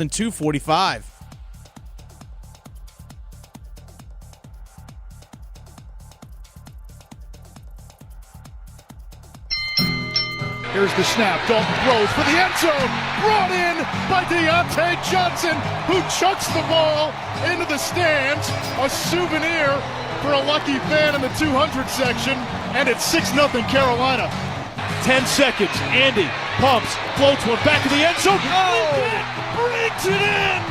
And 2:45. Here's the snap. Dalton throws for the end zone. Brought in by Deontay Johnson, who chucks the ball into the stands. A souvenir for a lucky fan in the 200 section. And it's 6-0 Carolina. 10 seconds. Andy pumps, floats one back to the end zone. Brings it in.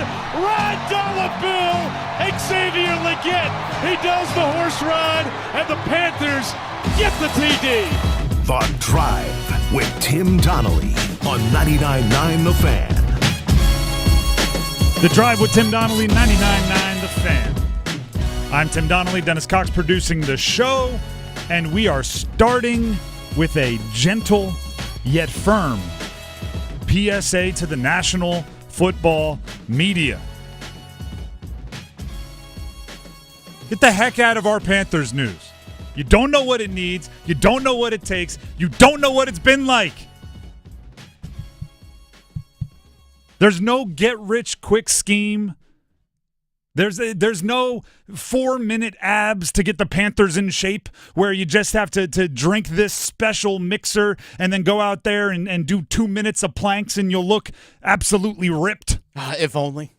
Ride dollar bill. Xavier Legette. He does the horse ride, and the Panthers get the TD. The Drive with Tim Donnelly on 99.9 The Fan. The Drive with Tim Donnelly, 99.9 The Fan. I'm Tim Donnelly, Dennis Cox producing the show, and we are starting with a gentle yet firm PSA to the national football media. Get the heck out of our Panthers news. You don't know what it needs. You don't know what it takes. You don't know what it's been like. There's no get-rich-quick scheme. There's no 4-minute abs to get the Panthers in shape where you just have to drink this special mixer and then go out there and do 2 minutes of planks and you'll look absolutely ripped. If only.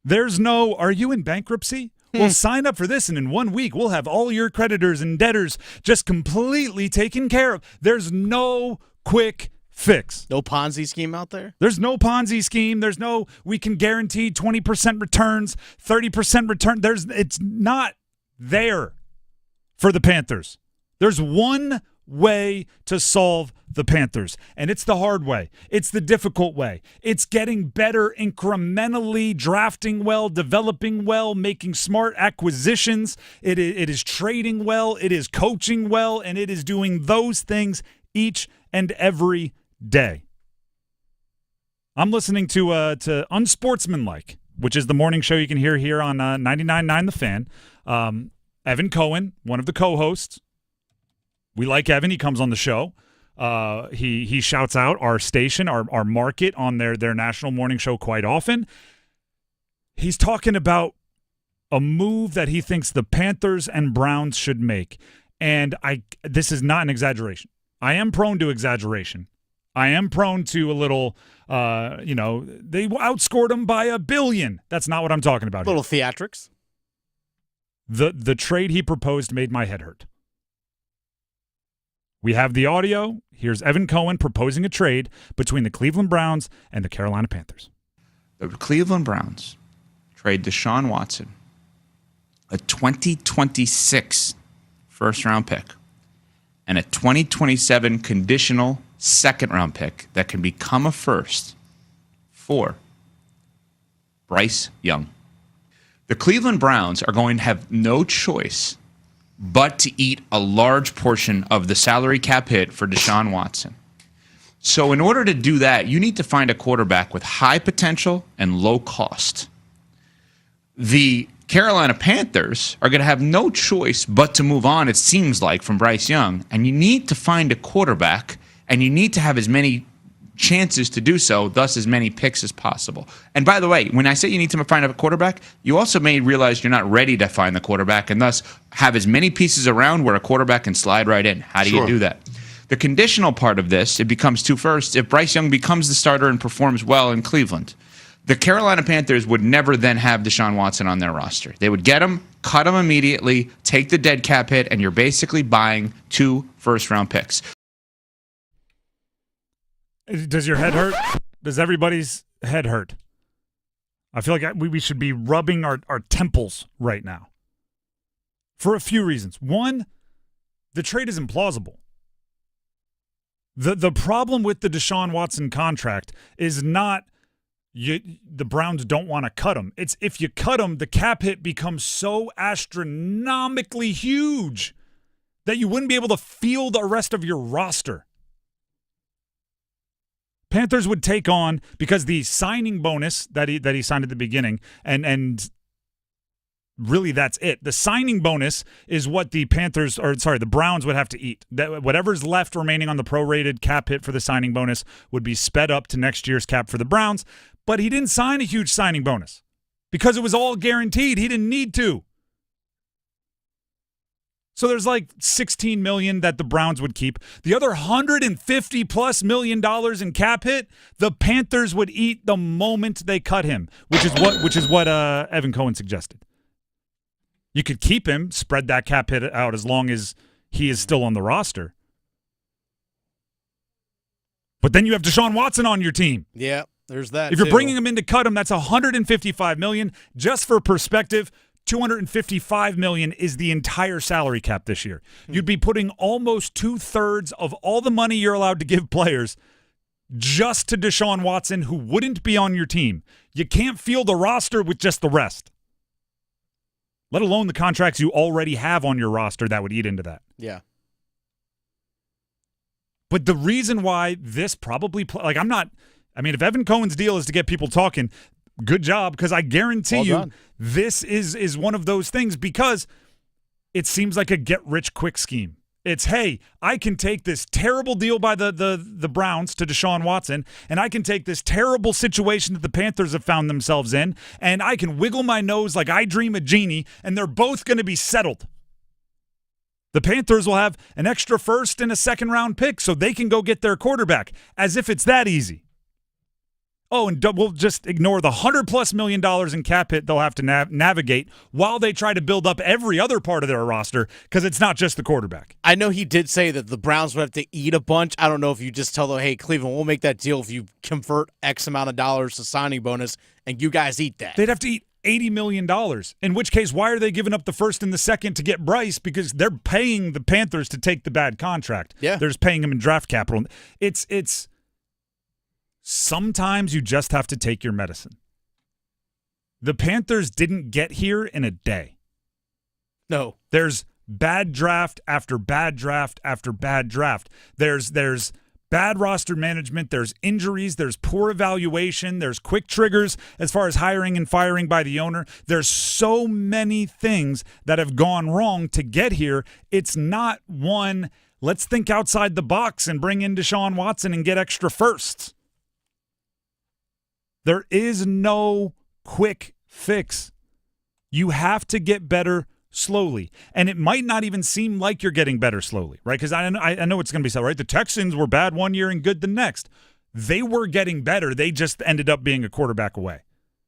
There's no, are you in bankruptcy? Well, sign up for this, and in 1 week, we'll have all your creditors and debtors just completely taken care of. There's no quick fix. No Ponzi scheme out there? There's no Ponzi scheme. There's no, we can guarantee 20% returns, 30% return. It's not there for the Panthers. There's one way to solve the Panthers, and it's the hard way. It's the difficult way. It's getting better incrementally, drafting well, developing well, making smart acquisitions. It is trading well, it is coaching well, and it is doing those things each and every day. I'm listening to Unsportsmanlike, which is the morning show you can hear here on 99.9 The Fan. Evan Cohen, one of the co-hosts. We like Evan. He comes on the show. He shouts out our station, our market on their national morning show quite often. He's talking about a move that he thinks the Panthers and Browns should make. And this is not an exaggeration. I am prone to exaggeration. I am prone to a little, they outscored them by $1 billion. That's not what I'm talking about. Little theatrics. The trade he proposed made my head hurt. We have the audio. Here's Evan Cohen proposing a trade between the Cleveland Browns and the Carolina Panthers. The Cleveland Browns trade Deshaun Watson, a 2026 first-round pick, and a 2027 conditional second-round pick that can become a first for Bryce Young. The Cleveland Browns are going to have no choice but to eat a large portion of the salary cap hit for Deshaun Watson. So in order to do that, you need to find a quarterback with high potential and low cost. The Carolina Panthers are going to have no choice but to move on, it seems like, from Bryce Young. And you need to find a quarterback, and you need to have as many chances to do so, thus as many picks as possible. And by the way, when I say you need to find a quarterback, you also may realize you're not ready to find the quarterback and thus have as many pieces around where a quarterback can slide right in. How do you do that? The conditional part of this, it becomes two firsts. If Bryce Young becomes the starter and performs well in Cleveland, the Carolina Panthers would never then have Deshaun Watson on their roster. They would get him, cut him immediately, take the dead cap hit, and you're basically buying 2 first-round picks. Does your head hurt? Does everybody's head hurt? I feel like we should be rubbing our temples right now for a few reasons. One, the trade is implausible. The problem with the Deshaun Watson contract is not the Browns don't want to cut him. It's if you cut him, the cap hit becomes so astronomically huge that you wouldn't be able to field the rest of your roster. Panthers would take on, because the signing bonus that he signed at the beginning and really that's it. The signing bonus is what the the Browns would have to eat. That whatever's left remaining on the prorated cap hit for the signing bonus would be sped up to next year's cap for the Browns. But he didn't sign a huge signing bonus because it was all guaranteed. He didn't need to. So there's like $16 million that the Browns would keep. The other $150+ million in cap hit, the Panthers would eat the moment they cut him, which is what Evan Cohen suggested. You could keep him, spread that cap hit out as long as he is still on the roster. But then you have Deshaun Watson on your team. Yeah, there's that. If you're bringing him in to cut him, that's $155 million. Just for perspective, $255 million is the entire salary cap this year. You'd be putting almost 2/3 of all the money you're allowed to give players just to Deshaun Watson, who wouldn't be on your team. You can't field the roster with just the rest, let alone the contracts you already have on your roster that would eat into that. Yeah. But the reason why this probably if Evan Cohen's deal is to get people talking, good job, because I guarantee you this is one of those things, because it seems like a get-rich-quick scheme. It's, hey, I can take this terrible deal by the Browns to Deshaun Watson, and I can take this terrible situation that the Panthers have found themselves in, and I can wiggle my nose like I dream a genie, and they're both going to be settled. The Panthers will have an extra first and a second-round pick so they can go get their quarterback, as if it's that easy. Oh, and we'll just ignore the $100+ million in cap hit they'll have to navigate while they try to build up every other part of their roster, because it's not just the quarterback. I know he did say that the Browns would have to eat a bunch. I don't know if you just tell them, hey, Cleveland, we'll make that deal if you convert X amount of dollars to signing bonus, and you guys eat that. They'd have to eat $80 million, in which case, why are they giving up the first and the second to get Bryce? Because they're paying the Panthers to take the bad contract. Yeah. They're just paying him in draft capital. It's sometimes you just have to take your medicine. The Panthers didn't get here in a day. No. There's bad draft after bad draft after bad draft. There's bad roster management, there's injuries, there's poor evaluation, there's quick triggers as far as hiring and firing by the owner. There's so many things that have gone wrong to get here. It's not one, let's think outside the box and bring in Deshaun Watson and get extra firsts. There is no quick fix. You have to get better slowly. And it might not even seem like you're getting better slowly, right? Because I know it's going to be so, right? The Texans were bad one year and good the next. They were getting better. They just ended up being a quarterback away.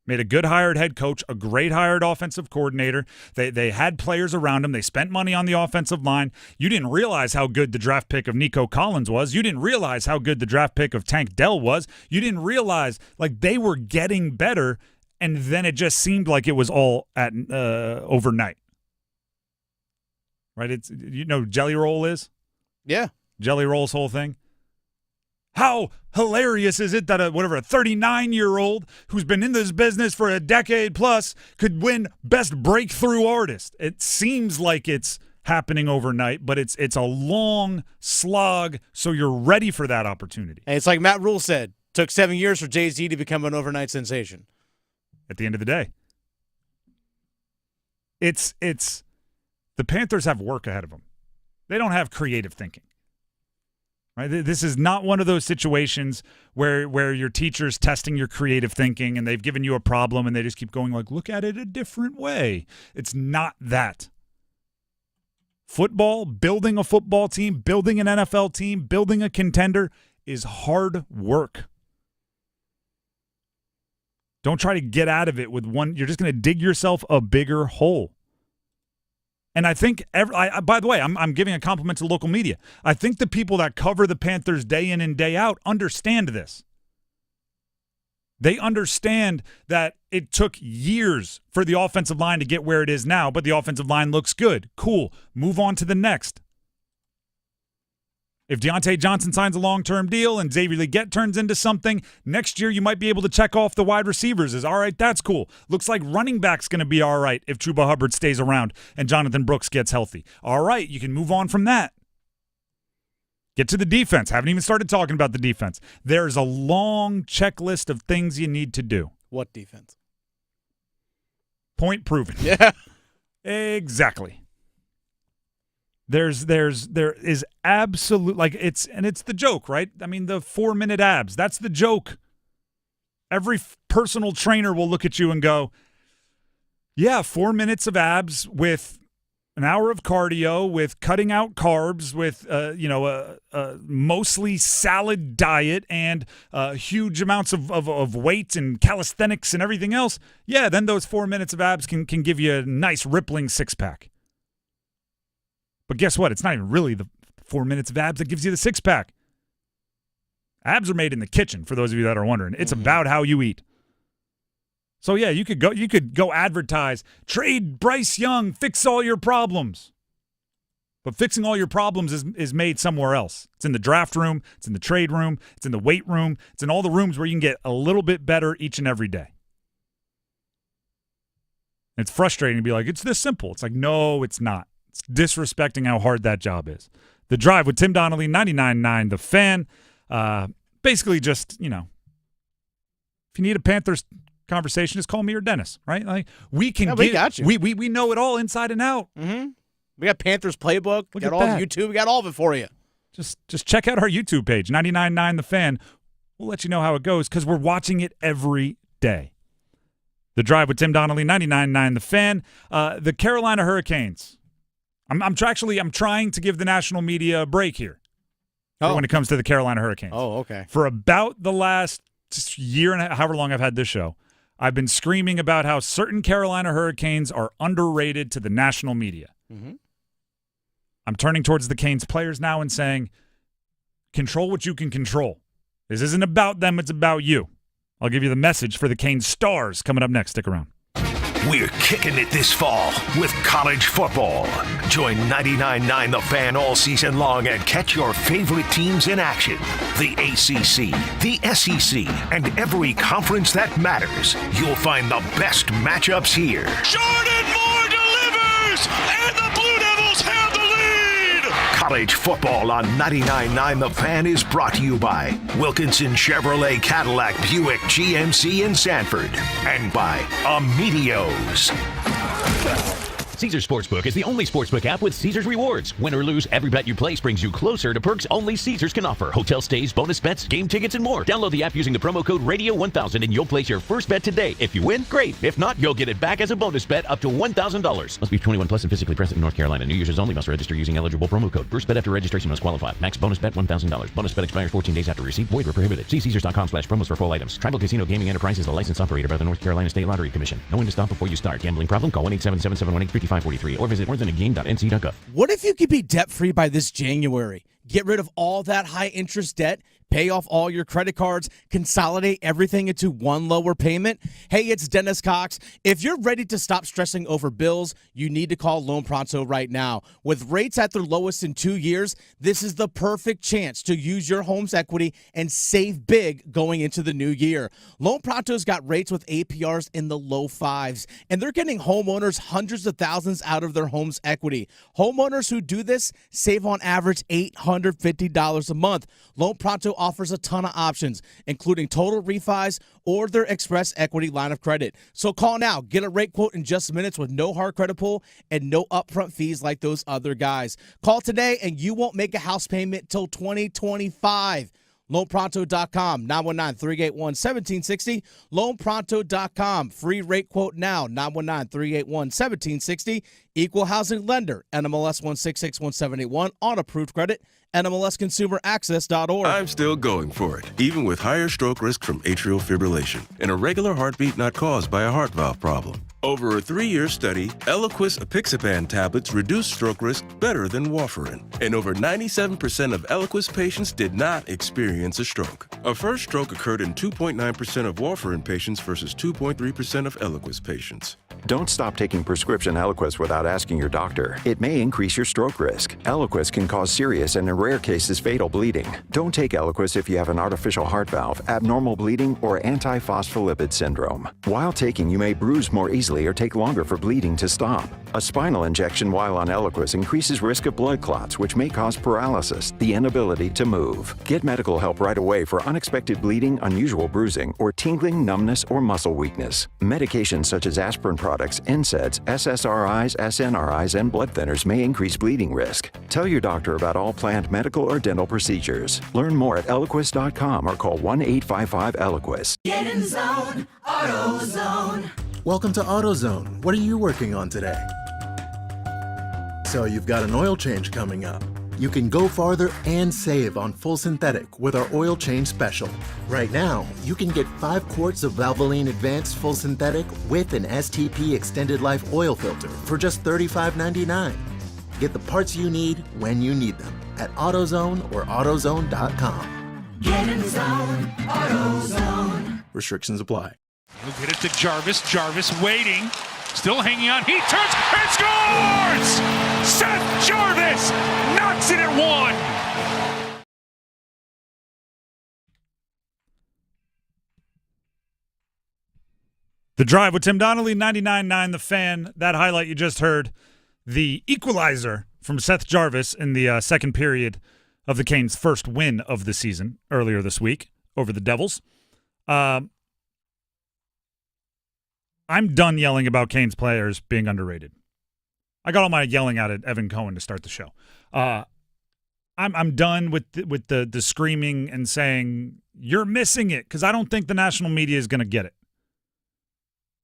Made a good hired head coach, a great hired offensive coordinator. They had players around him. They spent money on the offensive line. You didn't realize how good the draft pick of Nico Collins was. You didn't realize how good the draft pick of Tank Dell was. You didn't realize, like, they were getting better, and then it just seemed like it was all at overnight. Right? It's, you know, Jelly Roll is? Yeah. Jelly Roll's whole thing. How hilarious is it that a 39-year-old who's been in this business for a decade plus could win Best Breakthrough Artist? It seems like it's happening overnight, but it's a long slog, so you're ready for that opportunity. And it's like Matt Rule said, took 7 years for Jay-Z to become an overnight sensation. At the end of the day. It's the Panthers have work ahead of them. They don't have creative thinking. Right? This is not one of those situations where your teacher's testing your creative thinking and they've given you a problem and they just keep going like, look at it a different way. It's not that. Football, building a football team, building an NFL team, building a contender is hard work. Don't try to get out of it with one. You're just going to dig yourself a bigger hole. And I think, by the way, I'm giving a compliment to local media. I think the people that cover the Panthers day in and day out understand this. They understand that it took years for the offensive line to get where it is now, but the offensive line looks good. Cool. Move on to the next. If Deontay Johnson signs a long-term deal and Xavier Legette turns into something, next year you might be able to check off the wide receivers as, all right, that's cool. Looks like running back's going to be all right if Chuba Hubbard stays around and Jonathan Brooks gets healthy. All right, you can move on from that. Get to the defense. Haven't even started talking about the defense. There's a long checklist of things you need to do. What defense? Point proven. Yeah. Exactly. There is absolute, like, it's the joke, right? I mean, the 4-minute abs, that's the joke. Every personal trainer will look at you and go, yeah, 4 minutes of abs with an hour of cardio, with cutting out carbs, with a mostly salad diet and huge amounts of weight and calisthenics and everything else. Yeah, then those 4 minutes of abs can give you a nice rippling six-pack. But guess what? It's not even really the 4 minutes of abs that gives you the six-pack. Abs are made in the kitchen, for those of you that are wondering. It's about how you eat. So yeah, you could go advertise, trade Bryce Young, fix all your problems. But fixing all your problems is made somewhere else. It's in the draft room, it's in the trade room, it's in the weight room, it's in all the rooms where you can get a little bit better each and every day. And it's frustrating to be like, it's this simple. It's like, no, it's not. It's disrespecting how hard that job is. The Drive with Tim Donnelly, 99.9 The Fan. Basically just, if you need a Panthers conversation, just call me or Dennis, right? Like, we got you. We know it all inside and out. Mm-hmm. We got Panthers playbook. We got all that. YouTube. We got all of it for you. Just check out our YouTube page, 99.9 The Fan. We'll let you know how it goes because we're watching it every day. The Drive with Tim Donnelly, 99.9 The Fan. The Carolina Hurricanes. I'm trying to give the national media a break here when it comes to the Carolina Hurricanes. Oh, okay. For about the last year and a half, however long I've had this show, I've been screaming about how certain Carolina Hurricanes are underrated to the national media. Mm-hmm. I'm turning towards the Canes players now and saying, control what you can control. This isn't about them, it's about you. I'll give you the message for the Canes stars coming up next. Stick around. We're kicking it this fall with college football. Join 99.9 The Fan all season long and catch your favorite teams in action. The ACC, the SEC, and every conference that matters. You'll find the best matchups here. Jordan Moore delivers, and the Blue Devils have the lead. College football on 99.9 The Fan is brought to you by Wilkinson Chevrolet Cadillac Buick GMC in Sanford and by Amedios. Caesars Sportsbook is the only sportsbook app with Caesars rewards. Win or lose, every bet you place brings you closer to perks only Caesars can offer. Hotel stays, bonus bets, game tickets, and more. Download the app using the promo code Radio1000 and you'll place your first bet today. If you win, great. If not, you'll get it back as a bonus bet up to $1,000. Must be 21 plus and physically present in North Carolina. New users only must register using eligible promo code. First bet after registration must qualify. Max bonus bet $1,000. Bonus bet expires 14 days after receipt. Void where prohibited. See Caesars.com/promos for full items. Tribal Casino Gaming Enterprise is a licensed operator by the North Carolina State Lottery Commission. Know when to stop before you start. Gambling problem? Call 1-877-718-5543 or visit morethanagame.nc.gov. What if you could be debt-free by this January? Get rid of all that high-interest debt, pay off all your credit cards, consolidate everything into one lower payment? Hey, it's Dennis Cox. If you're ready to stop stressing over bills, you need to call Loan Pronto right now. With rates at their lowest in 2 years, this is the perfect chance to use your home's equity and save big going into the new year. Loan Pronto's got rates with APRs in the low fives, and they're getting homeowners hundreds of thousands out of their home's equity. Homeowners who do this save on average $850 a month. Loan Pronto offers a ton of options, including total refis or their express equity line of credit. So call now. Get a rate quote in just minutes with no hard credit pull and no upfront fees like those other guys. Call today and you won't make a house payment till 2025. LoanPronto.com, 919-381-1760. LoanPronto.com, free rate quote now, 919-381-1760. Equal housing lender, NMLS 1661781, on approved credit, NMLSconsumeraccess.org. I'm still going for it, even with higher stroke risk from atrial fibrillation and a regular heartbeat not caused by a heart valve problem. Over a 3-year study, Eliquis apixaban tablets reduced stroke risk better than warfarin, and over 97% of Eliquis patients did not experience a stroke. A first stroke occurred in 2.9% of warfarin patients versus 2.3% of Eliquis patients. Don't stop taking prescription Eliquis without asking your doctor. It may increase your stroke risk. Eliquis can cause serious and in rare cases fatal bleeding. Don't take Eliquis if you have an artificial heart valve, abnormal bleeding, or antiphospholipid syndrome. While taking, you may bruise more easily or take longer for bleeding to stop. A spinal injection while on Eliquis increases risk of blood clots, which may cause paralysis, the inability to move. Get medical help right away for unexpected bleeding, unusual bruising, or tingling, numbness, or muscle weakness. Medications such as aspirin products products, NSAIDs, SSRIs, SNRIs, and blood thinners may increase bleeding risk. Tell your doctor about all planned medical or dental procedures. Learn more at Eliquis.com or call 1-855-ELIQUIS. Get in zone, AutoZone. Welcome to AutoZone. What are you working on today? So you've got an oil change coming up. You can go farther and save on full synthetic with our oil change special. Right now, you can get 5 quarts of Valvoline Advanced Full Synthetic with an STP Extended Life oil filter for just $35.99. Get the parts you need when you need them at AutoZone or AutoZone.com. Get in zone, AutoZone. Restrictions apply. He'll get it to Jarvis. Jarvis waiting. Still hanging on. He turns and scores! Seth Jarvis knocks it at 1. The Drive with Tim Donnelly, 99.9 The Fan. That highlight you just heard, the equalizer from Seth Jarvis in the second period of the Canes' first win of the season earlier this week over the Devils. I'm done yelling about Canes players being underrated. I got all my yelling out at Evan Cohen to start the show. I'm done with the screaming and saying you're missing it, because I don't think the national media is going to get it.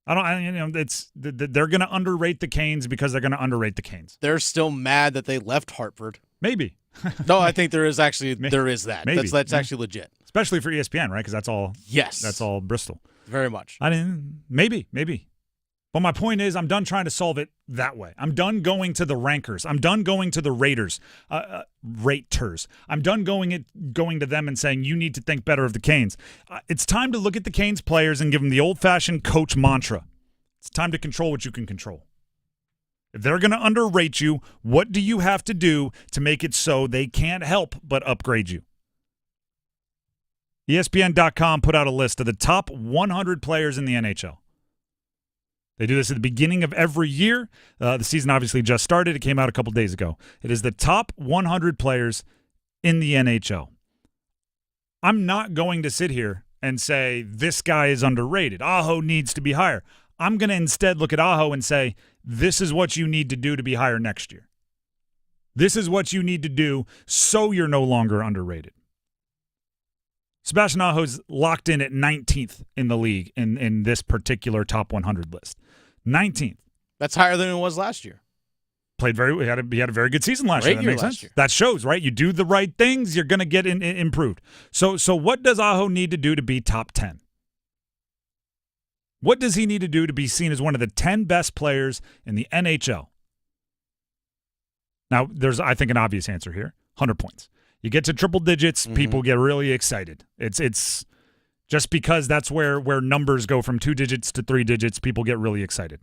They're going to underrate the Canes because they're going to underrate the Canes. They're still mad that they left Hartford. Maybe. No, I think there is that. Maybe. That's actually legit. Especially for ESPN, right? Because that's all. Yes. That's all Bristol. Very much. Maybe. But my point is, I'm done trying to solve it that way. I'm done going to the rankers. I'm done going to the raters. I'm done going to them and saying, you need to think better of the Canes. It's time to look at the Canes players and give them the old-fashioned coach mantra. It's time to control what you can control. If they're going to underrate you, what do you have to do to make it so they can't help but upgrade you? ESPN.com put out a list of the top 100 players in the NHL. They do this at the beginning of every year. The season obviously just started. It came out a couple days ago. It is the top 100 players in the NHL. I'm not going to sit here and say this guy is underrated. Aho needs to be higher. I'm going to instead look at Aho and say, this is what you need to do to be higher next year. This is what you need to do so you're no longer underrated. Sebastian Aho's locked in at 19th in the league in this particular top 100 list. 19th. That's higher than it was last year. He had a very good season last year. That makes sense. Year. That shows, right? You do the right things, you're going to get improved. So what does Aho need to do to be top 10? What does he need to do to be seen as one of the 10 best players in the NHL? Now, there's, I think, an obvious answer here. 100 points. You get to triple digits, people get really excited. It's just because that's where numbers go from 2 digits to 3 digits, people get really excited.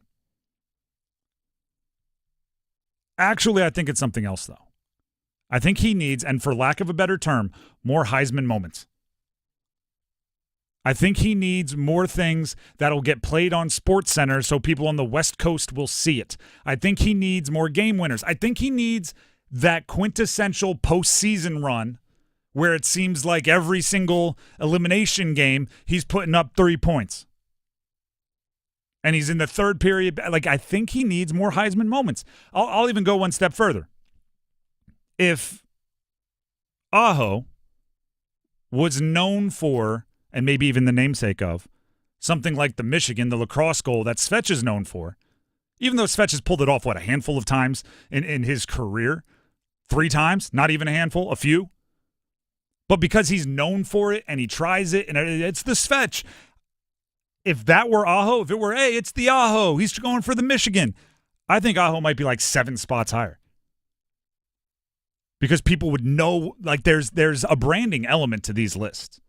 Actually, I think it's something else, though. I think he needs, and for lack of a better term, more Heisman moments. I think he needs more things that'll get played on SportsCenter so people on the West Coast will see it. I think he needs more game winners. I think he needs that quintessential postseason run where it seems like every single elimination game he's putting up 3 points. And he's in the third period. Like, I think he needs more Heisman moments. I'll even go one step further. If Aho was known for, and maybe even the namesake of, something like the lacrosse goal that Svetch is known for, even though Svetch has pulled it off, a handful of times in his career? 3 times? Not even a handful? A few? But because he's known for it and he tries it, and it's the Svetch. If that were Aho, if it were, hey, it's the Aho, he's going for the Michigan, I think Aho might be like 7 spots higher. Because people would know, like, there's a branding element to these lists.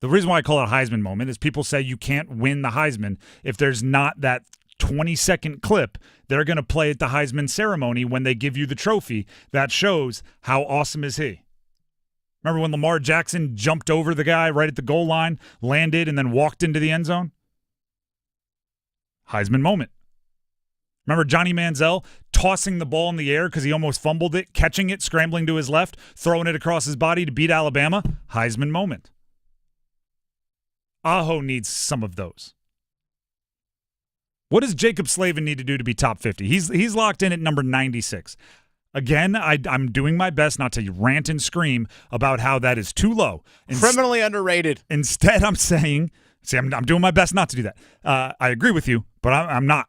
The reason why I call it a Heisman moment is people say you can't win the Heisman if there's not that 20-second clip they're going to play at the Heisman ceremony when they give you the trophy that shows how awesome is he. Remember when Lamar Jackson jumped over the guy right at the goal line, landed, and then walked into the end zone? Heisman moment. Remember Johnny Manziel tossing the ball in the air because he almost fumbled it, catching it, scrambling to his left, throwing it across his body to beat Alabama? Heisman moment. Aho needs some of those. What does Jacob Slavin need to do to be top 50? He's locked in at number 96. Again, I'm doing my best not to rant and scream about how that is too low. Criminally underrated. Instead, I'm saying, I'm doing my best not to do that. I agree with you, but I'm not.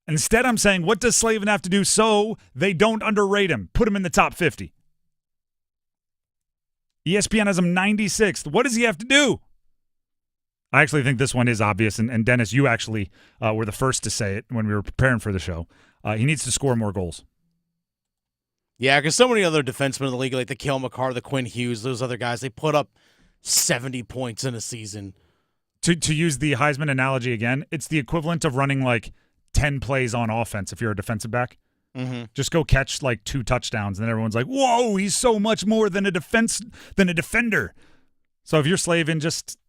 Instead, I'm saying, what does Slavin have to do so they don't underrate him? Put him in the top 50. ESPN has him 96th. What does he have to do? I actually think this one is obvious, and Dennis, you actually were the first to say it when we were preparing for the show. He needs to score more goals. Yeah, because so many other defensemen in the league, like the Cale Makar, the Quinn Hughes, those other guys, they put up 70 points in a season. To use the Heisman analogy again, it's the equivalent of running like 10 plays on offense if you're a defensive back. Mm-hmm. Just go catch like 2 touchdowns, and then everyone's like, whoa, he's so much more than a defender. So if you're Slavin, just,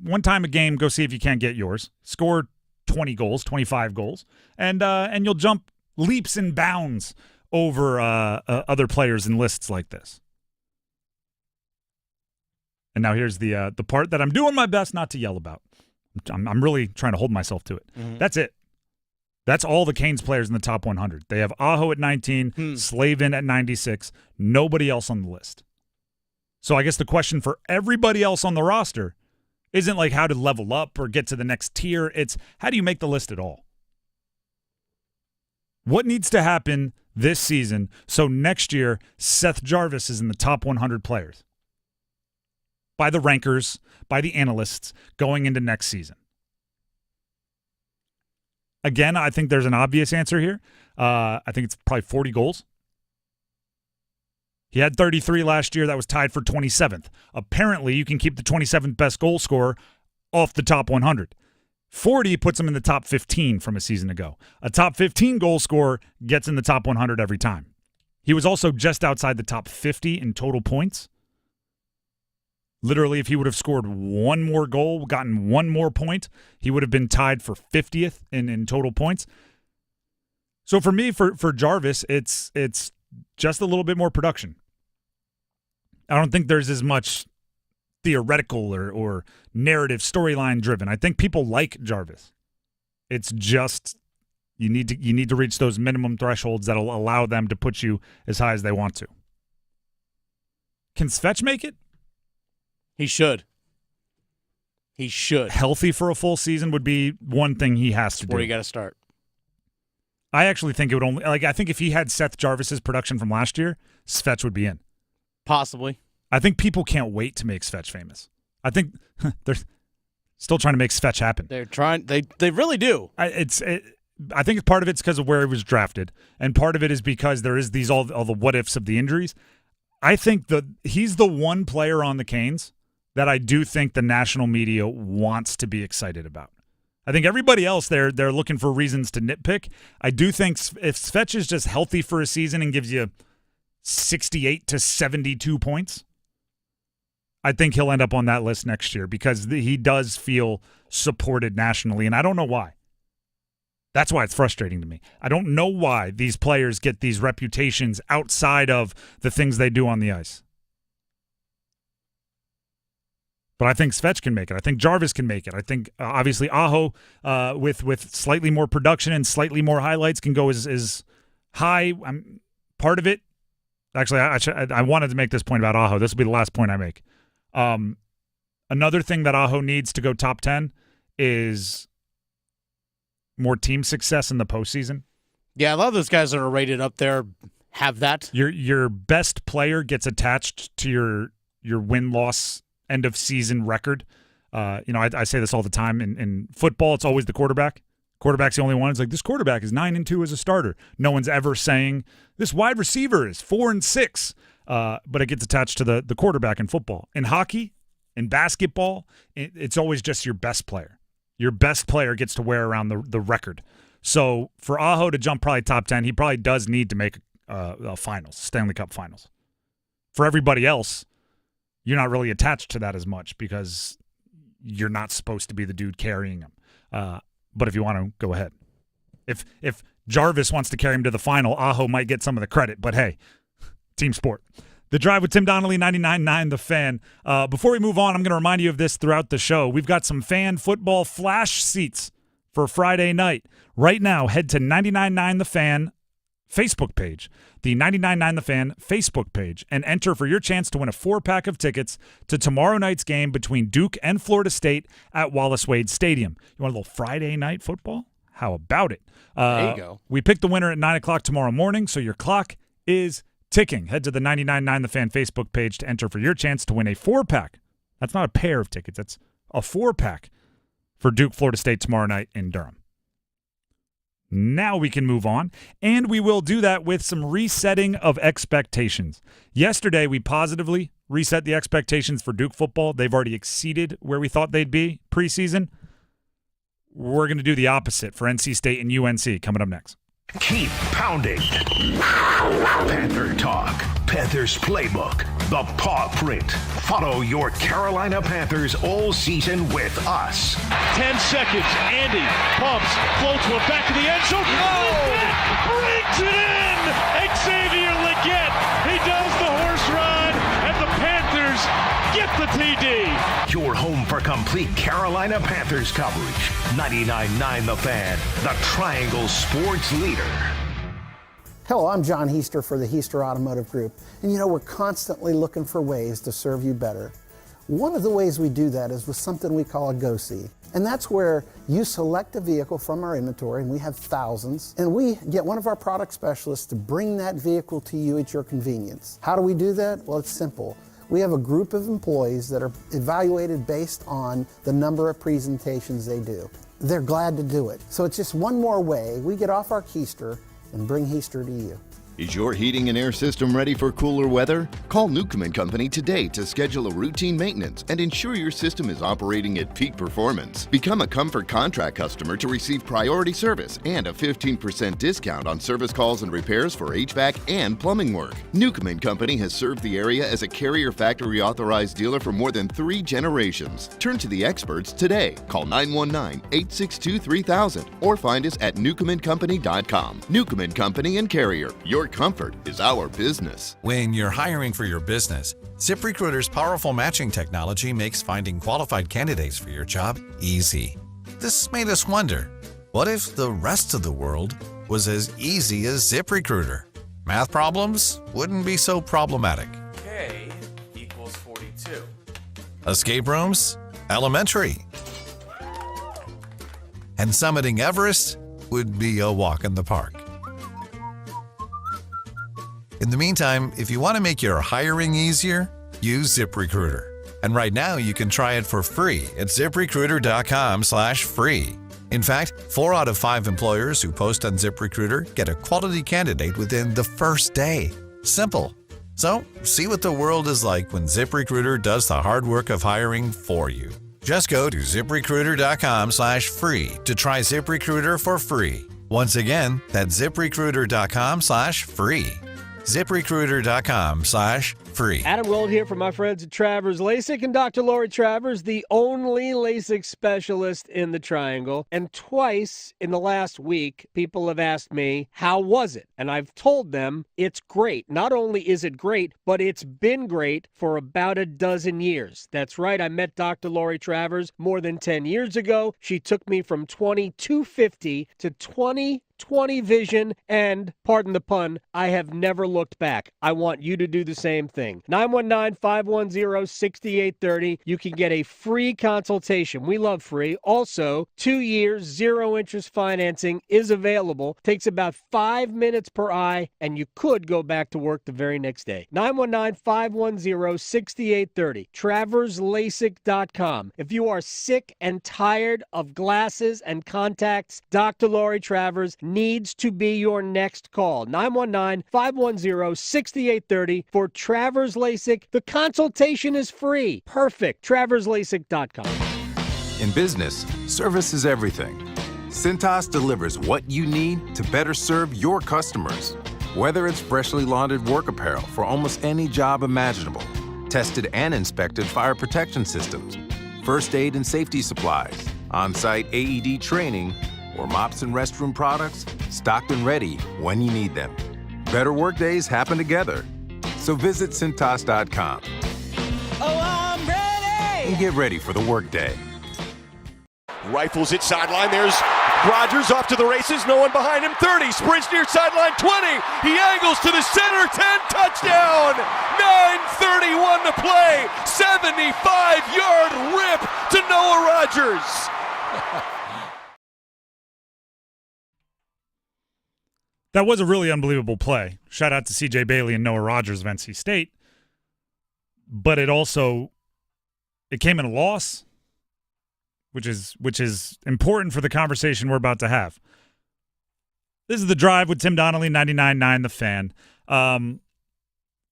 one time a game, go see if you can't get yours. Score 20 goals, 25 goals, and you'll jump leaps and bounds over other players in lists like this. And now here's the part that I'm doing my best not to yell about. I'm really trying to hold myself to it. Mm-hmm. That's it. That's all the Canes players in the top 100. They have Aho at 19, Slavin at 96, nobody else on the list. So I guess the question for everybody else on the roster isn't like how to level up or get to the next tier. It's how do you make the list at all? What needs to happen this season so next year Seth Jarvis is in the top 100 players? By the rankers, by the analysts, going into next season. Again, I think there's an obvious answer here. I think it's probably 40 goals. He had 33 last year. That was tied for 27th. Apparently, you can keep the 27th best goal scorer off the top 100. 40 puts him in the top 15 from a season ago. A top 15 goal scorer gets in the top 100 every time. He was also just outside the top 50 in total points. Literally, if he would have scored one more goal, gotten one more point, he would have been tied for 50th in total points. So for me, for Jarvis, it's just a little bit more production. I don't think there's as much theoretical or narrative storyline driven. I think people like Jarvis. It's just you need to reach those minimum thresholds that'll allow them to put you as high as they want to. Can Svetch make it? He should. He should. Healthy for a full season would be one thing he has to do. Where you got to start. I actually think it would only I think if he had Seth Jarvis's production from last year, Svetch would be in. Possibly. I think people can't wait to make Svetch famous. I think they're still trying to make Svetch happen. They're trying. They really do. I think part of it's because of where he was drafted, and part of it is because there is all the what ifs of the injuries. I think he's the one player on the Canes that I do think the national media wants to be excited about. I think everybody else, they're looking for reasons to nitpick. I do think if Svetch is just healthy for a season and gives you 68 to 72 points, I think he'll end up on that list next year because he does feel supported nationally, and I don't know why. That's why it's frustrating to me. I don't know why these players get these reputations outside of the things they do on the ice. But I think Svetch can make it. I think Jarvis can make it. I think, obviously, Aho, with slightly more production and slightly more highlights, can go as high. Part of it, actually, I wanted to make this point about Aho. This will be the last point I make. Another thing that Aho needs to go top 10 is more team success in the postseason. Yeah, a lot of those guys that are rated up there have that. Your best player gets attached to your win-loss end of season record. I say this all the time. In football, it's always the quarterback. Quarterback's the only one. It's like, this quarterback is 9-2 as a starter. No one's ever saying this wide receiver is 4-6. But it gets attached to the quarterback in football. In hockey, in basketball, it's always just your best player. Your best player gets to wear around the record. So for Aho to jump probably top 10, he probably does need to make a finals, Stanley Cup finals. For everybody else, you're not really attached to that as much because you're not supposed to be the dude carrying him. But if you want to, go ahead. If Jarvis wants to carry him to the final, Aho might get some of the credit. But hey, team sport. The Drive with Tim Donnelly, 99.9 The Fan. Before we move on, I'm going to remind you of this throughout the show. We've got some fan football flash seats for Friday night. Right now, head to 99.9 The Fan Facebook page, the 99.9 The Fan Facebook page, and enter for your chance to win a 4-pack of tickets to tomorrow night's game between Duke and Florida State at Wallace Wade Stadium. You want a little Friday night football? How about it? There you go. We pick the winner at 9 o'clock tomorrow morning, so your clock is ticking. Head to the 99.9 The Fan Facebook page to enter for your chance to win a 4-pack. That's not a pair of tickets. That's a 4-pack for Duke, Florida State tomorrow night in Durham. Now we can move on, and we will do that with some resetting of expectations. Yesterday, we positively reset the expectations for Duke football. They've already exceeded where we thought they'd be preseason. We're going to do the opposite for NC State and UNC coming up next. Keep pounding. Panther Talk, Panthers Playbook, the paw print. Follow your Carolina Panthers all season with us. 10 seconds. Andy pumps, floats one back to the end zone. Oh! Brings it in! Xavier Legette. He does the horse ride, and the Panthers get the TD. Your home for complete Carolina Panthers coverage. 99.9 The Fan, the Triangle Sports Leader. Hello, I'm John Heister for the Heister Automotive Group. And you know, we're constantly looking for ways to serve you better. One of the ways we do that is with something we call a Go-See. And that's where you select a vehicle from our inventory, and we have thousands, and we get one of our product specialists to bring that vehicle to you at your convenience. How do we do that? Well, it's simple. We have a group of employees that are evaluated based on the number of presentations they do. They're glad to do it. So it's just one more way we get off our keister and bring Heister to you. Is your heating and air system ready for cooler weather? Call Newcomb & Company today to schedule a routine maintenance and ensure your system is operating at peak performance. Become a Comfort Contract customer to receive priority service and a 15% discount on service calls and repairs for HVAC and plumbing work. Newcomb & Company has served the area as a Carrier Factory authorized dealer for more than 3 generations. Turn to the experts today. Call 919-862-3000 or find us at newcombandcompany.com. Newcomb & Company and Carrier. Your comfort is our business. When you're hiring for your business, ZipRecruiter's powerful matching technology makes finding qualified candidates for your job easy. This made us wonder, what if the rest of the world was as easy as ZipRecruiter? Math problems wouldn't be so problematic. K equals 42. Escape rooms? Elementary. And summiting Everest would be a walk in the park. In the meantime, if you want to make your hiring easier, use ZipRecruiter. And right now, you can try it for free at ZipRecruiter.com/free. In fact, 4 out of 5 employers who post on ZipRecruiter get a quality candidate within the first day. Simple. So, see what the world is like when ZipRecruiter does the hard work of hiring for you. Just go to ZipRecruiter.com/free to try ZipRecruiter for free. Once again, that's ZipRecruiter.com/free. ZipRecruiter.com/free. Adam Gold here from my friends at Travers LASIK and Dr. Lori Travers, the only LASIK specialist in the Triangle. And twice in the last week, people have asked me, how was it? And I've told them it's great. Not only is it great, but it's been great for about a dozen years. That's right, I met Dr. Lori Travers more than 10 years ago. She took me from 20/250 to 20/20 vision, and, pardon the pun, I have never looked back. I want you to do the same thing. 919-510-6830. You can get a free consultation. We love free. Also, 2 years, 0 interest financing is available. Takes about 5 minutes per eye, and you could go back to work the very next day. 919-510-6830. TraversLASIK.com. If you are sick and tired of glasses and contacts, Dr. Lori Travers needs to be your next call. 919-510-6830 for Travers LASIK. The consultation is free. Perfect. TraversLASIK.com. In business, service is everything. Cintas delivers what you need to better serve your customers. Whether it's freshly laundered work apparel for almost any job imaginable, tested and inspected fire protection systems, first aid and safety supplies, on-site AED training, or mops and restroom products, stocked and ready when you need them. Better workdays happen together. So visit Cintas.com. Oh, I'm ready! And get ready for the workday. Rifles it sideline. There's Rodgers off to the races. No one behind him. 30. Sprints near sideline. 20. He angles to the center. 10. Touchdown. 9:31 to play. 75-yard rip to Noah Rodgers. That was a really unbelievable play. Shout out to C.J. Bailey and Noah Rodgers of NC State. But it came in a loss, which is important for the conversation we're about to have. This is The Drive with Tim Donnelly, 99.9 The Fan.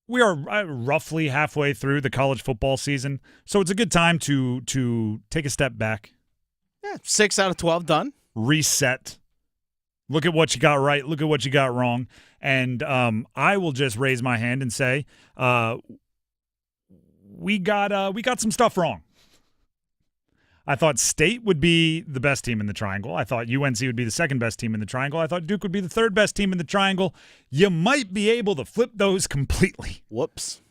We are roughly halfway through the college football season, so it's a good time to take a step back. Yeah, 6 out of 12 done. Reset. Look at what you got right. Look at what you got wrong. And I will just raise my hand and say we got some stuff wrong. I thought State would be the best team in the Triangle. I thought UNC would be the second best team in the Triangle. I thought Duke would be the third best team in the Triangle. You might be able to flip those completely. Whoops.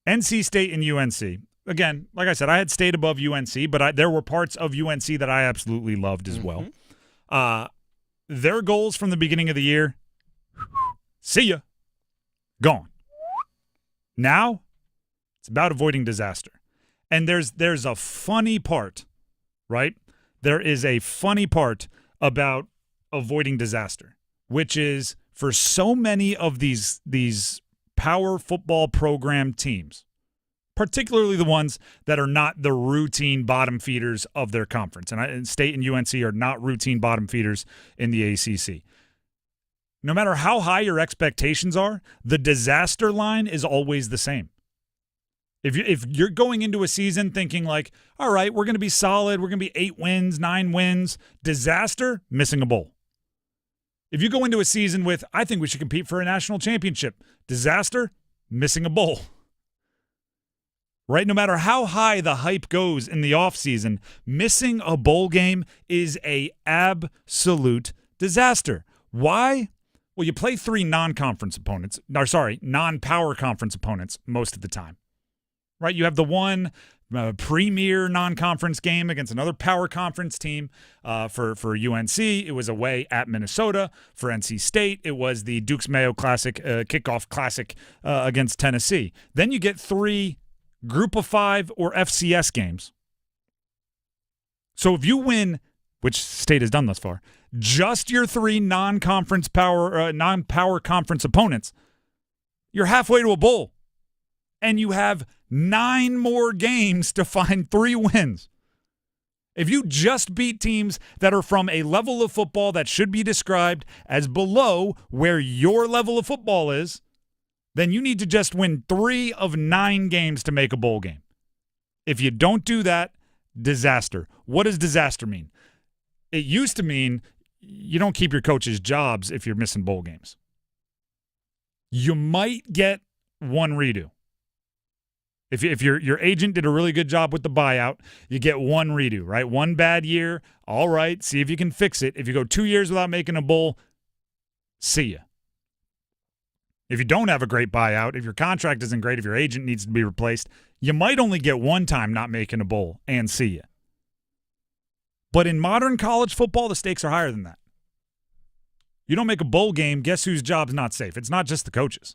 NC State and UNC. Again, like I said, I had State above UNC, but there were parts of UNC that I absolutely loved as well. Their goals from the beginning of the year, see ya, gone. Now, it's about avoiding disaster. And there's a funny part, right? There is a funny part about avoiding disaster, which is for so many of these power football program teams, particularly the ones that are not the routine bottom feeders of their conference. And State and UNC are not routine bottom feeders in the ACC. No matter how high your expectations are, the disaster line is always the same. If you're going into a season thinking like, all right, we're going to be solid, we're going to be 8 wins, 9 wins, disaster, missing a bowl. If you go into a season with, I think we should compete for a national championship, disaster, missing a bowl. Right? No matter how high the hype goes in the offseason, missing a bowl game is a absolute disaster. Why? Well, you play 3 non-power conference opponents most of the time. Right, you have the one premier non-conference game against another power conference team. For UNC, it was away at Minnesota. For NC State, it was the Duke's Mayo Classic kickoff classic against Tennessee. Then you get 3 Group of 5 or FCS games. So if you win, which State has done thus far, just your 3 non-power conference opponents, you're halfway to a bowl. And you have 9 more games to find 3 wins. If you just beat teams that are from a level of football that should be described as below where your level of football is, then you need to just win 3 of 9 games to make a bowl game. If you don't do that, disaster. What does disaster mean? It used to mean you don't keep your coaches' jobs if you're missing bowl games. You might get 1 redo. If your agent did a really good job with the buyout, you get 1 redo, right? 1 bad year, all right, see if you can fix it. If you go 2 years without making a bowl, see ya. If you don't have a great buyout, if your contract isn't great, if your agent needs to be replaced, you might only get 1 time not making a bowl and see ya. But in modern college football, the stakes are higher than that. You don't make a bowl game, guess whose job's not safe? It's not just the coaches.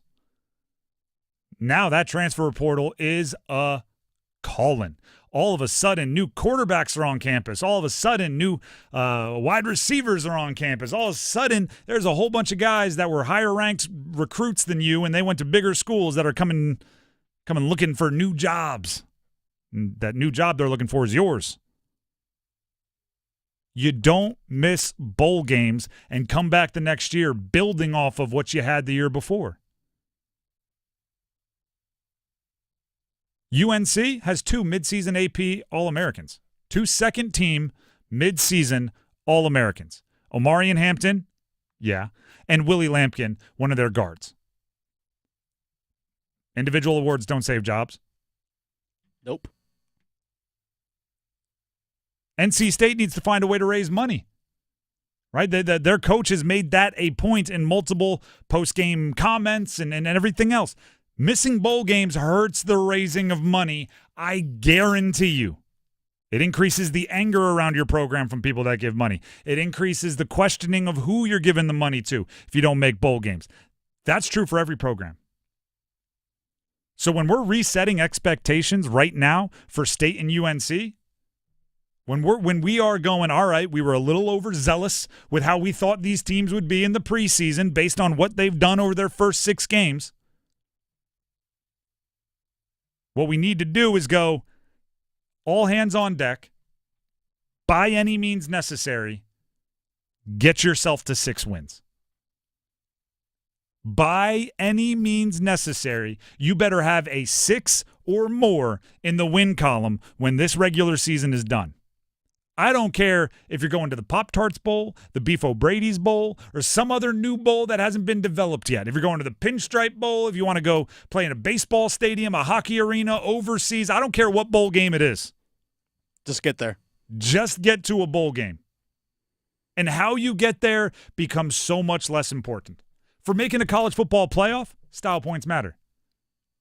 Now that transfer portal is a calling. All of a sudden, new quarterbacks are on campus. All of a sudden, new wide receivers are on campus. All of a sudden, there's a whole bunch of guys that were higher-ranked recruits than you, and they went to bigger schools that are coming looking for new jobs. And that new job they're looking for is yours. You don't miss bowl games and come back the next year building off of what you had the year before. UNC has 2 midseason AP All-Americans, 2 second-team midseason All-Americans. Omarion Hampton, yeah, and Willie Lampkin, one of their guards. Individual awards don't save jobs. Nope. NC State needs to find a way to raise money. Right? Their coach has made that a point in multiple post-game comments and everything else. Missing bowl games hurts the raising of money. I guarantee you. It increases the anger around your program from people that give money. It increases the questioning of who you're giving the money to if you don't make bowl games. That's true for every program. So when we're resetting expectations right now for State and UNC, when we are going, all right, we were a little overzealous with how we thought these teams would be in the preseason based on what they've done over their first 6 games. What we need to do is go all hands on deck, by any means necessary, get yourself to 6 wins. By any means necessary, you better have a 6 or more in the win column when this regular season is done. I don't care if you're going to the Pop-Tarts Bowl, the Beef O'Brady's Bowl, or some other new bowl that hasn't been developed yet. If you're going to the Pinstripe Bowl, if you want to go play in a baseball stadium, a hockey arena, overseas, I don't care what bowl game it is. Just get there. Just get to a bowl game. And how you get there becomes so much less important. For making a college football playoff, style points matter.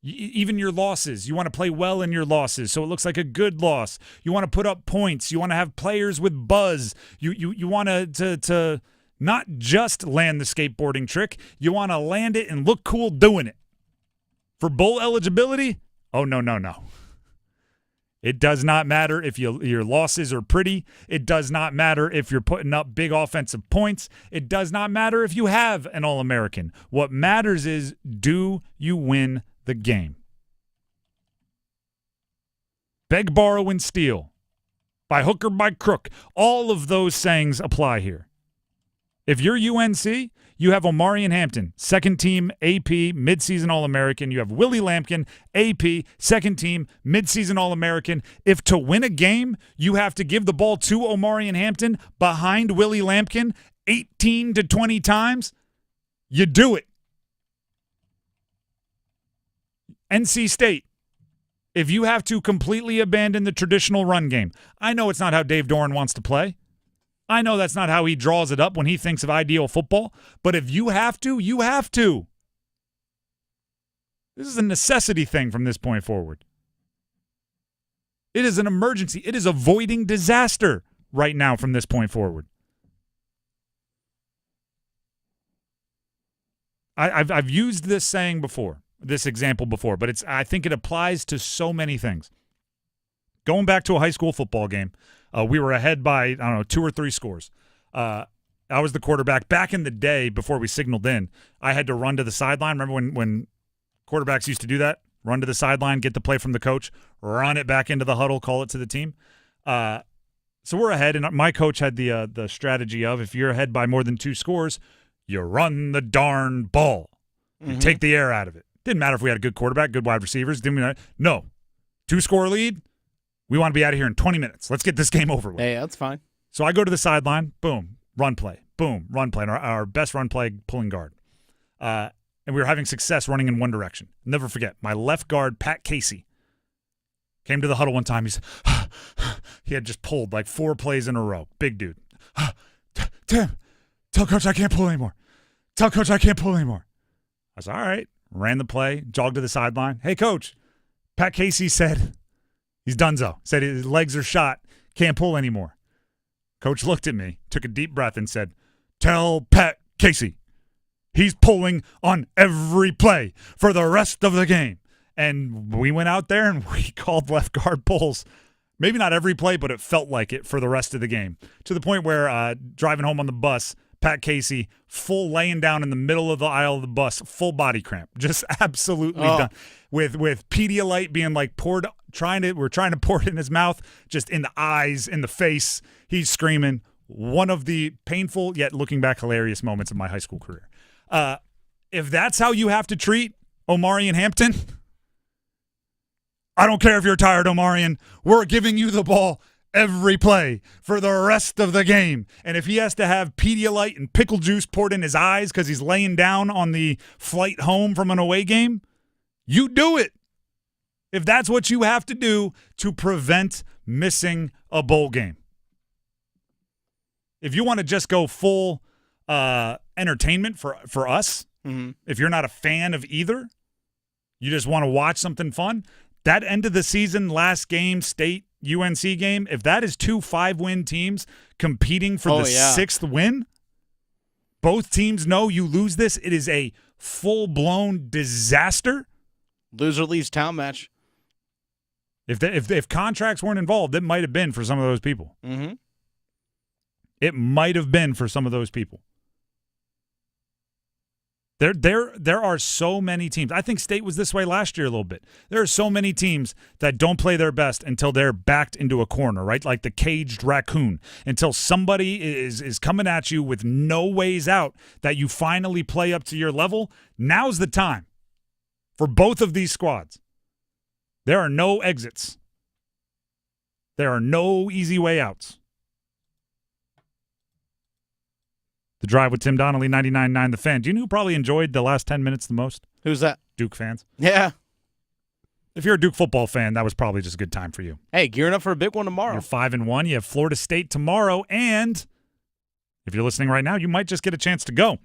Even your losses, you want to play well in your losses so it looks like a good loss. You want to put up points. You want to have players with buzz. You want to not just land the skateboarding trick. You want to land it and look cool doing it. For bowl eligibility, oh, no. It does not matter if your losses are pretty. It does not matter if you're putting up big offensive points. It does not matter if you have an All-American. What matters is, do you win the game? Beg, borrow, and steal. By hook or by crook. All of those sayings apply here. If you're UNC, you have Omarion Hampton, second-team AP, midseason All-American. You have Willie Lampkin, AP, second-team, midseason All-American. If to win a game, you have to give the ball to Omarion Hampton behind Willie Lampkin 18 to 20 times, you do it. NC State, if you have to completely abandon the traditional run game, I know it's not how Dave Doran wants to play. I know that's not how he draws it up when he thinks of ideal football, but if you have to, you have to. This is a necessity thing from this point forward. It is an emergency. It is avoiding disaster right now from this point forward. I've used this saying before, this example before, but I think it applies to so many things. Going back to a high school football game, we were ahead by, 2 or 3 scores. I was the quarterback. Back in the day, before we signaled in, I had to run to the sideline. Remember when quarterbacks used to do that? Run to the sideline, get the play from the coach, run it back into the huddle, call it to the team. So we're ahead, and my coach had the strategy of, if you're ahead by more than 2 scores, you run the darn ball. You take the air out of it. Didn't matter if we had a good quarterback, good wide receivers. No. 2-score lead. We want to be out of here in 20 minutes. Let's get this game over with. Hey, that's fine. So I go to the sideline. Boom. Run play. Boom. Run play. And our best run play, pulling guard. And we were having success running in one direction. Never forget, my left guard, Pat Casey, came to the huddle one time. He had just pulled like 4 plays in a row. Big dude. Tim, tell coach I can't pull anymore. Tell coach I can't pull anymore. I was all right. Ran the play, jogged to the sideline. Hey, coach, Pat Casey said he's donezo. Said his legs are shot. Can't pull anymore. Coach looked at me, took a deep breath, and said, tell Pat Casey he's pulling on every play for the rest of the game. And we went out there and we called left guard pulls. Maybe not every play, but it felt like it for the rest of the game. To the point where driving home on the bus, Pat Casey, full laying down in the middle of the aisle of the bus, full body cramp, just absolutely done. With Pedialyte being like poured, we're trying to pour it in his mouth, just in the eyes, in the face. He's screaming. One of the painful yet looking back hilarious moments of my high school career. If that's how you have to treat Omarion Hampton, I don't care if you're tired, Omarion. We're giving you the ball every play for the rest of the game. And if he has to have Pedialyte and pickle juice poured in his eyes because he's laying down on the flight home from an away game, you do it. If that's what you have to do to prevent missing a bowl game. If you want to just go full entertainment for us, if you're not a fan of either, you just want to watch something fun, that end of the season, last game, State UNC game, if that is 2 5-win teams competing for the 6th win, both teams know you lose this, it is a full-blown disaster. Loser leaves town match. If contracts weren't involved, it might have been for some of those people. Mm-hmm. It might have been for some of those people. There are so many teams. I think State was this way last year a little bit. There are so many teams that don't play their best until they're backed into a corner, right? Like the caged raccoon. Until somebody is coming at you with no ways out that you finally play up to your level. Now's the time for both of these squads. There are no exits. There are no easy way outs. The Drive with Tim Donnelly, 99.9 The Fan. Do you know who probably enjoyed the last 10 minutes the most? Who's that? Duke fans. Yeah. If you're a Duke football fan, that was probably just a good time for you. Hey, gearing up for a big one tomorrow. You're 5-1. You have Florida State tomorrow. And if you're listening right now, you might just get a chance to go.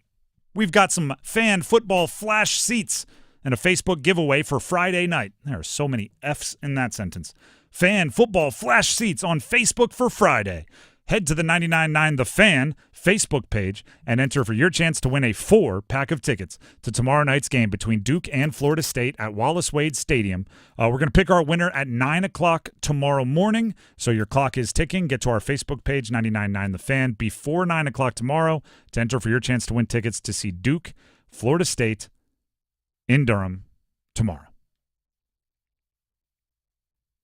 We've got some fan football flash seats and a Facebook giveaway for Friday night. There are so many F's in that sentence. Fan football flash seats on Facebook for Friday. Head to the 99.9 The Fan Facebook page and enter for your chance to win a 4-pack of tickets to tomorrow night's game between Duke and Florida State at Wallace Wade Stadium. We're going to pick our winner at 9 o'clock tomorrow morning, so your clock is ticking. Get to our Facebook page, 99.9 The Fan, before 9 o'clock tomorrow to enter for your chance to win tickets to see Duke, Florida State in Durham tomorrow.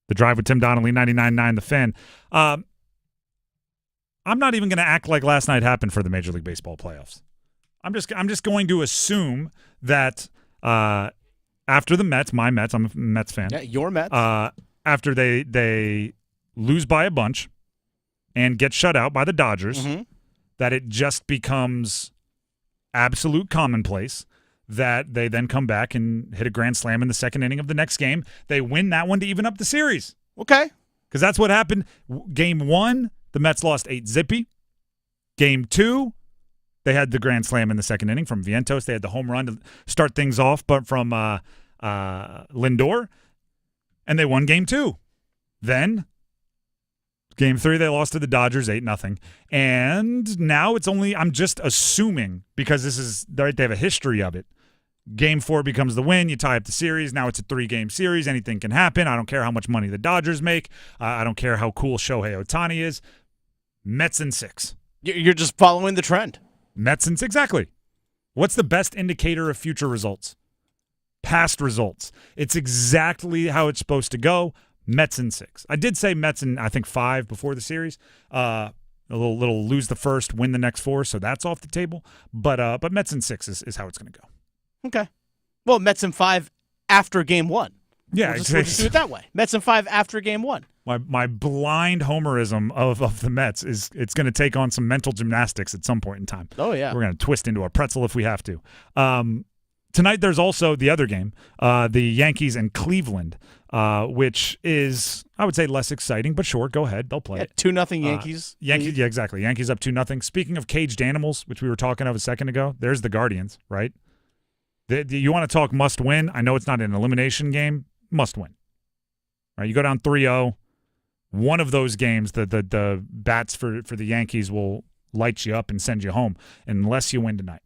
The Drive with Tim Donnelly, 99.9 The Fan. I'm not even going to act like last night happened for the Major League Baseball playoffs. I'm just going to assume that after the Mets, my Mets, I'm a Mets fan. Yeah, your Mets. After they lose by a bunch and get shut out by the Dodgers, that it just becomes absolute commonplace that they then come back and hit a grand slam in the second inning of the next game. They win that one to even up the series. Okay. Because that's what happened. Game 1, the Mets lost 8-0. Game 2, they had the grand slam in the second inning from Vientos. They had the home run to start things off, but from Lindor, and they won Game 2. Then, Game 3, they lost to the Dodgers 8-0. And now it's only, I'm just assuming, because this is, they have a history of it. Game 4 becomes the win. You tie up the series. Now it's a 3-game series. Anything can happen. I don't care how much money the Dodgers make. I don't care how cool Shohei Ohtani is. Mets in 6. You're just following the trend. Mets in 6, exactly. What's the best indicator of future results? Past results. It's exactly how it's supposed to go. Mets in 6. I did say Mets in, I think, 5 before the series. A little lose the first, win the next 4, so that's off the table. But Mets in 6 is how it's going to go. Okay. Well, Mets in 5 after Game 1. Yeah, we'll just do it that way. Mets in 5 after Game 1. My blind homerism of the Mets is it's going to take on some mental gymnastics at some point in time. Oh, yeah. We're going to twist into a pretzel if we have to. Tonight there's also the other game, the Yankees and Cleveland, which is, I would say, less exciting, but sure, go ahead. They'll play it. 2-0 Yankees. Yankees, yeah, exactly. Yankees up 2-0. Speaking of caged animals, which we were talking of a second ago, there's the Guardians, right? You want to talk must win? I know it's not an elimination game. Must win. Right? You go down 3-0. One of those games, the bats for the Yankees will light you up and send you home unless you win tonight.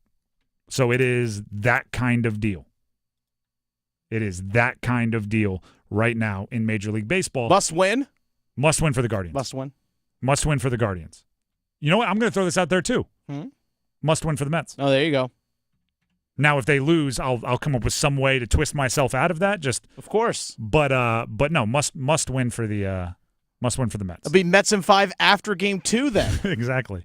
So it is that kind of deal. It is that kind of deal right now in Major League Baseball. Must win? Must win for the Guardians. Must win. Must win for the Guardians. You know what? I'm going to throw this out there too. Must win for the Mets. Oh, there you go. Now, if they lose, I'll come up with some way to twist myself out of that. Just of course. But no, must win for the Mets. It'll be Mets in 5 after Game 2 then. Exactly.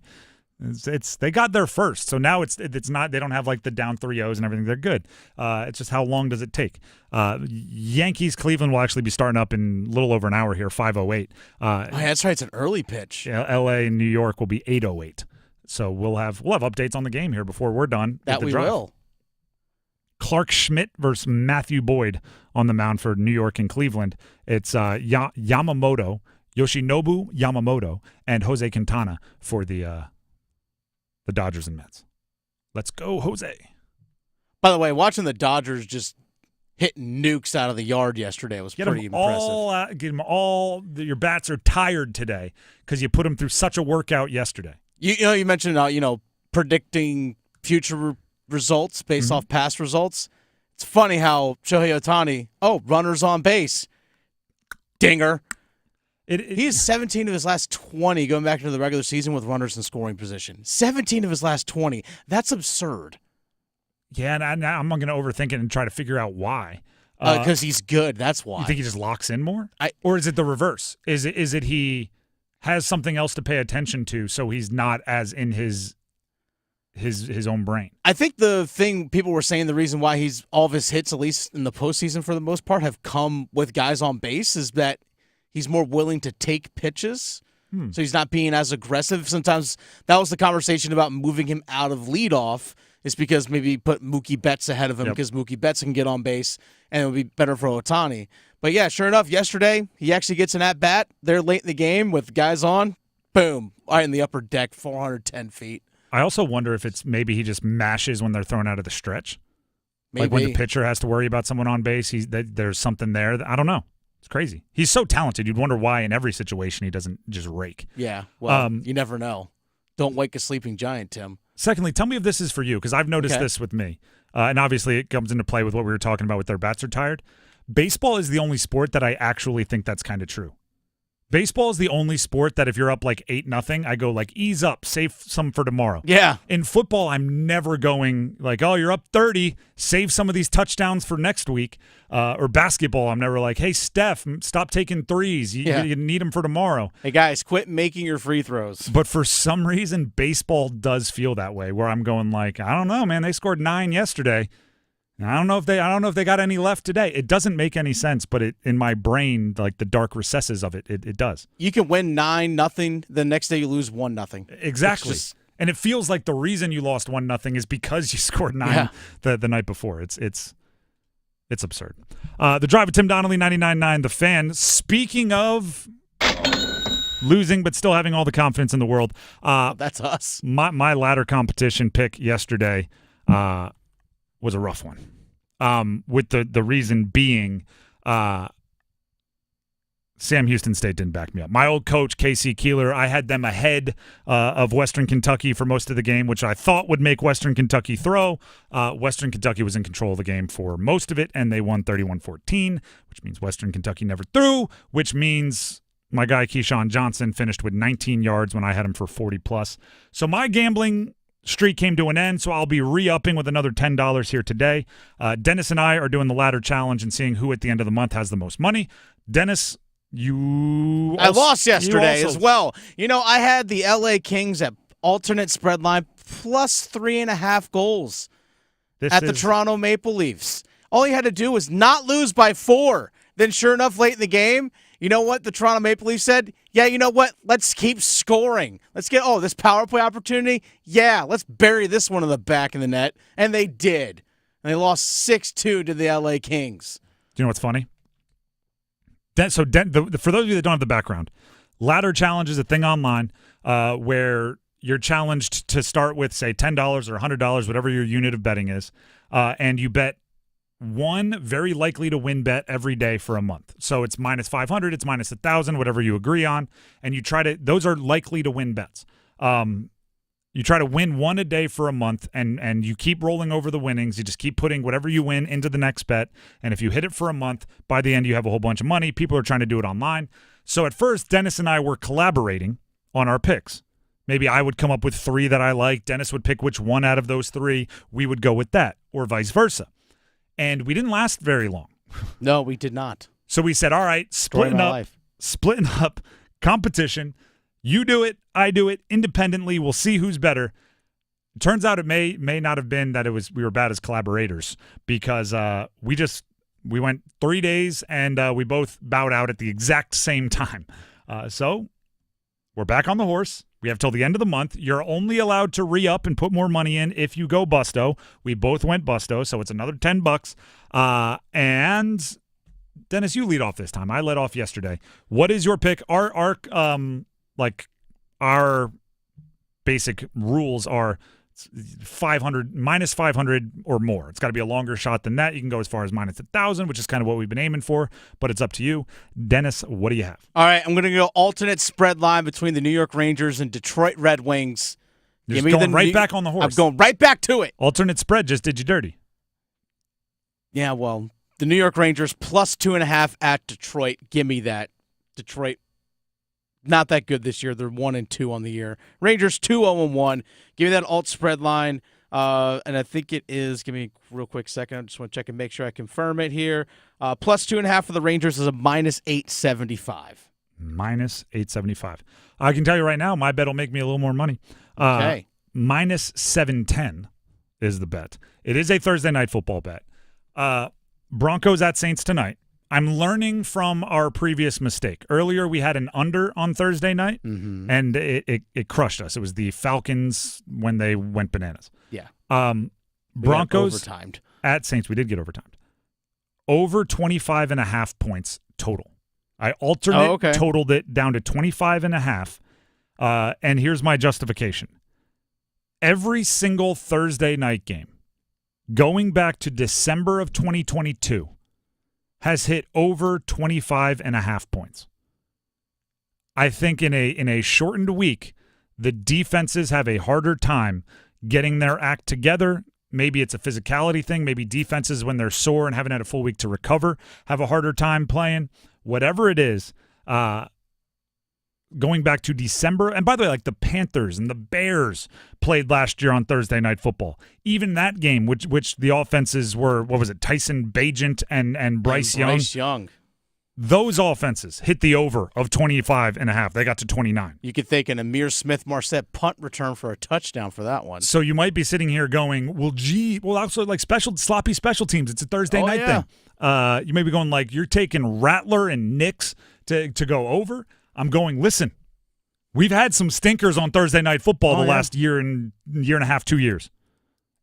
It's they got there first, so now it's not, they don't have like the down 3-0s and everything. They're good. It's just how long does it take? Yankees Cleveland will actually be starting up in a little over an hour here, 5:08. Yeah, that's right. It's an early pitch. L.A. and New York will be 8:08. So we'll have updates on the game here before we're done. That we will. Clark Schmidt versus Matthew Boyd on the mound for New York and Cleveland. It's Yoshinobu Yamamoto and Jose Quintana for the Dodgers and Mets. Let's go, Jose. By the way, watching the Dodgers just hitting nukes out of the yard yesterday. It was Get pretty them impressive. Get them all. Your bats are tired today because you put them through such a workout yesterday. You mentioned predicting future results based off past results. It's funny how Shohei Ohtani, runners on base, dinger. He's 17 of his last 20 going back into the regular season with runners in scoring position. 17 of his last 20. That's absurd. Yeah, and I'm going to overthink it and try to figure out why. Because he's good. That's why. You think he just locks in more? Or is it the reverse? Is it he has something else to pay attention to, so he's not as in his own brain? I think the thing people were saying, the reason why all of his hits, at least in the postseason for the most part, have come with guys on base is that he's more willing to take pitches. So he's not being as aggressive. Sometimes that was the conversation about moving him out of leadoff, is because maybe put Mookie Betts ahead of him because Mookie Betts can get on base and it would be better for Ohtani. But yeah, sure enough, yesterday he actually gets an at-bat there late in the game with guys on. Boom. Right in the upper deck, 410 feet. I also wonder if it's maybe he just mashes when they're thrown out of the stretch. Maybe. Like when the pitcher has to worry about someone on base, there's something there. I don't know. It's crazy. He's so talented. You'd wonder why in every situation he doesn't just rake. Yeah, well, you never know. Don't wake a sleeping giant, Tim. Secondly, tell me if this is for you, because I've noticed this with me. And obviously it comes into play with what we were talking about with their bats are tired. Baseball is the only sport that I actually think that's kind of true. Baseball is the only sport that if you're up like 8-0, I go like, ease up, save some for tomorrow. Yeah. In football, I'm never going like, oh, you're up 30, save some of these touchdowns for next week. Or basketball, I'm never like, hey, Steph, stop taking threes. You need them for tomorrow. Hey, guys, quit making your free throws. But for some reason, baseball does feel that way, where I'm going like, I don't know, man, they scored 9 yesterday. I don't know if they got any left today. It doesn't make any sense, but in my brain, like the dark recesses of it does. You can win 9-0, the next day you lose 1-0. Exactly. And it feels like the reason you lost 1-0 is because you scored 9 the night before. It's absurd. The Drive with Tim Donnelly, 99.9 The Fan. Speaking of losing but still having all the confidence in the world. That's us. My ladder competition pick yesterday was a rough one. With the reason being Sam Houston State didn't back me up. My old coach, K.C. Keeler, I had them ahead of Western Kentucky for most of the game, which I thought would make Western Kentucky throw. Western Kentucky was in control of the game for most of it, and they won 31-14, which means Western Kentucky never threw, which means my guy Keyshawn Johnson finished with 19 yards when I had him for 40+. So my gambling streak came to an end, so I'll be re-upping with another $10 here today. Dennis and I are doing the ladder challenge and seeing who at the end of the month has the most money. Dennis, I lost yesterday as well. I had the LA Kings at alternate spread line plus 3.5 goals the Toronto Maple Leafs. All he had to do was not lose by 4. Then sure enough, late in the game, you know what the Toronto Maple Leafs said? Yeah, you know what? Let's keep scoring. Let's get, this power play opportunity. Yeah, let's bury this one in the back of the net. And they did. And they lost 6-2 to the LA Kings. Do you know what's funny? For those of you that don't have the background, ladder challenge is a thing online where you're challenged to start with, say, $10 or $100, whatever your unit of betting is, and you bet one very likely to win bet every day for a month. So it's minus 500, it's minus 1,000, whatever you agree on, and you try to. Those are likely to win bets. You try to win one a day for a month, and you keep rolling over the winnings. You just keep putting whatever you win into the next bet, and if you hit it for a month, by the end you have a whole bunch of money. People are trying to do it online. So at first, Dennis and I were collaborating on our picks. Maybe I would come up with 3 that I like. Dennis would pick which one out of those 3 we would go with that, or vice versa. And we didn't last very long. No, we did not. So we said, all right, splitting up competition. You do it, I do it independently. We'll see who's better. It turns out it may not have been that we were bad as collaborators, because we went 3 days and we both bowed out at the exact same time. So we're back on the horse. We have till the end of the month. You're only allowed to re-up and put more money in if you go busto. We both went busto, so it's another $10. And Dennis, you lead off this time. I led off yesterday. What is your pick? Our basic rules are It's 500, minus 500 or more. It's got to be a longer shot than that. You can go as far as minus 1,000, which is kind of what we've been aiming for, but it's up to you. Dennis, what do you have? All right, I'm going to go alternate spread line between the New York Rangers and Detroit Red Wings. You're just going right back on the horse. I'm going right back to it. Alternate spread just did you dirty. Yeah, well, the New York Rangers plus 2.5 at Detroit. Give me that. Detroit, not that good this year. They're 1-2 on the year. Rangers 2-0-1. Give me that alt spread line. And I think it is, give me a real quick second. I just want to check and make sure I confirm it here. Plus 2.5 for the Rangers is a minus 875. Minus 875. I can tell you right now, my bet will make me a little more money. Okay. Minus 710 is the bet. It is a Thursday night football bet. Broncos at Saints tonight. I'm learning from our previous mistake. Earlier, we had an under on Thursday night, and it crushed us. It was the Falcons when they went bananas. Yeah. Broncos overtimed. At Saints. We did get overtimed. Over 25.5 points total. I totaled it down to 25.5. And here's my justification. Every single Thursday night game, going back to December of 2022, has hit over 25.5 points. I think in a shortened week, the defenses have a harder time getting their act together. Maybe it's a physicality thing. Maybe defenses, when they're sore and haven't had a full week to recover, have a harder time playing. Whatever it is, going back to December, and by the way, like the Panthers and the Bears played last year on Thursday Night Football. Even that game, which the offenses were, what was it, Tyson Bagent and Bryce Young? Bryce Young. Those offenses hit the over of 25.5. They got to 29. You could think an Amir Smith-Marset punt return for a touchdown for that one. So you might be sitting here going, well, also like sloppy special teams. It's a Thursday night thing. You may be going like, you're taking Rattler and Knicks to go over. I'm going, listen, we've had some stinkers on Thursday Night Football the last year and a half, 2 years.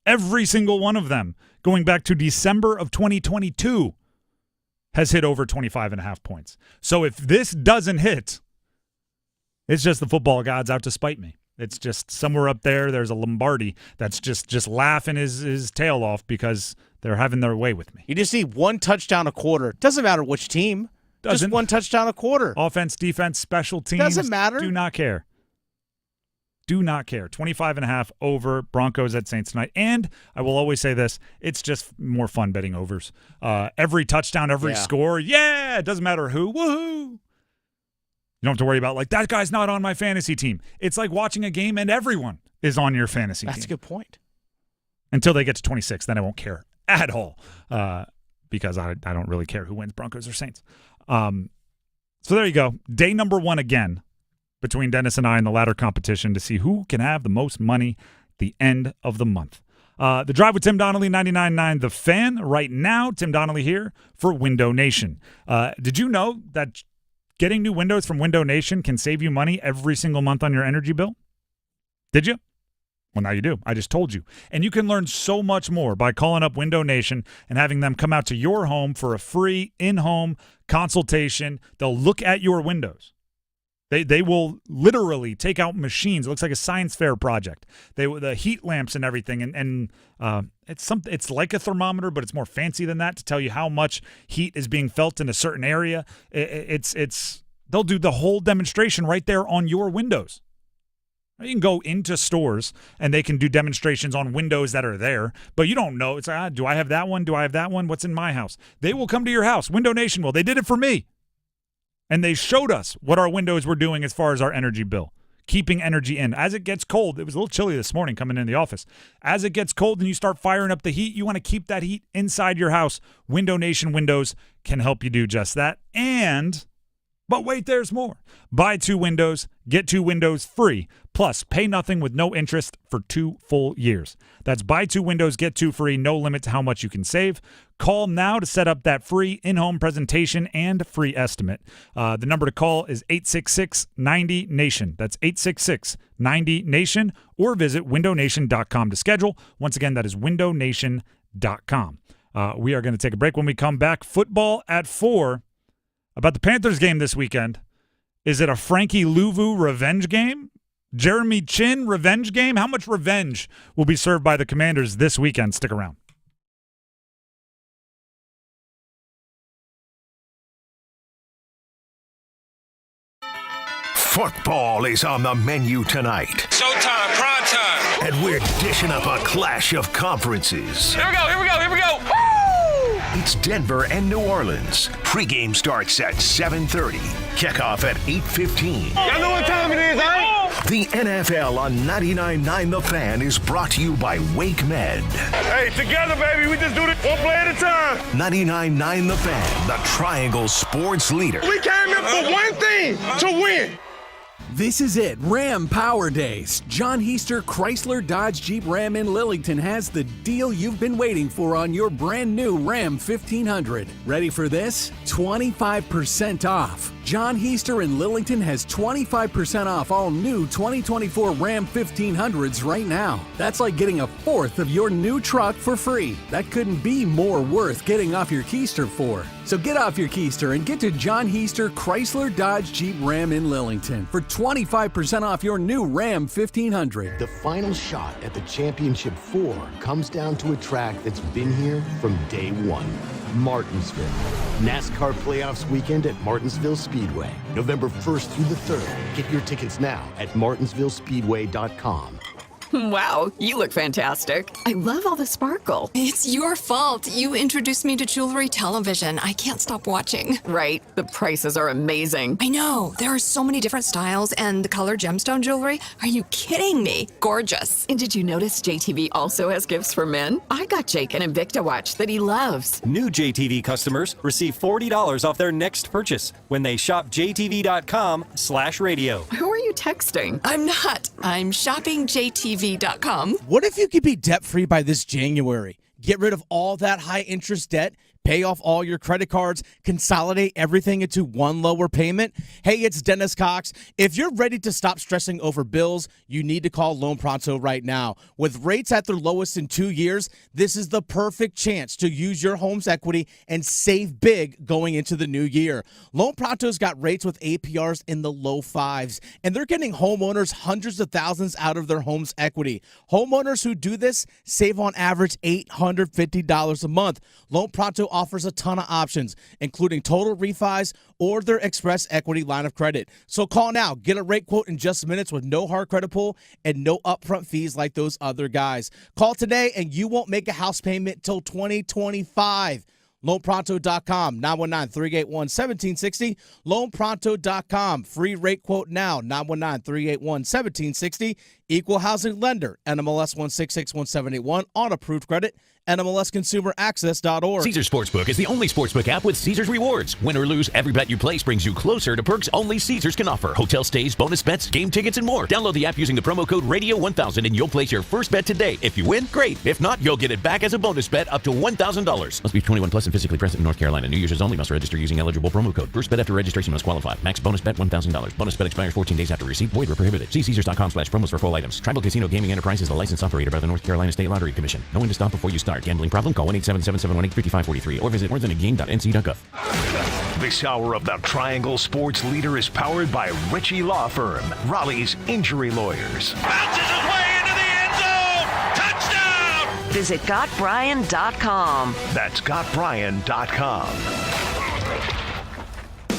Every single one of them, going back to December of 2022, has hit over 25.5 points. So if this doesn't hit, it's just the football gods out to spite me. It's just somewhere up there, there's a Lombardi that's just laughing his tail off because they're having their way with me. You just need one touchdown a quarter. Doesn't matter which team. Just one touchdown a quarter. Offense, defense, special teams. Doesn't matter. Do not care. Do not care. 25.5 over Broncos at Saints tonight. And I will always say this, it's just more fun betting overs. Every touchdown, every score, it doesn't matter who. Woohoo! You don't have to worry about, like, that guy's not on my fantasy team. It's like watching a game and everyone is on your fantasy team. That's a good point. Until they get to 26, then I won't care at all because I don't really care who wins, Broncos or Saints. So there you go. Day number 1 again between Dennis and I in the ladder competition to see who can have the most money at the end of the month. The Drive with Tim Donnelly, 99.9 The Fan. Right now, Tim Donnelly here for Window Nation. Did you know that getting new windows from Window Nation can save you money every single month on your energy bill? Did you? Well, now you do. I just told you. And you can learn so much more by calling up Window Nation and having them come out to your home for a free in-home consultation. They'll look at your windows. They will literally take out machines. It looks like a science fair project. The heat lamps and everything, and it's like a thermometer, but it's more fancy than that to tell you how much heat is being felt in a certain area. They'll do the whole demonstration right there on your windows. You can go into stores and they can do demonstrations on windows that are there, but you don't know. It's like, do I have that one? Do I have that one? What's in my house? They will come to your house. Window Nation will. They did it for me. And they showed us what our windows were doing as far as our energy bill, keeping energy in. As it gets cold, it was a little chilly this morning coming in the office. As it gets cold and you start firing up the heat, you want to keep that heat inside your house. Window Nation windows can help you do just that. But wait, there's more. Buy 2 windows, get 2 windows free, plus pay nothing with no interest for 2 full years. That's buy 2 windows, get 2 free, no limit to how much you can save. Call now to set up that free in-home presentation and free estimate. The number to call is 866-90-NATION. That's 866-90-NATION, or visit windownation.com to schedule. Once again, that is windownation.com. We are going to take a break. When we come back, football at 4. About the Panthers game this weekend, is it a Frankie Luvu revenge game, Jeremy Chinn revenge game? How much revenge will be served by the Commanders this weekend? Stick around. Football is on the menu tonight. Showtime, prime time. And we're dishing up a clash of conferences. Here we go. Woo! It's Denver and New Orleans. Pre-game starts at 7:30. Kickoff at 8:15. Y'all know what time it is, huh? The NFL on 99.9 The Fan is brought to you by Wake Med. Hey, together, baby. We just do it one play at a time. 99.9 The Fan, the Triangle Sports Leader. We came here for one thing, to win. This is it, Ram Power Days. John Heister Chrysler Dodge Jeep Ram in Lillington has the deal you've been waiting for on your brand new Ram 1500. Ready for this? 25% off. John Heister in Lillington has 25% off all new 2024 Ram 1500s right now. That's like getting a fourth of your new truck for free. That couldn't be more worth getting off your keister for. So get off your keister and get to John Heister Chrysler Dodge Jeep Ram in Lillington for 25% off your new Ram 1500. The final shot at the Championship 4 comes down to a track that's been here from day one. Martinsville. NASCAR Playoffs weekend at Martinsville Speedway. November 1st through the 3rd. Get your tickets now at martinsvillespeedway.com. Wow, you look fantastic. I love all the sparkle. It's your fault. You introduced me to jewelry television. I can't stop watching. Right, the prices are amazing. I know. There are so many different styles, and the color gemstone jewelry. Are you kidding me? Gorgeous. And did you notice JTV also has gifts for men? I got Jake an Invicta watch that he loves. New JTV customers receive $40 off their next purchase when they shop jtv.com/radio. Who are you texting? I'm not. I'm shopping JTV.com. What if you could be debt-free by this January? Get rid of all that high-interest debt, pay off all your credit cards, consolidate everything into one lower payment? Hey, it's Dennis Cox. If you're ready to stop stressing over bills, you need to call Loan Pronto right now. With rates at their lowest in 2 years, this is the perfect chance to use your home's equity and save big going into the new year. Loan Pronto's got rates with APRs in the low fives, and they're getting homeowners hundreds of thousands out of their home's equity. Homeowners who do this save on average $850 a month. Loan Pronto offers a ton of options, including total refis or their Express Equity line of credit. So call now. Get a rate quote in just minutes with no hard credit pull and no upfront fees like those other guys. Call today and you won't make a house payment till 2025. LoanPronto.com, 919-381-1760. LoanPronto.com, free rate quote now, 919-381-1760. Equal housing lender, NMLS 1661781, on approved credit, NMLSConsumerAccess.org. Caesars Sportsbook is the only sportsbook app with Caesars Rewards. Win or lose, every bet you place brings you closer to perks only Caesars can offer. Hotel stays, bonus bets, game tickets, and more. Download the app using the promo code Radio1000 and you'll place your first bet today. If you win, great. If not, you'll get it back as a bonus bet up to $1,000. Must be 21 plus and physically present in North Carolina. New users only must register using eligible promo code. First bet after registration must qualify. Max bonus bet $1,000. Bonus bet expires 14 days after receipt. Void where prohibited. See Caesars.com/promos for full items. Tribal Casino Gaming Enterprise is the licensed operator by the North Carolina State Lottery Commission. Knowing to stop before you start. Gambling problem? Call 1-877-718-5543 or visit morethanagame.nc.gov. This hour of the Triangle Sports Leader is powered by Ritchie Law Firm, Raleigh's injury lawyers. Bounces his way into the end zone. Touchdown! Visit GotBrian.com. That's GotBrian.com.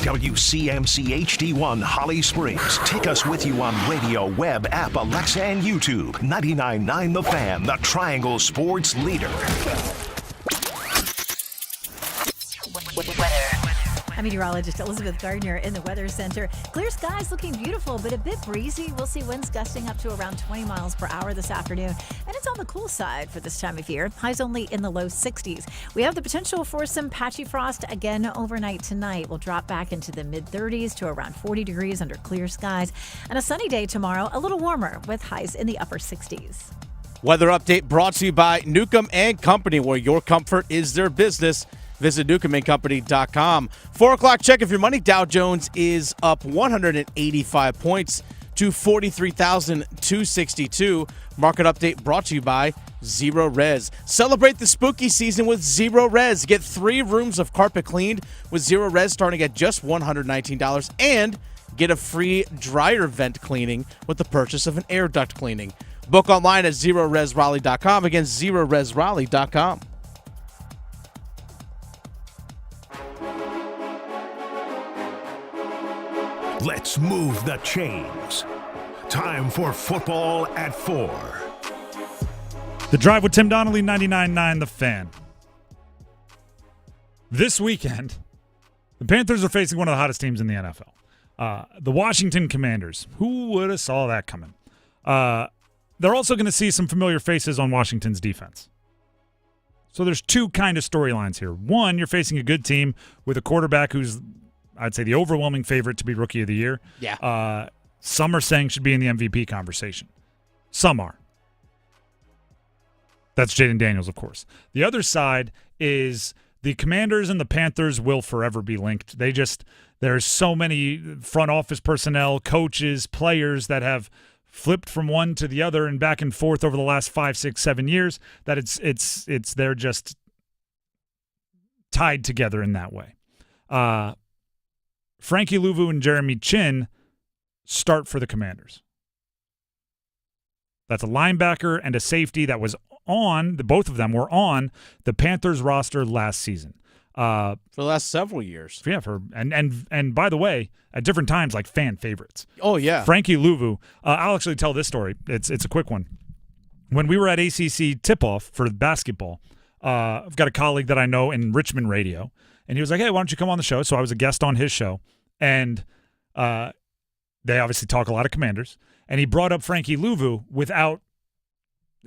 WCMC HD1 Holly Springs. Take us with you on radio, web, app, Alexa, and YouTube. 99.9 The Fan, the Triangle Sports Leader. I'm meteorologist Elizabeth Gardner in the Weather Center. Clear skies looking beautiful, but a bit breezy. We'll see winds gusting up to around 20 miles per hour this afternoon. And it's on the cool side for this time of year. Highs only in the low 60s. We have the potential for some patchy frost again overnight tonight. We'll drop back into the mid-30s to around 40 degrees under clear skies. And a sunny day tomorrow, a little warmer with highs in the upper 60s. Weather update brought to you by Newcomb & Company, where your comfort is their business. Visit newcombandcompany.com. 4 o'clock check of your money. Dow Jones is up 185 points to 43,262. Market update brought to you by Zero Res. Celebrate the spooky season with Zero Res. Get 3 rooms of carpet cleaned with Zero Res starting at just $119. And Get a free dryer vent cleaning with the purchase of an air duct cleaning. Book online at ZeroResRaleigh.com. Again, ZeroResRaleigh.com. Let's move the chains. Time for football at 4. The Drive with Tim Donnelly, 99.9 The Fan. This weekend, the Panthers are facing one of the hottest teams in the NFL. The Washington Commanders. Who would have saw that coming? They're also going to see some familiar faces on Washington's defense. So there's two kind of storylines here. One, you're facing a good team with a quarterback who's, I'd say, the overwhelming favorite to be Rookie of the Year. Yeah. Some are saying should be in the MVP conversation. Some are. That's Jaden Daniels, of course. The other side is the Commanders and the Panthers will forever be linked. There's so many front office personnel, coaches, players that have flipped from one to the other and back and forth over the last 5, 6, 7 years that they're just tied together in that way. Frankie Luvu and Jeremy Chinn start for the Commanders. That's a linebacker and a safety that was both of them were on the Panthers roster last season. For the last several years. Yeah, and by the way, at different times, like fan favorites. Oh, yeah. Frankie Luvu. I'll actually tell this story. It's a quick one. When we were at ACC tip-off for basketball, I've got a colleague that I know in Richmond radio, and he was like, hey, why don't you come on the show? So I was a guest on his show, and they obviously talk a lot of Commanders, and he brought up Frankie Luvu without –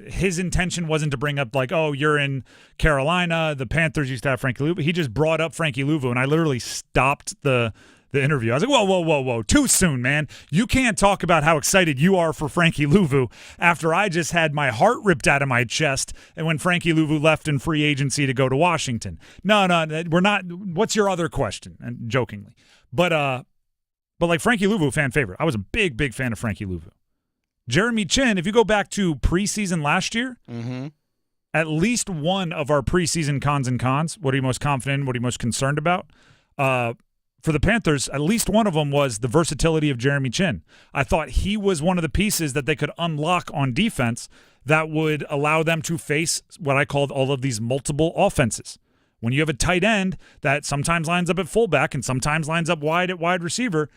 his intention wasn't to bring up like, oh, you're in Carolina, the Panthers used to have Frankie Luvu. He just brought up Frankie Luvu, and I literally stopped the interview. I was like, whoa, too soon, man. You can't talk about how excited you are for Frankie Luvu after I just had my heart ripped out of my chest and when Frankie Luvu left in free agency to go to Washington. No, we're not. What's your other question? And jokingly. But like Frankie Luvu, fan favorite. I was a big fan of Frankie Luvu. Jeremy Chinn, if you go back to preseason last year, at least one of our preseason cons and cons, what are you most confident in, what are you most concerned about? For the Panthers, at least one of them was the versatility of Jeremy Chinn. I thought he was one of the pieces that they could unlock on defense that would allow them to face what I called all of these multiple offenses. When you have a tight end that sometimes lines up at fullback and sometimes lines up wide at wide receiver,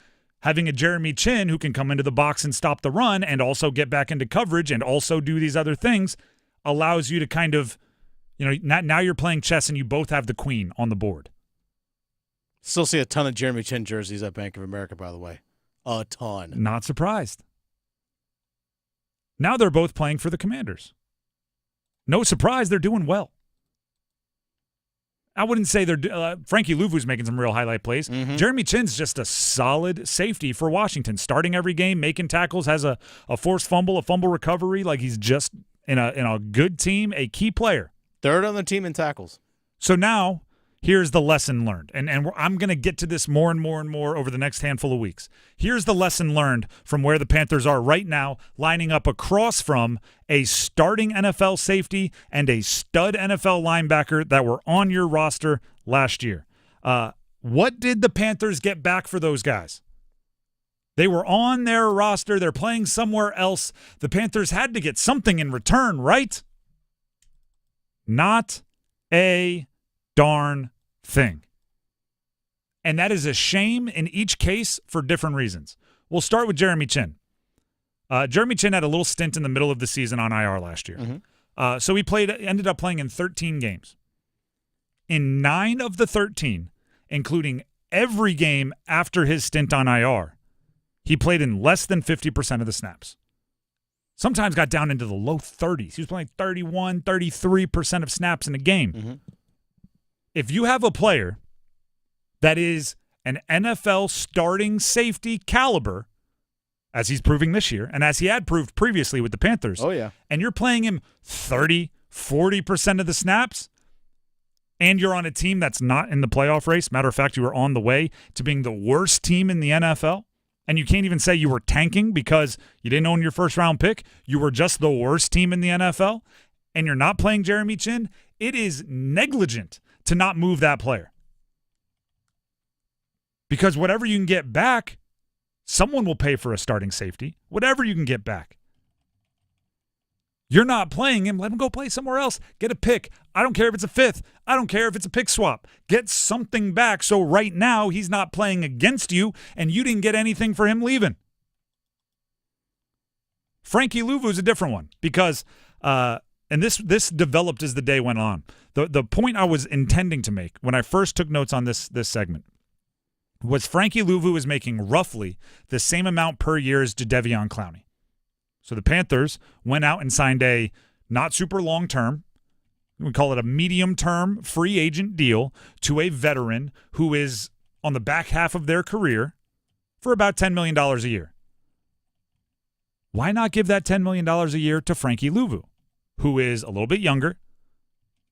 having a Jeremy Chinn who can come into the box and stop the run and also get back into coverage and also do these other things allows you to kind of, now you're playing chess and you both have the queen on the board. Still see a ton of Jeremy Chinn jerseys at Bank of America, by the way. A ton. Not surprised. Now they're both playing for the Commanders. No surprise, they're doing well. I wouldn't say they're Frankie Luvu's making some real highlight plays. Jeremy Chinn's just a solid safety for Washington, starting every game, making tackles, has a forced fumble, a fumble recovery. Like he's just in a good team, a key player. Third on the team in tackles. So now here's the lesson learned, and I'm going to get to this more and more over the next handful of weeks. Here's the lesson learned from where the Panthers are right now, lining up across from a starting NFL safety and a stud NFL linebacker that were on your roster last year. What did the Panthers get back for those guys? They were on their roster. They're playing somewhere else. The Panthers had to get something in return, right? Not a darn thing. And that is a shame in each case for different reasons. We'll start with Jeremy Chinn. Jeremy Chinn had a little stint in the middle of the season on IR last year. So he ended up playing in 13 games. In 9 of the 13, including every game after his stint on IR, he played in less than 50% of the snaps. Sometimes got down into the low 30s. He was playing 31, 33% of snaps in a game. If you have a player that is an NFL starting safety caliber, as he's proving this year, and as he had proved previously with the Panthers, and you're playing him 30, 40% of the snaps, and you're on a team that's not in the playoff race, matter of fact, you were on the way to being the worst team in the NFL, and you can't even say you were tanking because you didn't own your first-round pick, you were just the worst team in the NFL, and you're not playing Jeremy Chinn, it is negligent to not move that player. Because whatever you can get back Someone will pay for a starting safety, whatever you can get back. You're not playing him. Let him go play somewhere else. Get a pick. I don't care if it's a fifth. I don't care if it's a pick swap. Get something back so right now he's not playing against you and you didn't get anything for him leaving. Frankie Luvu is a different one because, and this developed as the day went on. The point I was intending to make when I first took notes on this segment was Frankie Luvu is making roughly the same amount per year as Jadeveon Clowney. So the Panthers went out and signed a not super long-term, we call it a medium-term free agent deal to a veteran who is on the back half of their career for about $10 million a year. Why not give that $10 million a year to Frankie Luvu, who is a little bit younger?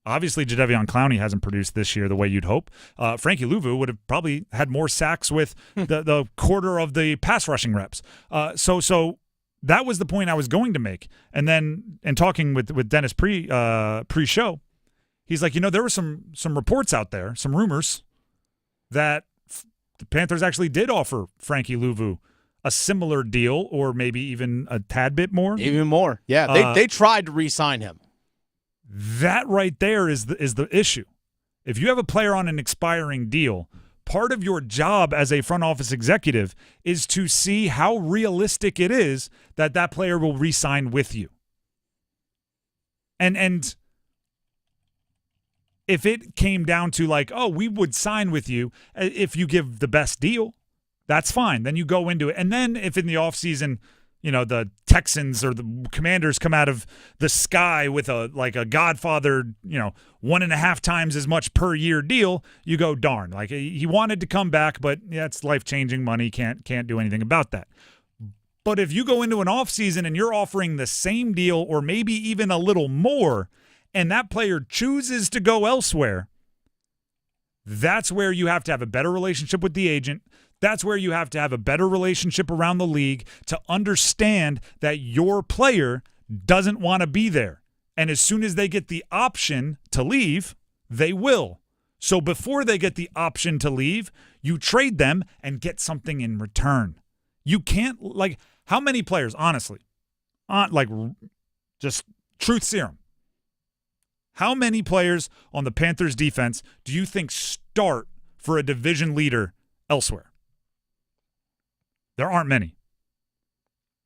Obviously, Jadeveon Clowney hasn't produced this year the way you'd hope. Frankie Luvu would have probably had more sacks with the quarter of the pass rushing reps. So that was the point I was going to make. And then in talking with Dennis pre-show, he's like, there were some reports out there, some rumors that the Panthers actually did offer Frankie Luvu a similar deal or maybe even a tad bit more. Even more. Yeah, they tried to re-sign him. That right there is the issue. If you have a player on an expiring deal, part of your job as a front office executive is to see how realistic it is that player will re-sign with you. And if it came down to like, oh, we would sign with you if you give the best deal, that's fine. Then you go into it. And then if in the offseason, the Texans or the Commanders come out of the sky with a Godfather, 1.5 times as much per year deal, you go, darn. Like he wanted to come back, but it's life-changing money. Can't do anything about that. But if you go into an offseason and you're offering the same deal or maybe even a little more, and that player chooses to go elsewhere, that's where you have to have a better relationship with the agent. That's where you have to have a better relationship around the league to understand that your player doesn't want to be there. And as soon as they get the option to leave, they will. So before they get the option to leave, you trade them and get something in return. You can't, how many players, honestly, just truth serum, how many players on the Panthers defense do you think start for a division leader elsewhere? There aren't many.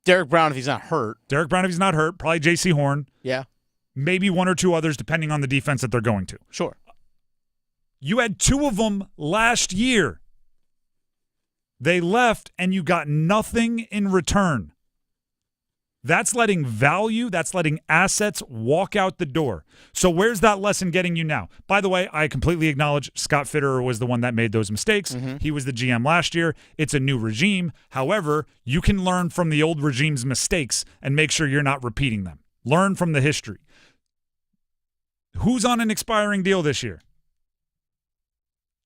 Derek Brown if he's not hurt. Probably J.C. Horn. Yeah. Maybe one or two others depending on the defense that they're going to. Sure. You had two of them last year. They left and you got nothing in return. That's letting value, that's letting assets walk out the door. So where's that lesson getting you now? By the way, I completely acknowledge Scott Fitterer was the one that made those mistakes. Mm-hmm. He was the GM last year. It's a new regime. However, you can learn from the old regime's mistakes and make sure you're not repeating them. Learn from the history. Who's on an expiring deal this year?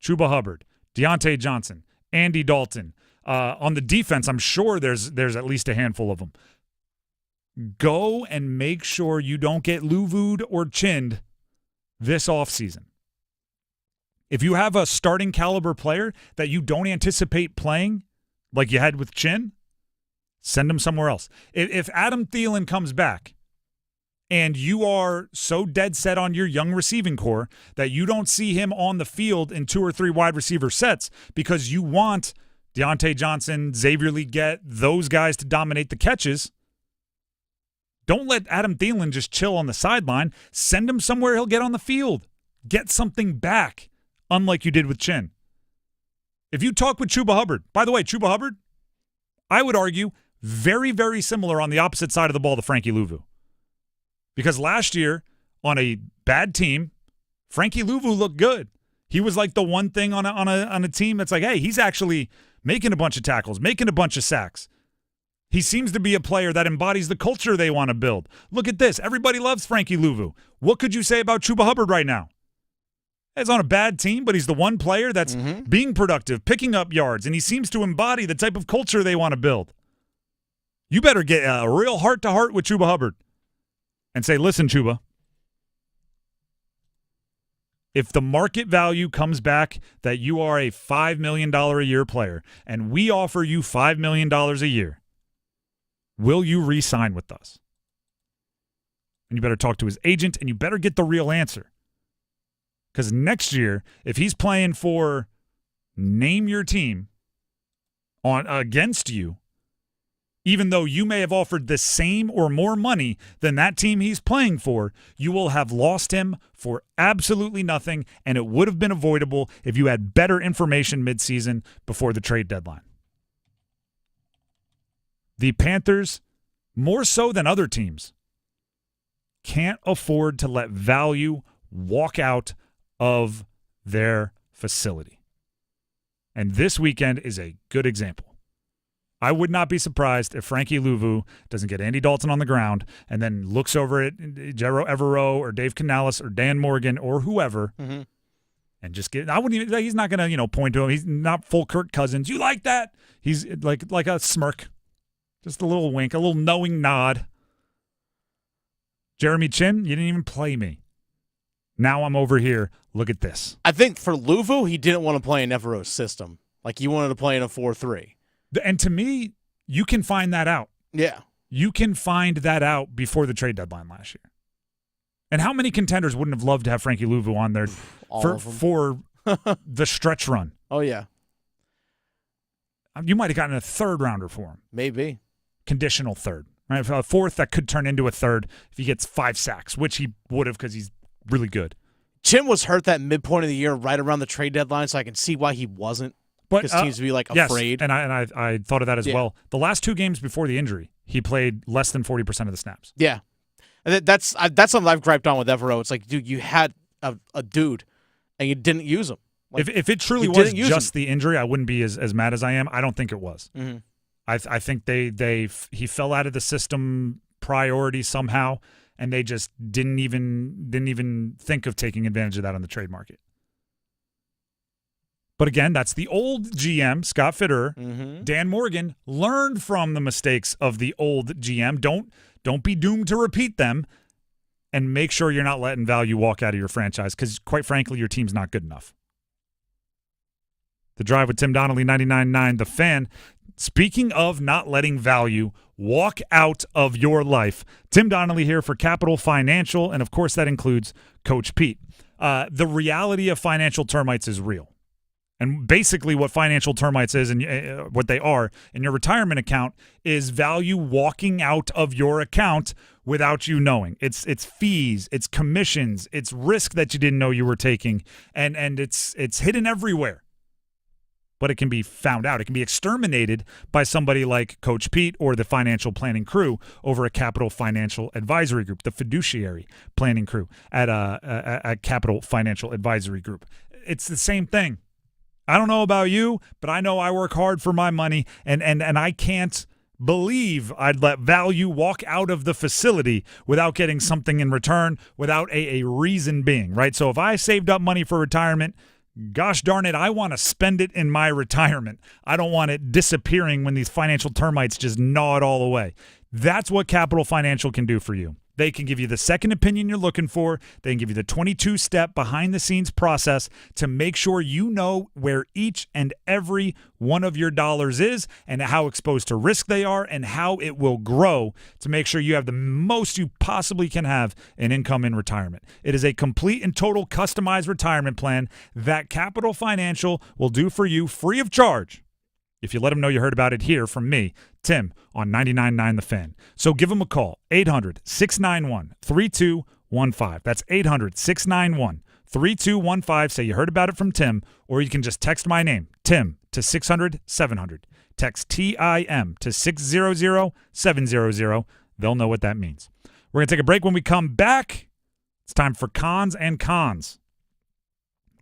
Chuba Hubbard, Deontay Johnson, Andy Dalton. On the defense, I'm sure there's at least a handful of them. Go and make sure you don't get Luvu'd or chinned this offseason. If you have a starting caliber player that you don't anticipate playing like you had with Chinn, send him somewhere else. If Adam Thielen comes back and you are so dead set on your young receiving core that you don't see him on the field in 2 or 3 wide receiver sets because you want Deontay Johnson, Xavier Legette, those guys to dominate the catches, don't let Adam Thielen just chill on the sideline. Send him somewhere he'll get on the field. Get something back, unlike you did with Chinn. If you talk with Chuba Hubbard, by the way, Chuba Hubbard, I would argue very, very similar on the opposite side of the ball to Frankie Luvu. Because last year, on a bad team, Frankie Luvu looked good. He was like the one thing on a team that's like, hey, he's actually making a bunch of tackles, making a bunch of sacks. He seems to be a player that embodies the culture they want to build. Look at this. Everybody loves Frankie Luvu. What could you say about Chuba Hubbard right now? He's on a bad team, but he's the one player that's being productive, picking up yards, and he seems to embody the type of culture they want to build. You better get a real heart-to-heart with Chuba Hubbard and say, listen, Chuba, If the market value comes back that you are a $5 million a year player and we offer you $5 million a year, will you re-sign with us? And you better talk to his agent, and you better get the real answer. Because next year, if he's playing for name your team against you, even though you may have offered the same or more money than that team he's playing for, you will have lost him for absolutely nothing, and it would have been avoidable if you had better information midseason before the trade deadline. The Panthers, more so than other teams, can't afford to let value walk out of their facility. And this weekend is a good example. I would not be surprised if Frankie Luvu doesn't get Andy Dalton on the ground and then looks over at Jero Evero or Dave Canales or Dan Morgan or whoever and just get. I wouldn't even. He's not going to point to him. He's not full Kirk Cousins. You like that? He's like a smirk, just a little wink, a little knowing nod. Jeremy Chinn, you didn't even play me. Now I'm over here. Look at this. I think for Luvu, he didn't want to play in Evero's system. Like he wanted to play in a 4-3. And to me, you can find that out. Yeah. You can find that out before the trade deadline last year. And how many contenders wouldn't have loved to have Frankie Luvu on there for the stretch run? Oh, yeah. You might have gotten a third rounder for him. Maybe. Conditional third. Right? A fourth that could turn into a third if he gets 5 sacks, which he would have because he's really good. Chinn was hurt that midpoint of the year right around the trade deadline, so I can see why he wasn't. Because teams would be afraid. Yes, and I thought of that as well. The last 2 games before the injury, he played less than 40% of the snaps. Yeah, and that's something I've griped on with Evero. It's like, dude, you had a dude, and you didn't use him. Like, if it truly was just the injury, I wouldn't be as mad as I am. I don't think it was. Mm-hmm. I think he fell out of the system priority somehow, and they just didn't even think of taking advantage of that on the trade market. But again, that's the old GM, Scott Fitterer. Mm-hmm. Dan Morgan learned from the mistakes of the old GM. Don't be doomed to repeat them, and make sure you're not letting value walk out of your franchise because, quite frankly, your team's not good enough. The Drive with Tim Donnelly, 99.9 The Fan. Speaking of not letting value walk out of your life, Tim Donnelly here for Capital Financial, and, of course, that includes Coach Pete. The reality of financial termites is real. And basically what financial termites is and what they are in your retirement account is value walking out of your account without you knowing. It's fees, it's commissions, it's risk that you didn't know you were taking, and it's hidden everywhere. But it can be found out. It can be exterminated by somebody like Coach Pete or the financial planning crew over at Capital Financial Advisory Group, the fiduciary planning crew at Capital Financial Advisory Group. It's the same thing. I don't know about you, but I know I work hard for my money, and I can't believe I'd let value walk out of the facility without getting something in return, without a reason being, right? So if I saved up money for retirement, gosh darn it, I want to spend it in my retirement. I don't want it disappearing when these financial termites just gnaw it all away. That's what Capital Financial can do for you. They can give you the second opinion you're looking for. They can give you the 22-step behind-the-scenes process to make sure you know where each and every one of your dollars is and how exposed to risk they are and how it will grow to make sure you have the most you possibly can have in income in retirement. It is a complete and total customized retirement plan that Capital Financial will do for you free of charge if you let them know you heard about it here from me, Tim, on 99.9 The Fan. So give them a call, 800-691-3215. That's 800-691-3215. Say you heard about it from Tim, or you can just text my name, Tim, to 600-700. Text TIM to 600-700. They'll know what that means. We're going to take a break. When we come back, it's time for Cons and Cons.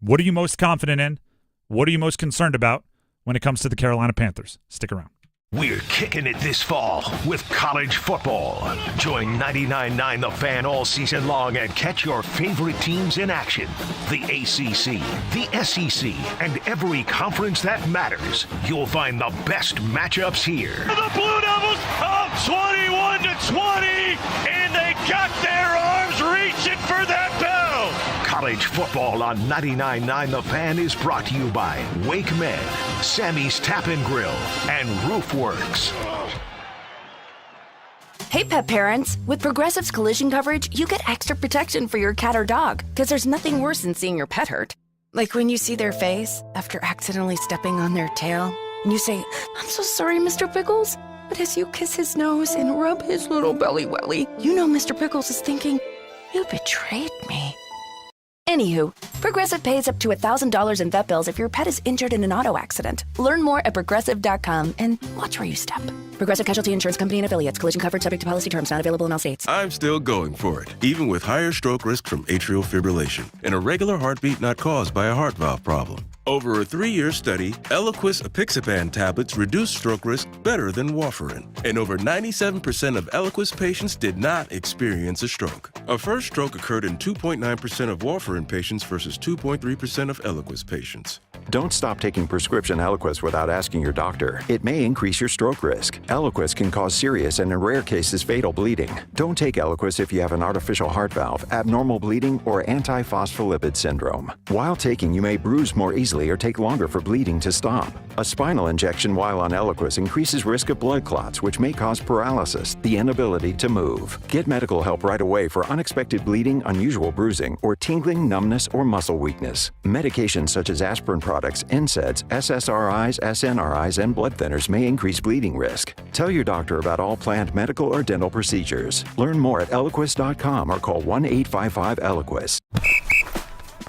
What are you most confident in? What are you most concerned about when it comes to the Carolina Panthers? Stick around. We're kicking it this fall with college football. Join 99.9 The Fan all season long and catch your favorite teams in action. The ACC, the SEC, and every conference that matters. You'll find the best matchups here. The Blue Devils up 21-20, and they got their arms reaching for that bell. College College football on 99.9 The Fan is brought to you by Wake Med, Sammy's Tap and Grill, and Roofworks. Hey, pet parents. With Progressive's collision coverage, you get extra protection for your cat or dog, because there's nothing worse than seeing your pet hurt. Like when you see their face after accidentally stepping on their tail, and you say, "I'm so sorry, Mr. Pickles." But as you kiss his nose and rub his little belly welly, you know Mr. Pickles is thinking, "You betrayed me." Anywho, Progressive pays up to $1,000 in vet bills if your pet is injured in an auto accident. Learn more at Progressive.com and watch where you step. Progressive Casualty Insurance Company and Affiliates. Collision coverage subject to policy terms. Not available in all states. I'm still going for it, even with higher stroke risk from atrial fibrillation and a regular heartbeat not caused by a heart valve problem. Over a 3-year study, Eliquis apixaban tablets reduced stroke risk better than warfarin, and over 97% of Eliquis patients did not experience a stroke. A first stroke occurred in 2.9% of warfarin patients versus 2.3% of Eliquis patients. Don't stop taking prescription Eliquis without asking your doctor. It may increase your stroke risk. Eliquis can cause serious and in rare cases fatal bleeding. Don't take Eliquis if you have an artificial heart valve, abnormal bleeding, or antiphospholipid syndrome. While taking, you may bruise more easily or take longer for bleeding to stop. A spinal injection while on Eliquis increases risk of blood clots, which may cause paralysis, the inability to move. Get medical help right away for unexpected bleeding, unusual bruising, or tingling, numbness, or muscle weakness. Medications such as aspirin products, NSAIDs, SSRIs, SNRIs, and blood thinners may increase bleeding risk. Tell your doctor about all planned medical or dental procedures. Learn more at Eliquis.com or call 1-855-ELIQUIS.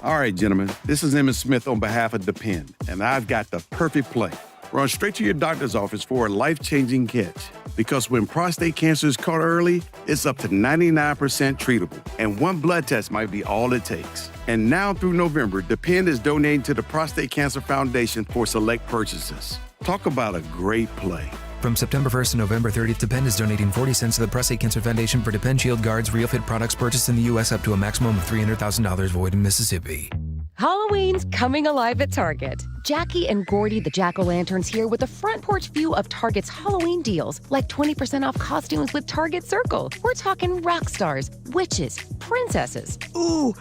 All right, gentlemen, this is Emmett Smith on behalf of Depend, and I've got the perfect play. Run straight to your doctor's office for a life-changing catch. Because when prostate cancer is caught early, it's up to 99% treatable, and one blood test might be all it takes. And now through November, Depend is donating to the Prostate Cancer Foundation for select purchases. Talk about a great play. From September 1st to November 30th, Depend is donating 40 cents to the Prostate Cancer Foundation for Depend Shield Guards Real Fit products purchased in the U.S. up to a maximum of $300,000 void in Mississippi. Halloween's coming alive at Target. Jackie and Gordy, the jack-o'-lanterns, here with a front porch view of Target's Halloween deals, like 20% off costumes with Target Circle. We're talking rock stars, witches, princesses. Ooh,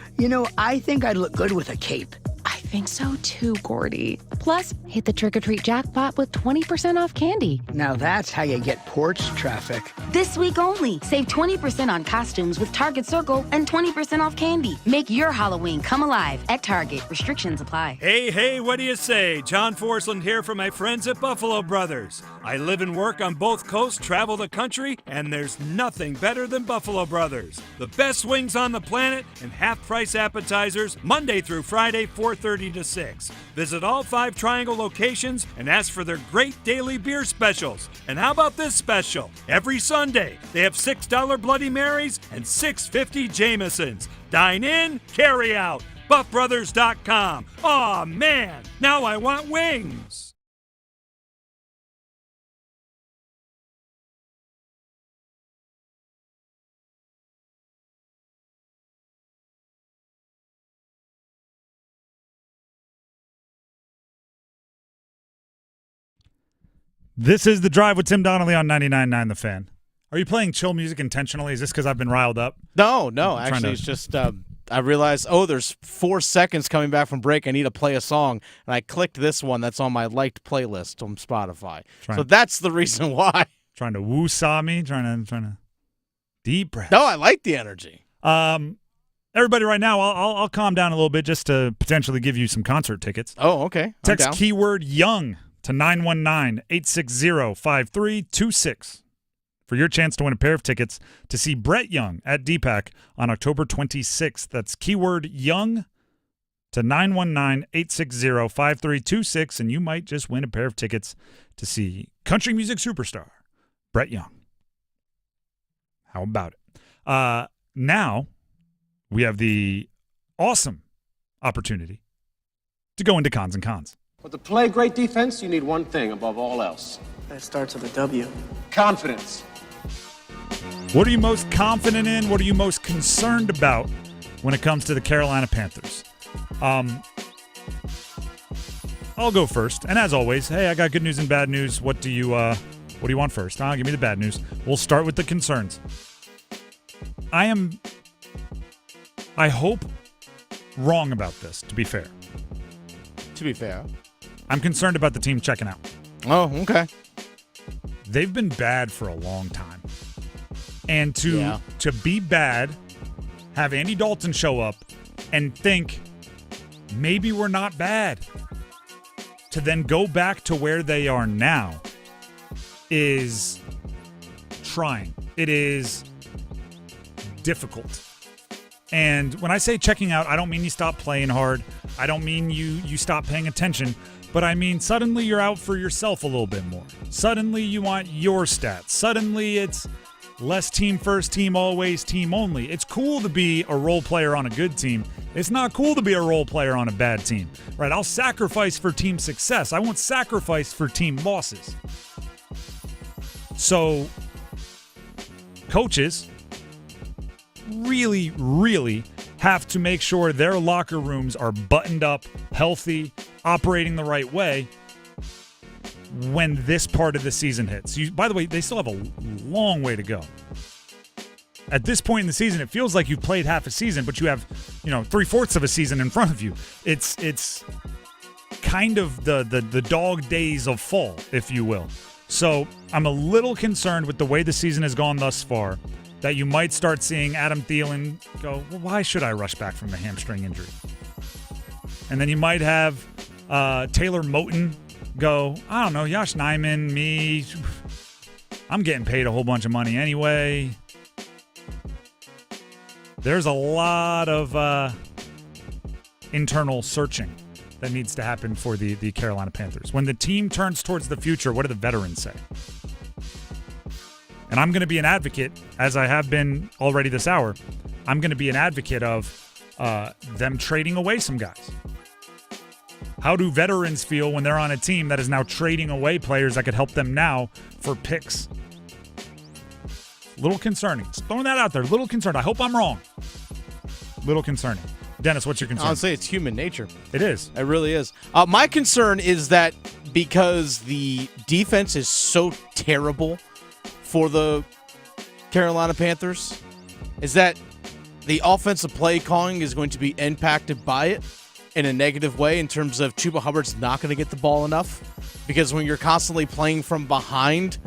I think I'd look good with a cape. I think so too, Gordy. Plus, hit the trick-or-treat jackpot with 20% off candy. Now that's how you get porch traffic. This week only, save 20% on costumes with Target Circle and 20% off candy. Make your Halloween come alive at Target. Restrictions apply. Hey, what do you say? John Forsland here from my friends at Buffalo Brothers. I live and work on both coasts, travel the country, and there's nothing better than Buffalo Brothers. The best wings on the planet and half-price appetizers Monday through Friday, 4:30 to 6. Visit all 5 Triangle locations and ask for their great daily beer specials. And how about this special? Every Sunday, they have $6 Bloody Marys and $6.50 Jamesons. Dine in, carry out. BuffBrothers.com. Aw, man, now I want wings. This is The Drive with Tim Donnelly on 99.9 The Fan. Are you playing chill music intentionally? Is this because I've been riled up? No. Actually, it's just I realized, there's 4 seconds coming back from break. I need to play a song. And I clicked this one that's on my liked playlist on Spotify. So that's the reason why. Trying to woo-saw me? Trying to deep breath. No, I like the energy. Everybody right now, I'll calm down a little bit just to potentially give you some concert tickets. Oh, okay. Text keyword YOUNG to 919-860-5326 for your chance to win a pair of tickets to see Brett Young at DPAC on October 26th. That's keyword YOUNG to 919-860-5326, and you might just win a pair of tickets to see country music superstar Brett Young. How about it? Now we have the awesome opportunity to go into cons and cons. But to play great defense, you need one thing above all else. That starts with a W. Confidence. What are you most confident in? What are you most concerned about when it comes to the Carolina Panthers? I'll go first. And as always, hey, I got good news and bad news. What do you want first? Give me the bad news. We'll start with the concerns. I hope wrong about this, to be fair. To be fair. I'm concerned about the team checking out. Oh, okay. They've been bad for a long time. And to be bad, have Andy Dalton show up and think, maybe we're not bad, to then go back to where they are now is trying. It is difficult. And when I say checking out, I don't mean you stop playing hard. I don't mean you stop paying attention. But I mean suddenly you're out for yourself a little bit more. Suddenly you want your stats. Suddenly it's less team first, team always, team only. It's cool to be a role player on a good team. It's not cool to be a role player on a bad team. Right? I'll sacrifice for team success. I won't sacrifice for team losses. So coaches really, really have to make sure their locker rooms are buttoned up, healthy, operating the right way when this part of the season hits. By the way, they still have a long way to go. At this point in the season, it feels like you've played half a season, but you have, 3/4 of a season in front of you. It's kind of the dog days of fall, if you will. So I'm a little concerned with the way the season has gone thus far, that you might start seeing Adam Thielen go, well, why should I rush back from the hamstring injury? And then you might have Taylor Moton go, I don't know, Josh Nijman, me, I'm getting paid a whole bunch of money anyway. There's a lot of internal searching that needs to happen for the Carolina Panthers. When the team turns towards the future, what do the veterans say? And I'm going to be an advocate, as I have been already this hour, I'm going to be an advocate of them trading away some guys. How do veterans feel when they're on a team that is now trading away players that could help them now for picks? Little concerning. Just throwing that out there. Little concerned. I hope I'm wrong. Little concerning. Dennis, what's your concern? I'll say it's human nature. It is. It really is. My concern is that because the defense is so terrible for the Carolina Panthers, is that the offensive play calling is going to be impacted by it in a negative way in terms of Chuba Hubbard's not going to get the ball enough, because when you're constantly playing from behind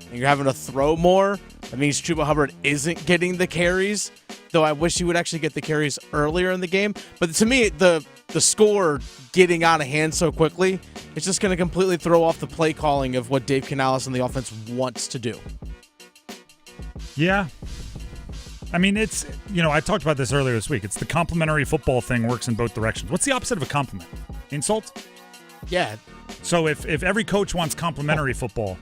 and you're having to throw more, that means Chuba Hubbard isn't getting the carries, though I wish he would actually get the carries earlier in the game. But to me, the score getting out of hand so quickly, it's just going to completely throw off the play calling of what Dave Canales and the offense wants to do. Yeah. I mean, it's, I talked about this earlier this week. It's the complimentary football thing works in both directions. What's the opposite of a compliment? Insult? Yeah. So if every coach wants complimentary football,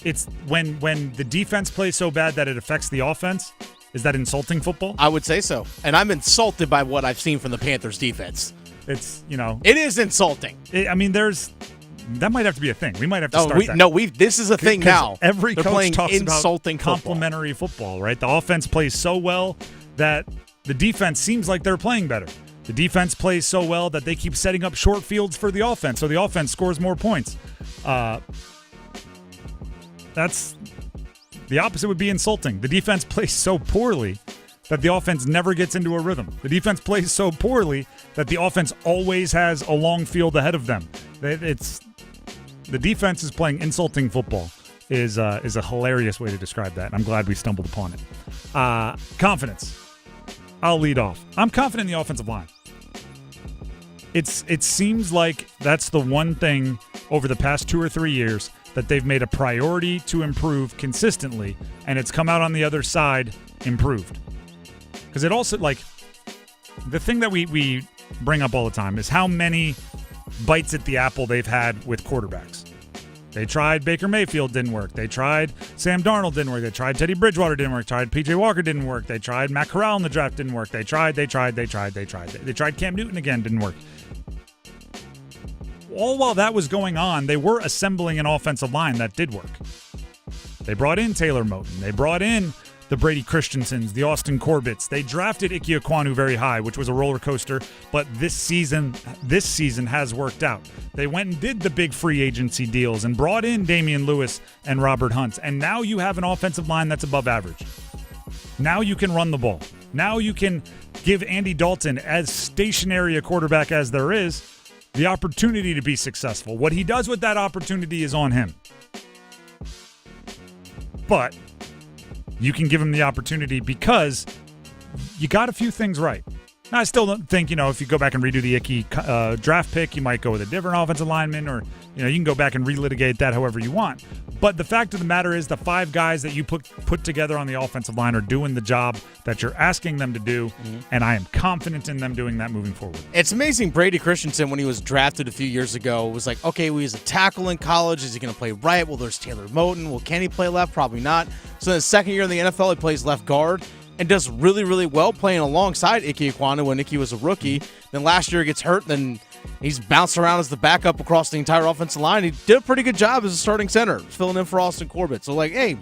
it's when the defense plays so bad that it affects the offense. Is that insulting football? I would say so. And I'm insulted by what I've seen from the Panthers defense. It's, It is insulting. That might have to be a thing. We might have to start that. No, this is a thing now. Every coach talks insulting about complimentary football, right? The offense plays so well that the defense seems like they're playing better. The defense plays so well that they keep setting up short fields for the offense, so the offense scores more points. That's the opposite would be insulting. The defense plays so poorly that the offense never gets into a rhythm. The defense plays so poorly that the offense always has a long field ahead of them. The defense is playing insulting football is a hilarious way to describe that. I'm glad we stumbled upon it. Confidence. I'll lead off. I'm confident in the offensive line. It seems like that's the one thing over the past 2 or 3 years that they've made a priority to improve consistently, and it's come out on the other side improved. Because it also, the thing that we bring up all the time is how many bites at the apple they've had with quarterbacks. They tried Baker Mayfield, didn't work. They tried Sam Darnold, didn't work. They tried Teddy Bridgewater, didn't work. Tried PJ Walker, didn't work. They tried Matt Corral in the draft, didn't work. They tried Cam Newton again, didn't work. All while that was going on, they were assembling an offensive line that did work. They brought in Taylor Moton. They brought in the Brady Christensens, the Austin Corbetts. They drafted Ike Ekwonu very high, which was a roller coaster, but this season has worked out. They went and did the big free agency deals and brought in Damian Lewis and Robert Hunt, and now you have an offensive line that's above average. Now you can run the ball. Now you can give Andy Dalton, as stationary a quarterback as there is, the opportunity to be successful. What he does with that opportunity is on him. But you can give him the opportunity because you got a few things right. Now, I still don't think, if you go back and redo the Icky draft pick, you might go with a different offensive lineman, or, you can go back and relitigate that however you want. But the fact of the matter is the 5 guys that you put together on the offensive line are doing the job that you're asking them to do, and I am confident in them doing that moving forward. It's amazing. Brady Christensen, when he was drafted a few years ago, was like, okay, well, he's a tackle in college. Is he going to play right? Well, there's Taylor Moton. Well, can he play left? Probably not. So in the second year in the NFL, he plays left guard and does really, really well playing alongside Ike Ekwonu when Ike was a rookie. Then last year he gets hurt, then he's bounced around as the backup across the entire offensive line. He did a pretty good job as a starting center, filling in for Austin Corbett. So, hey,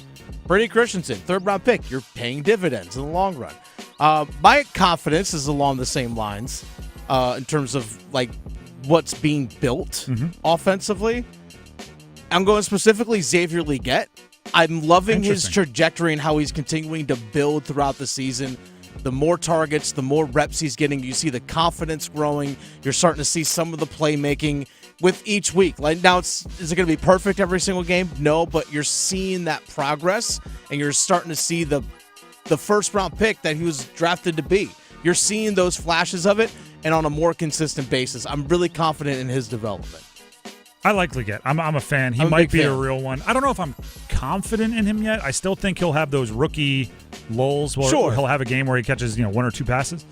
Brady Christensen, 3rd-round pick. You're paying dividends in the long run. My confidence is along the same lines in terms of, what's being built offensively. I'm going specifically Xavier Legette. I'm loving his trajectory and how he's continuing to build throughout the season. The more targets, the more reps he's getting. You see the confidence growing. You're starting to see some of the playmaking with each week. Now, is it going to be perfect every single game? No, but you're seeing that progress, and you're starting to see the first-round pick that he was drafted to be. You're seeing those flashes of it, and on a more consistent basis. I'm really confident in his development. I like Legette. I'm a fan. He might be a real one. I don't know if I'm confident in him yet. I still think he'll have those rookie lulls where he'll have a game where he catches 1 or 2 passes.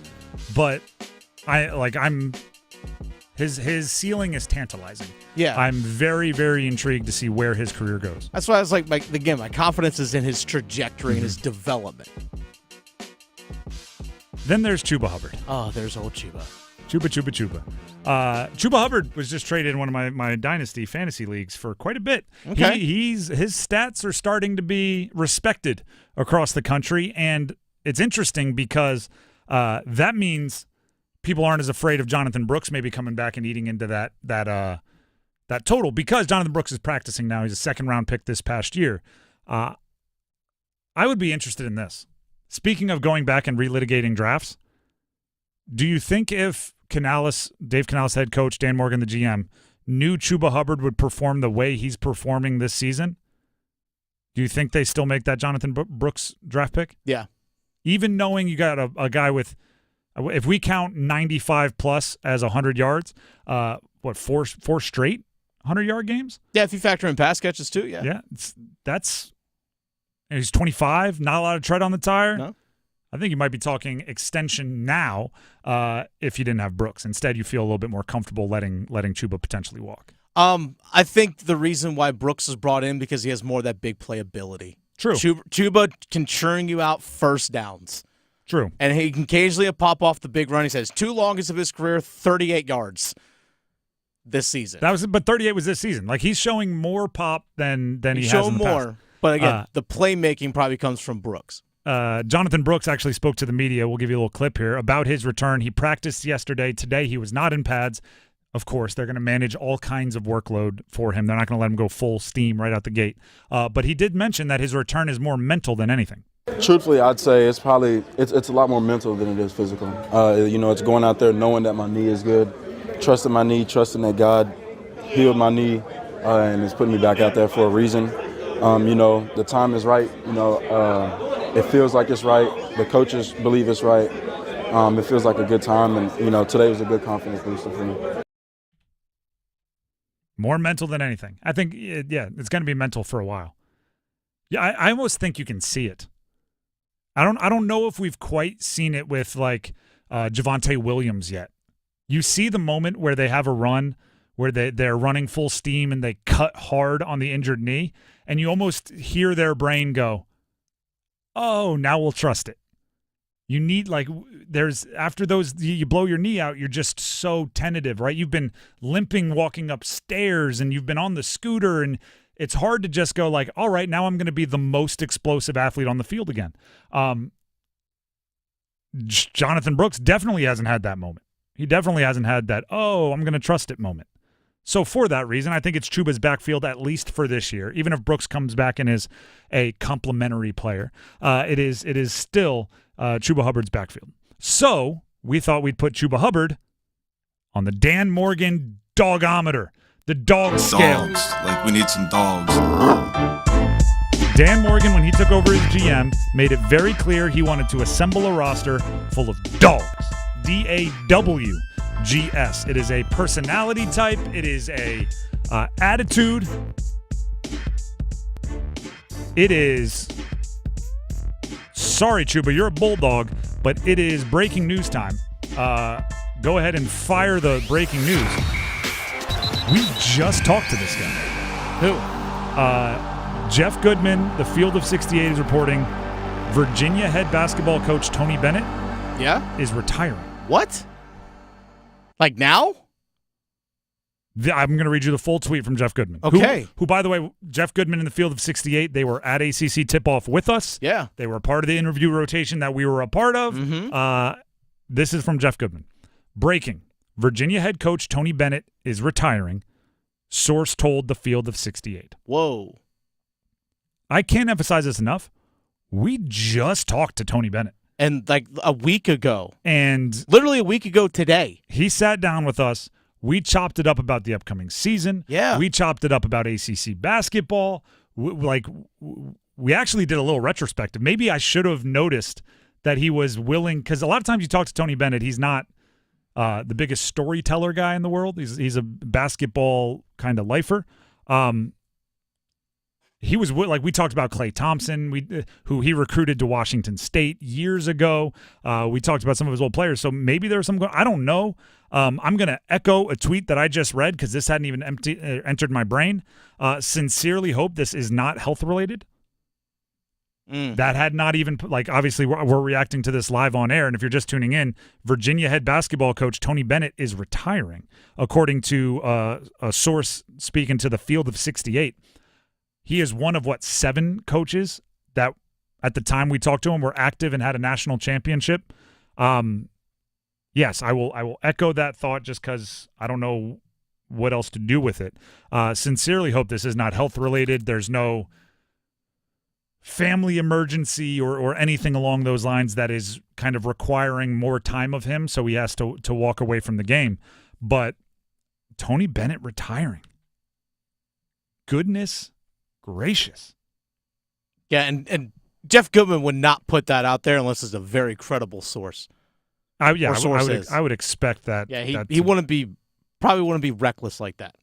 But his ceiling is tantalizing. Yeah. I'm very, very intrigued to see where his career goes. That's why I was again, my confidence is in his trajectory and his development. Then there's Chuba Hubbard. Oh, there's old Chuba. Chuba. Chuba Hubbard was just traded in one of my Dynasty fantasy leagues for quite a bit. Okay. His stats are starting to be respected across the country, and it's interesting because that means people aren't as afraid of Jonathan Brooks maybe coming back and eating into that total, because Jonathan Brooks is practicing now. He's a 2nd-round pick this past year. I would be interested in this. Speaking of going back and relitigating drafts, do you think if Dave Canales head coach, Dan Morgan the GM, knew Chuba Hubbard would perform the way he's performing this season, do you think they still make that Jonathan Brooks draft pick? Yeah. Even knowing you got a guy with, if we count 95 plus as 100 yards, four straight 100-yard games? Yeah, if you factor in pass catches too, yeah. Yeah, he's 25, not a lot of tread on the tire. No. I think you might be talking extension now if you didn't have Brooks. Instead, you feel a little bit more comfortable letting Chuba potentially walk. I think the reason why Brooks is brought in because he has more of that big play ability. True. Chuba can churn you out first downs. True. And he can occasionally pop off the big run. He says 2 longest of his career, 38 yards this season. But 38 was this season. He's showing more pop than he has in the more, past. But again, the playmaking probably comes from Brooks. Jonathan Brooks actually spoke to the media. We'll give you a little clip here about his return. He practiced yesterday. Today he was not in pads. Of course, they're going to manage all kinds of workload for him. They're not going to let him go full steam right out the gate. But he did mention that his return is more mental than anything. Truthfully, I'd say it's a lot more mental than it is physical. It's going out there knowing that my knee is good, trusting my knee, trusting that God healed my knee, and is putting me back out there for a reason. The time is right. It feels like it's right. The coaches believe it's right. It feels like a good time, and today was a good confidence booster for me. More mental than anything. I think, it's going to be mental for a while. Yeah, I almost think you can see it. I don't know if we've quite seen it with Javonte Williams yet. You see the moment where they have a run where they're running full steam and they cut hard on the injured knee, and you almost hear their brain go, oh, now we'll trust it. You need, after those, you blow your knee out, you're just so tentative, right? You've been limping walking upstairs, and you've been on the scooter, and it's hard to just go all right, now I'm going to be the most explosive athlete on the field again. Jonathan Brooks definitely hasn't had that moment. He definitely hasn't had that, oh, I'm going to trust it moment. So for that reason, I think it's Chuba's backfield at least for this year. Even if Brooks comes back and is a complimentary player, it is still Chuba Hubbard's backfield. So we thought we'd put Chuba Hubbard on the Dan Morgan dogometer, the dog scale. Dogs. Like, we need some dogs. Dan Morgan, when he took over as GM, made it very clear he wanted to assemble a roster full of dogs. DAWGS. It is a personality type. It is a attitude. It is... Sorry, Chuba, you're a bulldog, but it is breaking news time. Go ahead and fire the breaking news. We just talked to this guy. Who? Jeff Goodman, the Field of 68 is reporting Virginia head basketball coach Tony Bennett is retiring. What? Like now? I'm going to read you the full tweet from Jeff Goodman. Okay. Who, by the way, Jeff Goodman in the Field of 68, they were at ACC tip-off with us. Yeah. They were a part of the interview rotation that we were a part of. Mm-hmm. This is from Jeff Goodman. Breaking. Virginia head coach Tony Bennett is retiring. Source told the Field of 68. Whoa. I can't emphasize this enough. We just talked to Tony Bennett. And like a week ago. And literally a week ago today. He sat down with us. We chopped it up about the upcoming season. Yeah. We chopped it up about ACC basketball. We actually did a little retrospective. Maybe I should have noticed that he was willing, because a lot of times you talk to Tony Bennett, he's not the biggest storyteller guy in the world. He's a basketball kind of lifer. He was like, we talked about Klay Thompson, who he recruited to Washington State years ago. We talked about some of his old players. So maybe there's some, I don't know. I'm going to echo a tweet that I just read because this hadn't even entered my brain. Sincerely hope this is not health related. That had not even, like, obviously we're reacting to this live on air. And if you're just tuning in, Virginia head basketball coach Tony Bennett is retiring, according to a source speaking to the Field of 68. He is one of, 7 coaches that at the time we talked to him were active and had a national championship. Yes, I will echo that thought just because I don't know what else to do with it. Sincerely hope this is not health-related. There's no family emergency or anything along those lines that is kind of requiring more time of him, so he has to walk away from the game. But Tony Bennett retiring. Goodness gracious. Yeah, and Jeff Goodman would not put that out there unless it's a very credible source. I would expect that. Yeah, he probably wouldn't be reckless like that.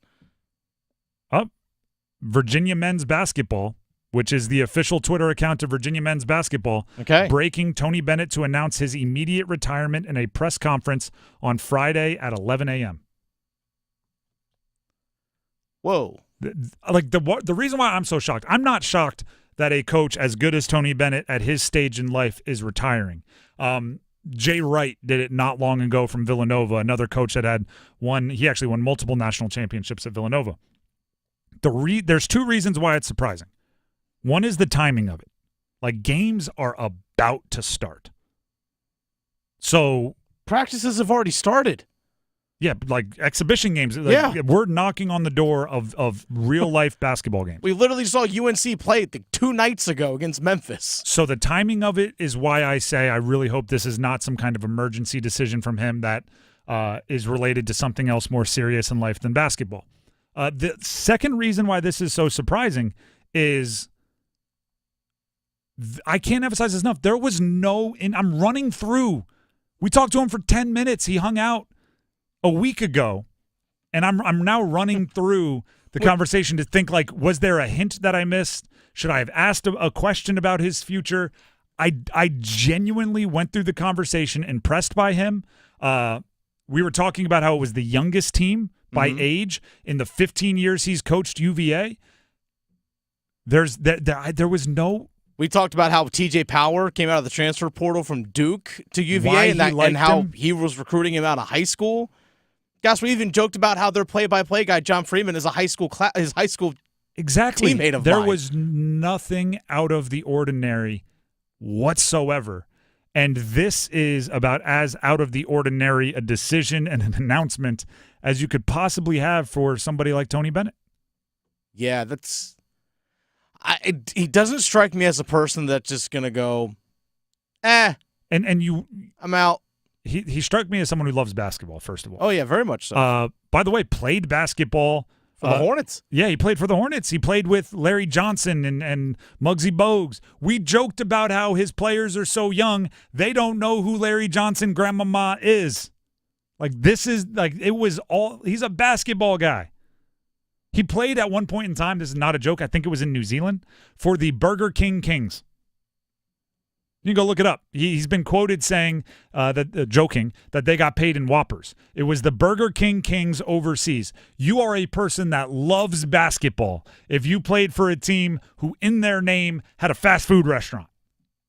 Virginia men's basketball, which is the official Twitter account of Virginia men's basketball. Okay. Breaking: Tony Bennett to announce his immediate retirement in a press conference on Friday at 11 a.m. Whoa. The reason why I'm so shocked, I'm not shocked that a coach as good as Tony Bennett at his stage in life is retiring. Jay Wright did it not long ago from Villanova, another coach that he actually won multiple national championships at Villanova. There's 2 reasons why it's surprising. One is the timing of it. Like, games are about to start. So practices have already started. Yeah, like exhibition games. We're knocking on the door of real-life basketball games. We literally saw UNC play 2 nights ago against Memphis. So the timing of it is why I say I really hope this is not some kind of emergency decision from him that is related to something else more serious in life than basketball. The second reason why this is so surprising is I can't emphasize this enough. There was I'm running through. We talked to him for 10 minutes. He hung out a week ago, and I'm now running through the conversation to think, like, was there a hint that I missed? Should I have asked a question about his future? I genuinely went through the conversation impressed by him. We were talking about how it was the youngest team by age in the 15 years he's coached UVA. There was no. We talked about how TJ Power came out of the transfer portal from Duke to UVA and how he was recruiting him out of high school. Gosh, we even joked about how their play-by-play guy, John Freeman, is his high school exactly teammate of there mine. Was nothing out of the ordinary whatsoever. And this is about as out of the ordinary a decision and an announcement as you could possibly have for somebody like Tony Bennett. Yeah, he doesn't strike me as a person that's just going to go, And I'm out. he struck me as someone who loves basketball, first of all. Oh, yeah, very much so. By the way, played basketball. For the Hornets. Yeah, he played for the Hornets. He played with Larry Johnson and Muggsy Bogues. We joked about how his players are so young, they don't know who Larry Johnson grandmama is. Like, this is, like, it was all, he's a basketball guy. He played at one point in time, this is not a joke, I think it was in New Zealand, for the Burger King Kings. You can go look it up. He's been quoted saying, joking, that they got paid in Whoppers. It was the Burger King Kings overseas. You are a person that loves basketball if you played for a team who in their name had a fast food restaurant.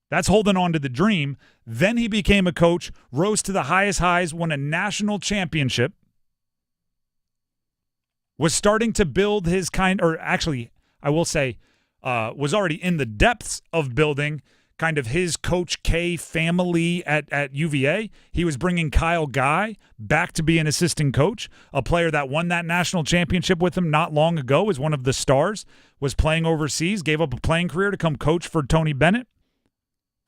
That's holding on to the dream. Then he became a coach, rose to the highest highs, won a national championship, was starting to build his kind, or actually, I will say, was already in the depths of building kind of his Coach K family at UVA. He was bringing Kyle Guy back to be an assistant coach, a player that won that national championship with him not long ago, was one of the stars, was playing overseas, gave up a playing career to come coach for Tony Bennett.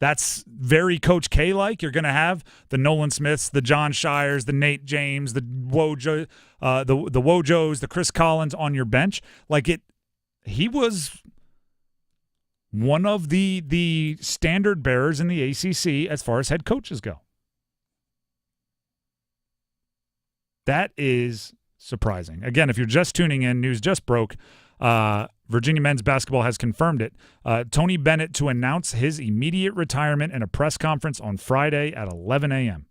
That's very Coach K-like. You're going to have the Nolan Smiths, the John Shires, the Nate James, the Wojos, the Chris Collins on your bench. He was one of the standard bearers in the ACC as far as head coaches go. That is surprising. Again, if you're just tuning in, news just broke. Virginia men's basketball has confirmed it. Tony Bennett to announce his immediate retirement in a press conference on Friday at 11 a.m.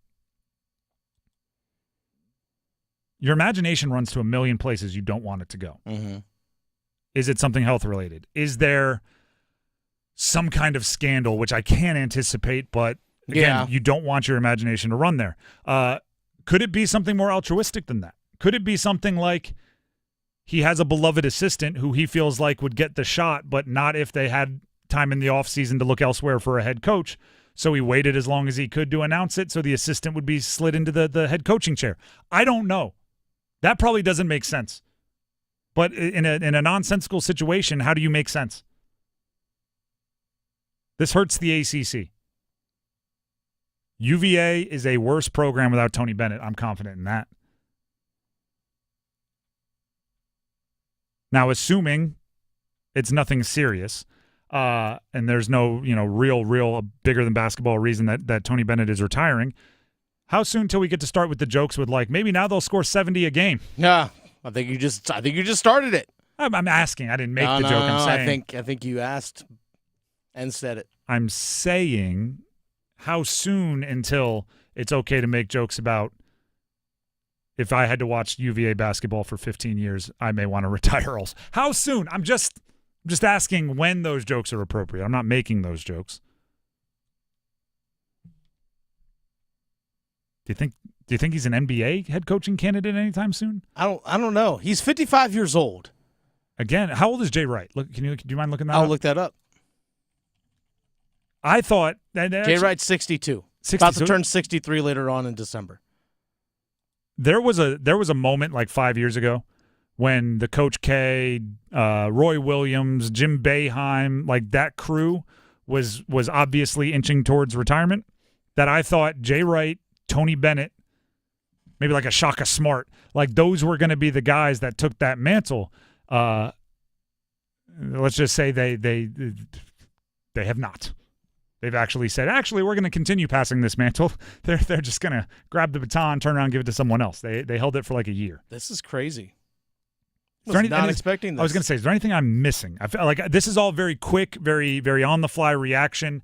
Your imagination runs to a million places you don't want it to go. Mm-hmm. Is it something health-related? Is there some kind of scandal, which I can't anticipate, but again, you don't want your imagination to run there. Could it be something more altruistic than that? Could it be something like he has a beloved assistant who he feels like would get the shot, but not if they had time in the offseason to look elsewhere for a head coach? So he waited as long as he could to announce it so the assistant would be slid into the head coaching chair. I don't know. That probably doesn't make sense. But in a nonsensical situation, how do you make sense? This hurts the ACC. UVA is a worse program without Tony Bennett. I'm confident in that. Now, assuming it's nothing serious, and there's no, real bigger than basketball reason that Tony Bennett is retiring, how soon till we get to start with the jokes with maybe now they'll score 70 a game? Yeah, I think you just started it. I'm asking. I didn't make the joke. I'm saying. I think you asked and said it. I'm saying how soon until it's okay to make jokes about if I had to watch UVA basketball for 15 years, I may want to retire also. How soon? I'm just asking when those jokes are appropriate. I'm not making those jokes. Do you think he's an NBA head coaching candidate anytime soon? I don't know. He's 55 years old. Again, how old is Jay Wright? Do you mind looking that up? I'll look that up. I thought that Jay Wright's 62. About to turn 63 later on in December. There was a moment like 5 years ago when the Coach K, Roy Williams, Jim Boeheim, like that crew was obviously inching towards retirement, that I thought Jay Wright, Tony Bennett, maybe like a Shaka Smart, like those were going to be the guys that took that mantle. Let's just say they have not. They've actually said, we're going to continue passing this mantle. They're just going to grab the baton, turn around, and give it to someone else. They held it for like a year. This is crazy. I was not expecting this. I was going to say, is there anything I'm missing? I feel like this is all very quick, very, very on-the-fly reaction.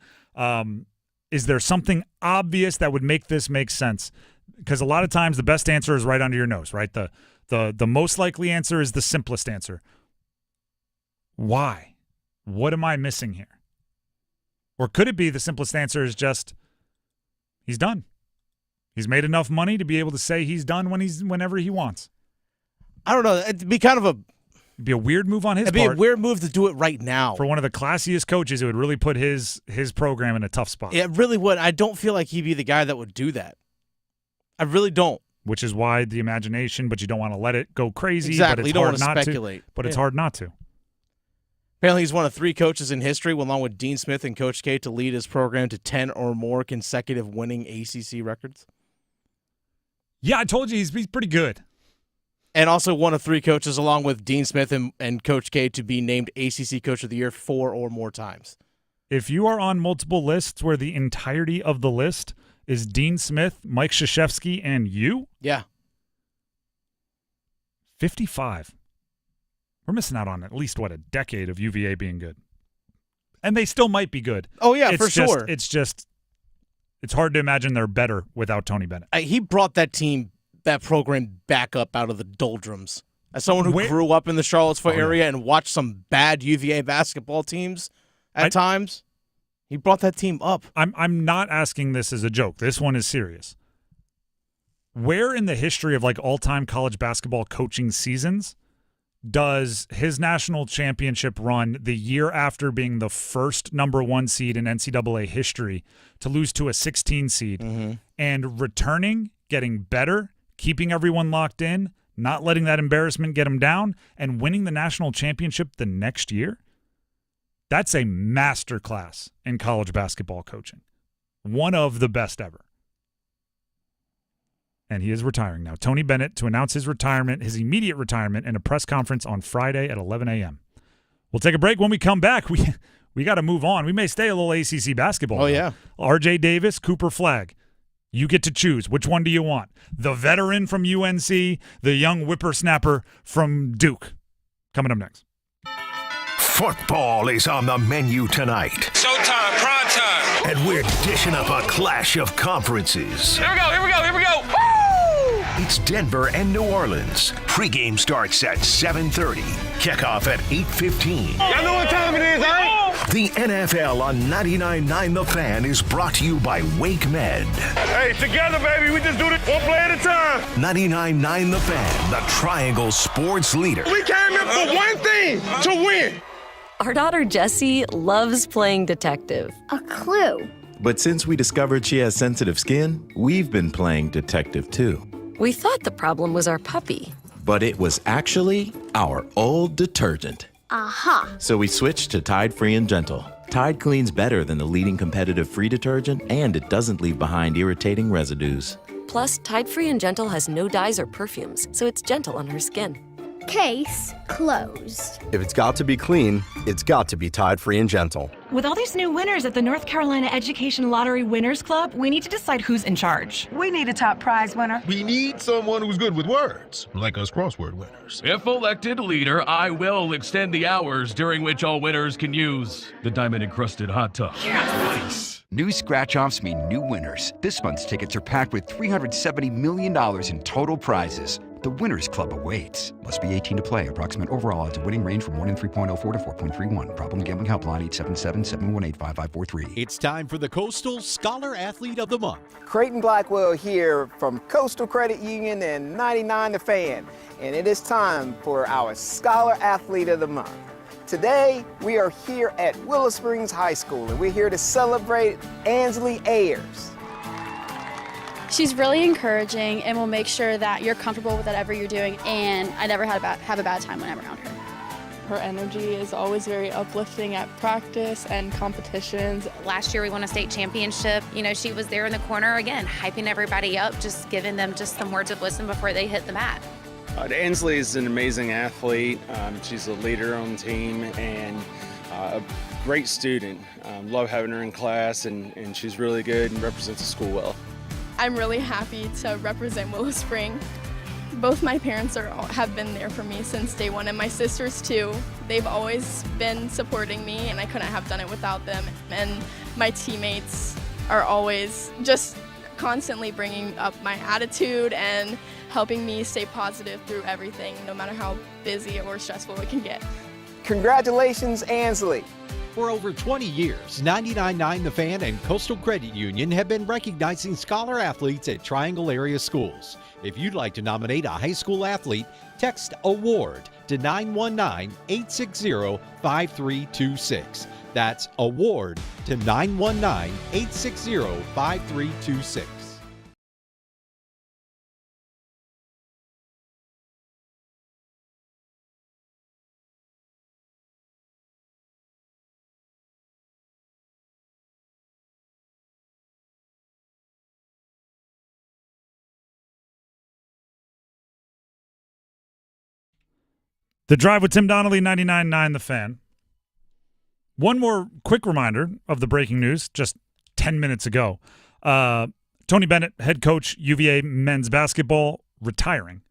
Is there something obvious that would make this make sense? Because a lot of times the best answer is right under your nose, right? The most likely answer is the simplest answer. Why? What am I missing here? Or could it be the simplest answer is just he's done? He's made enough money to be able to say he's done whenever he wants. I don't know. It'd be kind of It'd be a weird move on his part. It'd be a weird move to do it right now. For one of the classiest coaches, it would really put his program in a tough spot. It really would. I don't feel like he'd be the guy that would do that. I really don't. Which is why the imagination, but you don't want to let it go crazy. Exactly. But it's you don't hard want to not speculate. To. But it's hard not to. Apparently, he's one of 3 coaches in history, along with Dean Smith and Coach K, to lead his program to 10 or more consecutive winning ACC records. Yeah, I told you he's pretty good. And also one of 3 coaches, along with Dean Smith and Coach K, to be named ACC Coach of the Year 4 or more times. If you are on multiple lists where the entirety of the list is Dean Smith, Mike Krzyzewski, and you? Yeah. 55. We're missing out on at least, a decade of UVA being good. And they still might be good. Oh, yeah, for sure. It's hard to imagine they're better without Tony Bennett. He brought that program back up out of the doldrums. As someone who grew up in the Charlottesville area and watched some bad UVA basketball teams at times, he brought that team up. I'm not asking this as a joke. This one is serious. Where in the history of all-time college basketball coaching seasons does his national championship run the year after being the first number 1 seed in NCAA history to lose to a 16 seed and returning, getting better, keeping everyone locked in, not letting that embarrassment get him down, and winning the national championship the next year? That's a masterclass in college basketball coaching. One of the best ever. And he is retiring now. Tony Bennett to announce his immediate retirement in a press conference on Friday at 11 a.m. We'll take a break. When we come back, we got to move on. We may stay a little ACC basketball. Oh, yeah. RJ Davis, Cooper Flagg. You get to choose. Which one do you want? The veteran from UNC, the young whippersnapper from Duke. Coming up next. Football is on the menu tonight. Showtime, prime time. And we're dishing up a clash of conferences. Here we go. Woo! It's Denver and New Orleans. Pre-game starts at 7:30. Kickoff at 8:15. Y'all know what time it is, eh? The NFL on 99.9 The Fan is brought to you by Wake Med. Hey, together, baby. We just do this one play at a time. 99.9 The Fan, the Triangle sports leader. We came here for one thing, to win. Our daughter Jessie loves playing detective. A clue. But since we discovered she has sensitive skin, we've been playing detective too. We thought the problem was our puppy. But it was actually our old detergent. Aha. So we switched to Tide Free and Gentle. Tide cleans better than the leading competitive free detergent, and it doesn't leave behind irritating residues. Plus, Tide Free and Gentle has no dyes or perfumes, so it's gentle on her skin. Case closed. If it's got to be clean, it's got to be Tide Free and Gentle. With all these new winners at the North Carolina Education Lottery Winners Club, we need to decide who's in charge. We need a top prize winner. We need someone who's good with words, like us crossword winners. If elected leader, I will extend the hours during which all winners can use the diamond-encrusted hot tub. Nice. New scratch-offs mean new winners. This month's tickets are packed with $370 million in total prizes. The Winners Club awaits. Must be 18 to play. Approximate overall odds of winning range from 1 in 3.04 to 4.31. Problem gambling helpline 877-718-5543. It's time for the Coastal Scholar Athlete of the Month. Creighton Blackwell here from Coastal Credit Union and 99 The Fan. And it is time for our Scholar Athlete of the Month. Today, we are here at Willow Springs High School, and we're here to celebrate Ansley Ayers. She's really encouraging and will make sure that you're comfortable with whatever you're doing, and I never have a bad time when I'm around her. Her energy is always very uplifting at practice and competitions. Last year we won a state championship. You know, she was there in the corner again, hyping everybody up, just giving them just some words of wisdom before they hit the mat. Ansley is an amazing athlete. She's a leader on the team and a great student. Love having her in class, and she's really good and represents the school well. I'm really happy to represent Willow Spring. Both my parents have been there for me since day one, and my sisters too. They've always been supporting me, and I couldn't have done it without them. And my teammates are always just constantly bringing up my attitude and helping me stay positive through everything, no matter how busy or stressful it can get. Congratulations, Ansley. For over 20 years, 99.9 The Fan and Coastal Credit Union have been recognizing scholar athletes at Triangle area schools. If you'd like to nominate a high school athlete, text AWARD to 919-860-5326. That's AWARD to 919-860-5326. The Drive with Tim Donnelly, 99.9 The Fan. One more quick reminder of the breaking news just 10 minutes ago. Tony Bennett, head coach, UVA men's basketball, retiring,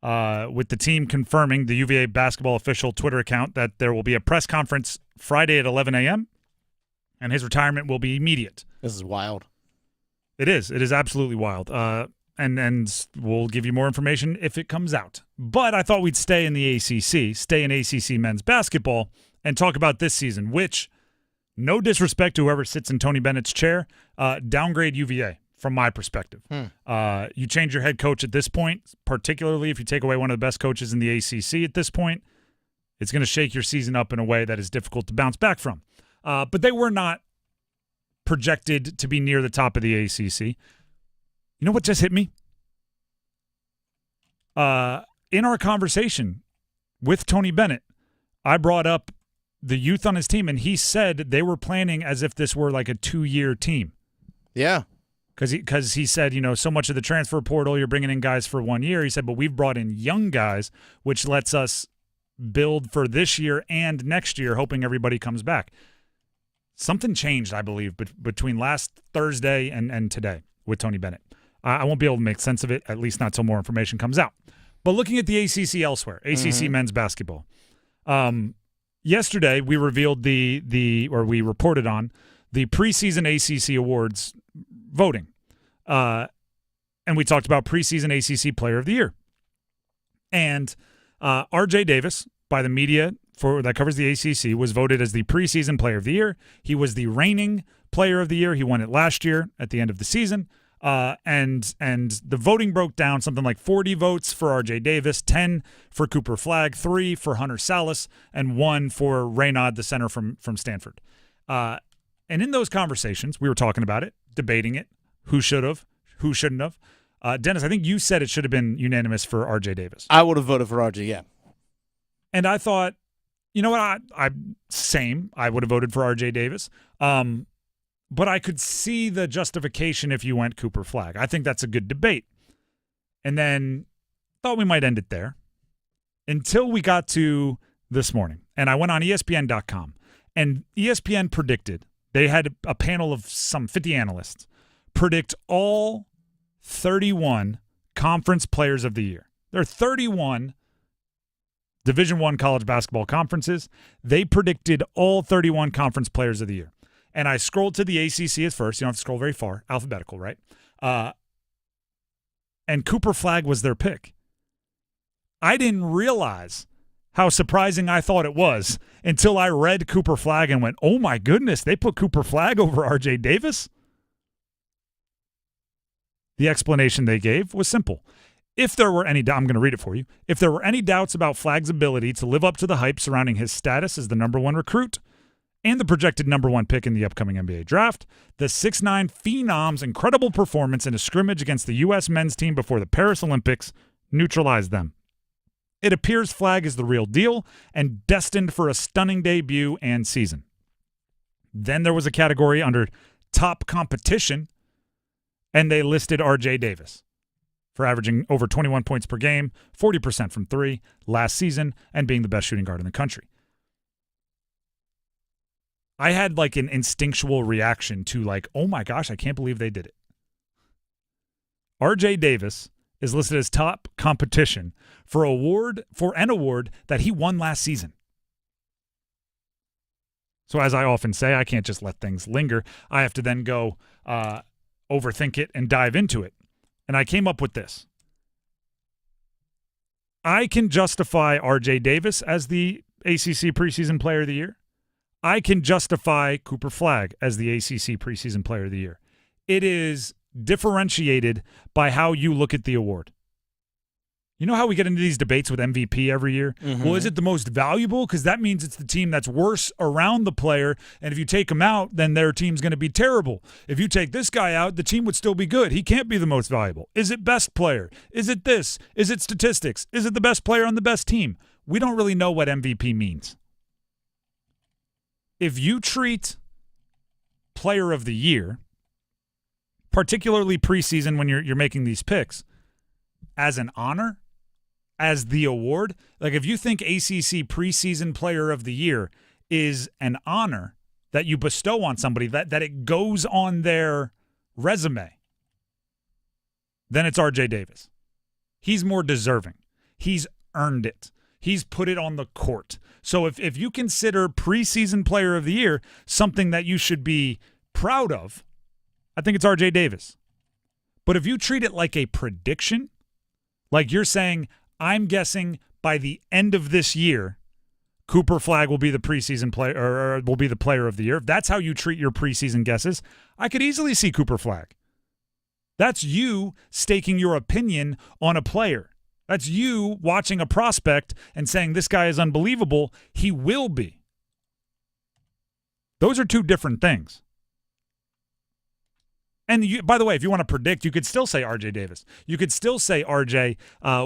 with the team confirming, the UVA basketball official Twitter account, that there will be a press conference Friday at 11 a.m., and his retirement will be immediate. This is wild. It is. It is absolutely wild. And we'll give you more information if it comes out. But I thought we'd stay in the ACC, stay in ACC men's basketball, and talk about this season, which, no disrespect to whoever sits in Tony Bennett's chair, downgrade UVA from my perspective. You change your head coach at this point, particularly if you take away one of the best coaches in the ACC at this point, it's going to shake your season up in a way that is difficult to bounce back from. But they were not projected to be near the top of the ACC. You know what just hit me? In our conversation with Tony Bennett, I brought up the youth on his team, and he said they were planning as if this were like a 2-year team. Yeah. Because he said, so much of the transfer portal, you're bringing in guys for 1 year. He said, but we've brought in young guys, which lets us build for this year and next year, hoping everybody comes back. Something changed, I believe, between last Thursday and today with Tony Bennett. I won't be able to make sense of it, at least not till more information comes out. But looking at the ACC elsewhere, ACC men's basketball. Yesterday, we revealed we reported on the preseason ACC awards voting. And we talked about preseason ACC Player of the Year. And RJ Davis, by the media that covers the ACC, was voted as the preseason Player of the Year. He was the reigning Player of the Year. He won it last year at the end of the season. And the voting broke down something like 40 votes for RJ Davis, 10 for Cooper Flagg, 3 for Hunter Salas, and 1 for Raynaud, the center from Stanford. And in those conversations, we were talking about it, debating it, who should have, who shouldn't have. Dennis, I think you said it should have been unanimous for RJ Davis. I would have voted for RJ, yeah. And I thought, you know what, I would have voted for RJ Davis. But I could see the justification if you went Cooper Flagg. I think that's a good debate. And then thought we might end it there until we got to this morning. And I went on ESPN.com, and ESPN predicted, they had a panel of some 50 analysts, predict all 31 conference players of the year. There are 31 Division I college basketball conferences. They predicted all 31 conference players of the year. And I scrolled to the ACC at first. You don't have to scroll very far. Alphabetical, right? And Cooper Flagg was their pick. I didn't realize how surprising I thought it was until I read Cooper Flagg and went, oh my goodness, they put Cooper Flagg over RJ Davis? The explanation they gave was simple. If there were any doubt, I'm going to read it for you. If there were any doubts about Flagg's ability to live up to the hype surrounding his status as the number 1 recruit and the projected number 1 pick in the upcoming NBA draft, the 6'9" phenom's incredible performance in a scrimmage against the U.S. men's team before the Paris Olympics neutralized them. It appears Flagg is the real deal and destined for a stunning debut and season. Then there was a category under top competition, and they listed RJ Davis for averaging over 21 points per game, 40% from 3 last season, and being the best shooting guard in the country. I had like an instinctual reaction to like, oh my gosh, I can't believe they did it. RJ Davis is listed as top competition for an award that he won last season. So as I often say, I can't just let things linger. I have to then go overthink it and dive into it. And I came up with this. I can justify RJ Davis as the ACC preseason player of the year. I can justify Cooper Flagg as the ACC preseason player of the year. It is differentiated by how you look at the award. You know how we get into these debates with MVP every year? Mm-hmm. Well, is it the most valuable? Because that means it's the team that's worse around the player, and if you take them out, then their team's going to be terrible. If you take this guy out, the team would still be good. He can't be the most valuable. Is it best player? Is it this? Is it statistics? Is it the best player on the best team? We don't really know what MVP means. If you treat player of the year, particularly preseason when you're making these picks, as an honor, as the award. Like, if you think ACC preseason player of the year is an honor that you bestow on somebody, that it goes on their resume, then it's RJ Davis. He's more deserving. He's earned it. He's put it on the court. So if you consider preseason player of the year something that you should be proud of, I think it's RJ Davis. But if you treat it like a prediction, like you're saying, I'm guessing by the end of this year, Cooper Flagg will be the preseason player or will be the player of the year. If that's how you treat your preseason guesses, I could easily see Cooper Flagg. That's you staking your opinion on a player. That's you watching a prospect and saying this guy is unbelievable. He will be. Those are two different things. And by the way, if you want to predict, you could still say RJ Davis. You could still say RJ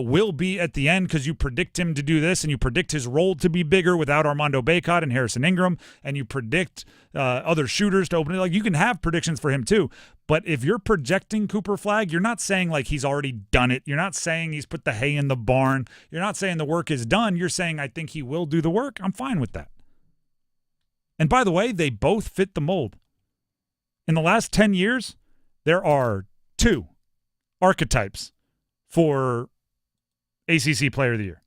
will be at the end because you predict him to do this and you predict his role to be bigger without Armando Bacot and Harrison Ingram, and you predict other shooters to open it. Like, you can have predictions for him too. But if you're projecting Cooper Flagg, you're not saying like he's already done it. You're not saying he's put the hay in the barn. You're not saying the work is done. You're saying I think he will do the work. I'm fine with that. And by the way, they both fit the mold. In the last 10 years, there are 2 archetypes for ACC Player of the Year.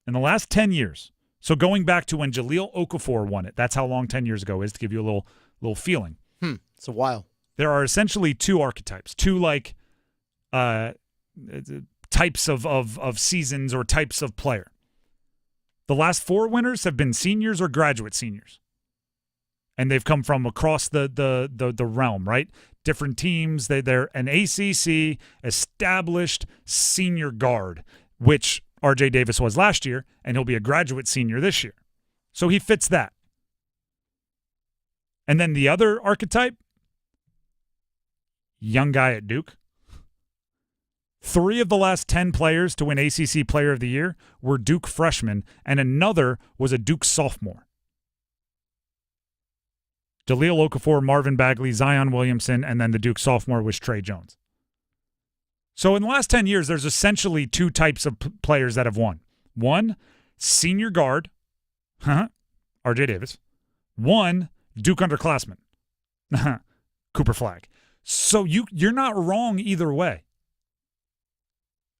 In the last 10 years, so going back to when Jahlil Okafor won it, that's how long 10 years ago is, to give you a little feeling. It's a while. There are essentially 2 archetypes, 2 like types of seasons or types of player. The last 4 winners have been seniors or graduate seniors. And they've come from across the realm, right? Different teams. They're an ACC established senior guard, which RJ Davis was last year, and he'll be a graduate senior this year. So he fits that. And then the other archetype, young guy at Duke. 3 of the last 10 players to win ACC Player of the Year were Duke freshmen, and another was a Duke sophomore. Jahlil Okafor, Marvin Bagley, Zion Williamson, and then the Duke sophomore was Trey Jones. So in the last 10 years, there's essentially 2 types of players that have won. 1, senior guard, RJ Davis. 1, Duke underclassman, Cooper Flagg. So you're not wrong either way.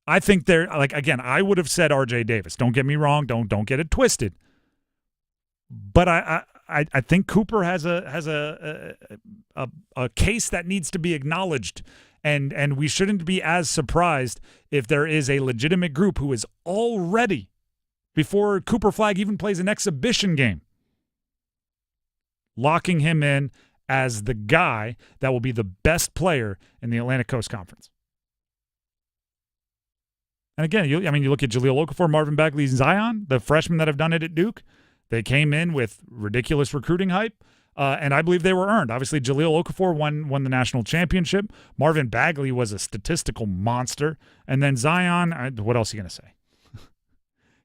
I think they're, like, again, I would have said RJ Davis. Don't get me wrong. Don't get it twisted. But I think Cooper has a case that needs to be acknowledged, and we shouldn't be as surprised if there is a legitimate group who is already, before Cooper Flagg even plays an exhibition game, locking him in as the guy that will be the best player in the Atlantic Coast Conference. And again, you look at Jahlil Okafor, Marvin Bagley, Zion, the freshmen that have done it at Duke. They came in with ridiculous recruiting hype, and I believe they were earned. Obviously, Jahlil Okafor won the national championship. Marvin Bagley was a statistical monster. And then Zion, what else are you going to say?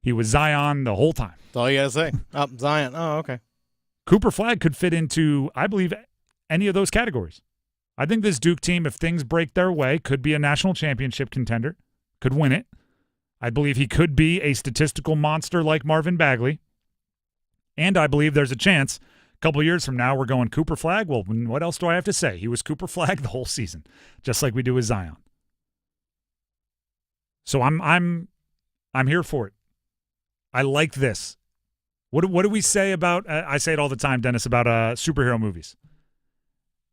He was Zion the whole time. That's all you got to say. Zion. Oh, okay. Cooper Flagg could fit into, I believe, any of those categories. I think this Duke team, if things break their way, could be a national championship contender, could win it. I believe he could be a statistical monster like Marvin Bagley. And I believe there's a chance a couple of years from now we're going Cooper Flagg. Well, what else do I have to say? He was Cooper Flagg the whole season, just like we do with Zion. So I'm here for it. I like this. What do we say about, I say it all the time, Dennis, about superhero movies.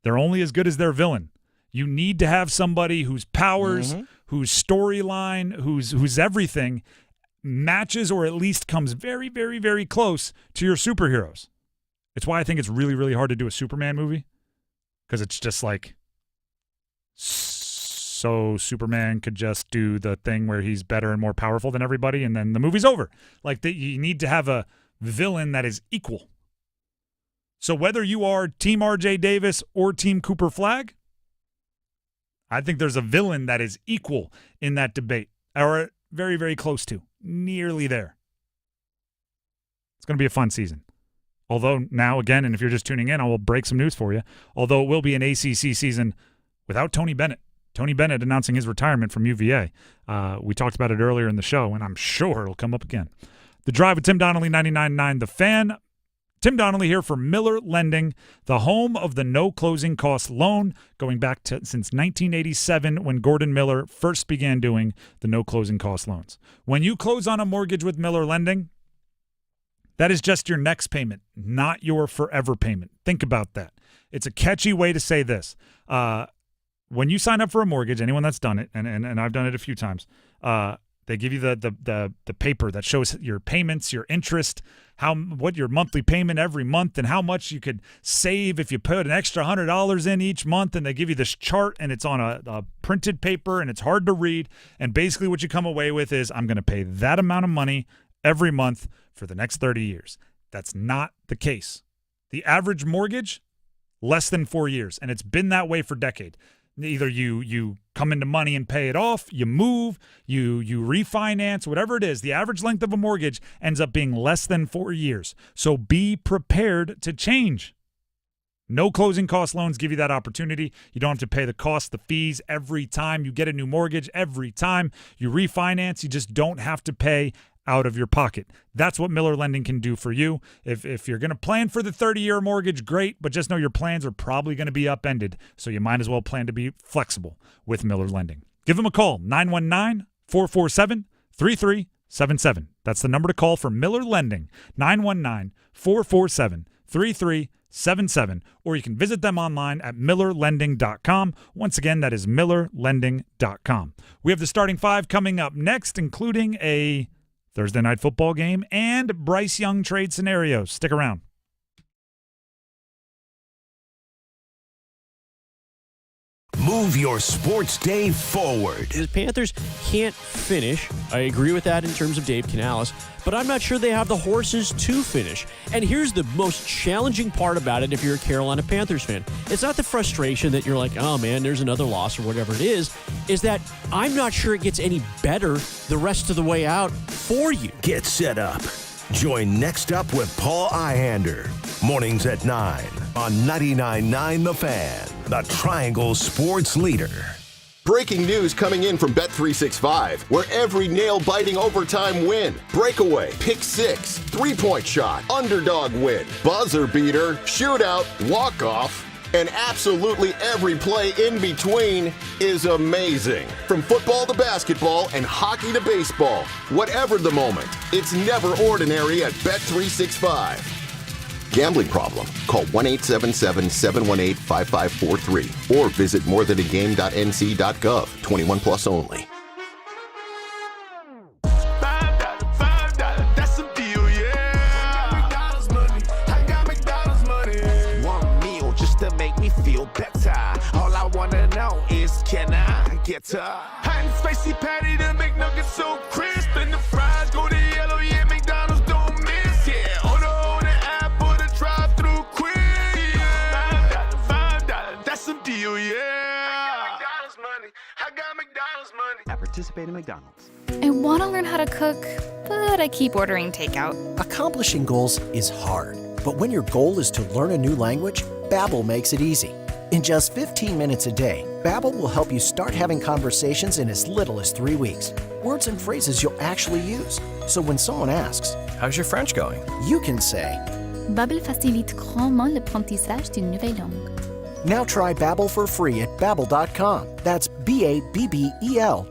They're only as good as their villain. You need to have somebody whose powers, whose storyline, whose everything matches or at least comes very, very, very close to your superheroes. It's why I think it's really, really hard to do a Superman movie, because it's just like, so Superman could just do the thing where he's better and more powerful than everybody, and then the movie's over. Like, you need to have a villain that is equal. So whether you are Team RJ Davis or Team Cooper Flagg, I think there's a villain that is equal in that debate, or very, very close to, nearly there. It's going to be a fun season. Although now, again, and if you're just tuning in, I will break some news for you. Although it will be an ACC season without Tony Bennett. Tony Bennett announcing his retirement from UVA. We talked about it earlier in the show, and I'm sure it'll come up again. The Drive with Tim Donnelly, 99.9 The Fan. Tim Donnelly here for Miller Lending, the home of the no closing cost loan, going back to since 1987 when Gordon Miller first began doing the no closing cost loans. When you close on a mortgage with Miller Lending, that is just your next payment, not your forever payment. Think about that. It's a catchy way to say this. When you sign up for a mortgage, anyone that's done it, and I've done it a few times, they give you the paper that shows your payments, your interest, what your monthly payment every month, and how much you could save if you put an extra $100 in each month. And they give you this chart, and it's on a printed paper, and it's hard to read. And basically what you come away with is, I'm going to pay that amount of money every month for the next 30 years. That's not the case. The average mortgage, less than 4 years, and it's been that way for decades. Either you come into money and pay it off, you move, you refinance, whatever it is. The average length of a mortgage ends up being less than 4 years. So be prepared to change. No closing cost loans give you that opportunity. You don't have to pay the cost, the fees every time you get a new mortgage. Every time you refinance, you just don't have to pay out of your pocket. That's what Miller Lending can do for you. If you're going to plan for the 30-year mortgage, great, but just know your plans are probably going to be upended, so you might as well plan to be flexible with Miller Lending. Give them a call, 919-447-3377. That's the number to call for Miller Lending, 919-447-3377, or you can visit them online at millerlending.com. Once again, that is millerlending.com. We have the starting five coming up next, including a Thursday night football game and Bryce Young trade scenarios. Stick around. Move your sports day forward. The Panthers can't finish. I agree with that in terms of Dave Canales, but I'm not sure they have the horses to finish. And here's the most challenging part about it if you're a Carolina Panthers fan. It's not the frustration that you're like, oh man, there's another loss or whatever it is that I'm not sure it gets any better the rest of the way out for you. Get set up. Join Next Up with Paul Ihander. Mornings at 9 on 99.9 The Fan, the Triangle Sports Leader. Breaking news coming in from Bet365, where every nail-biting overtime win, breakaway, pick six, three-point shot, underdog win, buzzer beater, shootout, walk-off, and absolutely every play in between is amazing. From football to basketball and hockey to baseball, whatever the moment, it's never ordinary at Bet365. Gambling problem? Call 1-877-718-5543 or visit morethanagame.nc.gov. 21 plus only. That's some deal, yeah. McDonald's money. I got McDonald's money. One meal just to make me feel better. All I wanna know is, can I get a hot and spicy patty, the McNuggets so crisp, and the fries go to yellow, yeah, McDonald's don't miss, yeah. On the app or the drive-thru quick, yeah. $5, that's some deal, yeah. I got McDonald's money. I got McDonald's money. At participating McDonald's. I want to learn how to cook, but I keep ordering takeout. Accomplishing goals is hard, but when your goal is to learn a new language, Babbel makes it easy. In just 15 minutes a day, Babbel will help you start having conversations in as little as 3 weeks. Words and phrases you'll actually use. So when someone asks, "How's your French going?" you can say, Babbel facilite grandement l'apprentissage d'une nouvelle langue. Now try Babbel for free at Babbel.com. That's Babbel.com.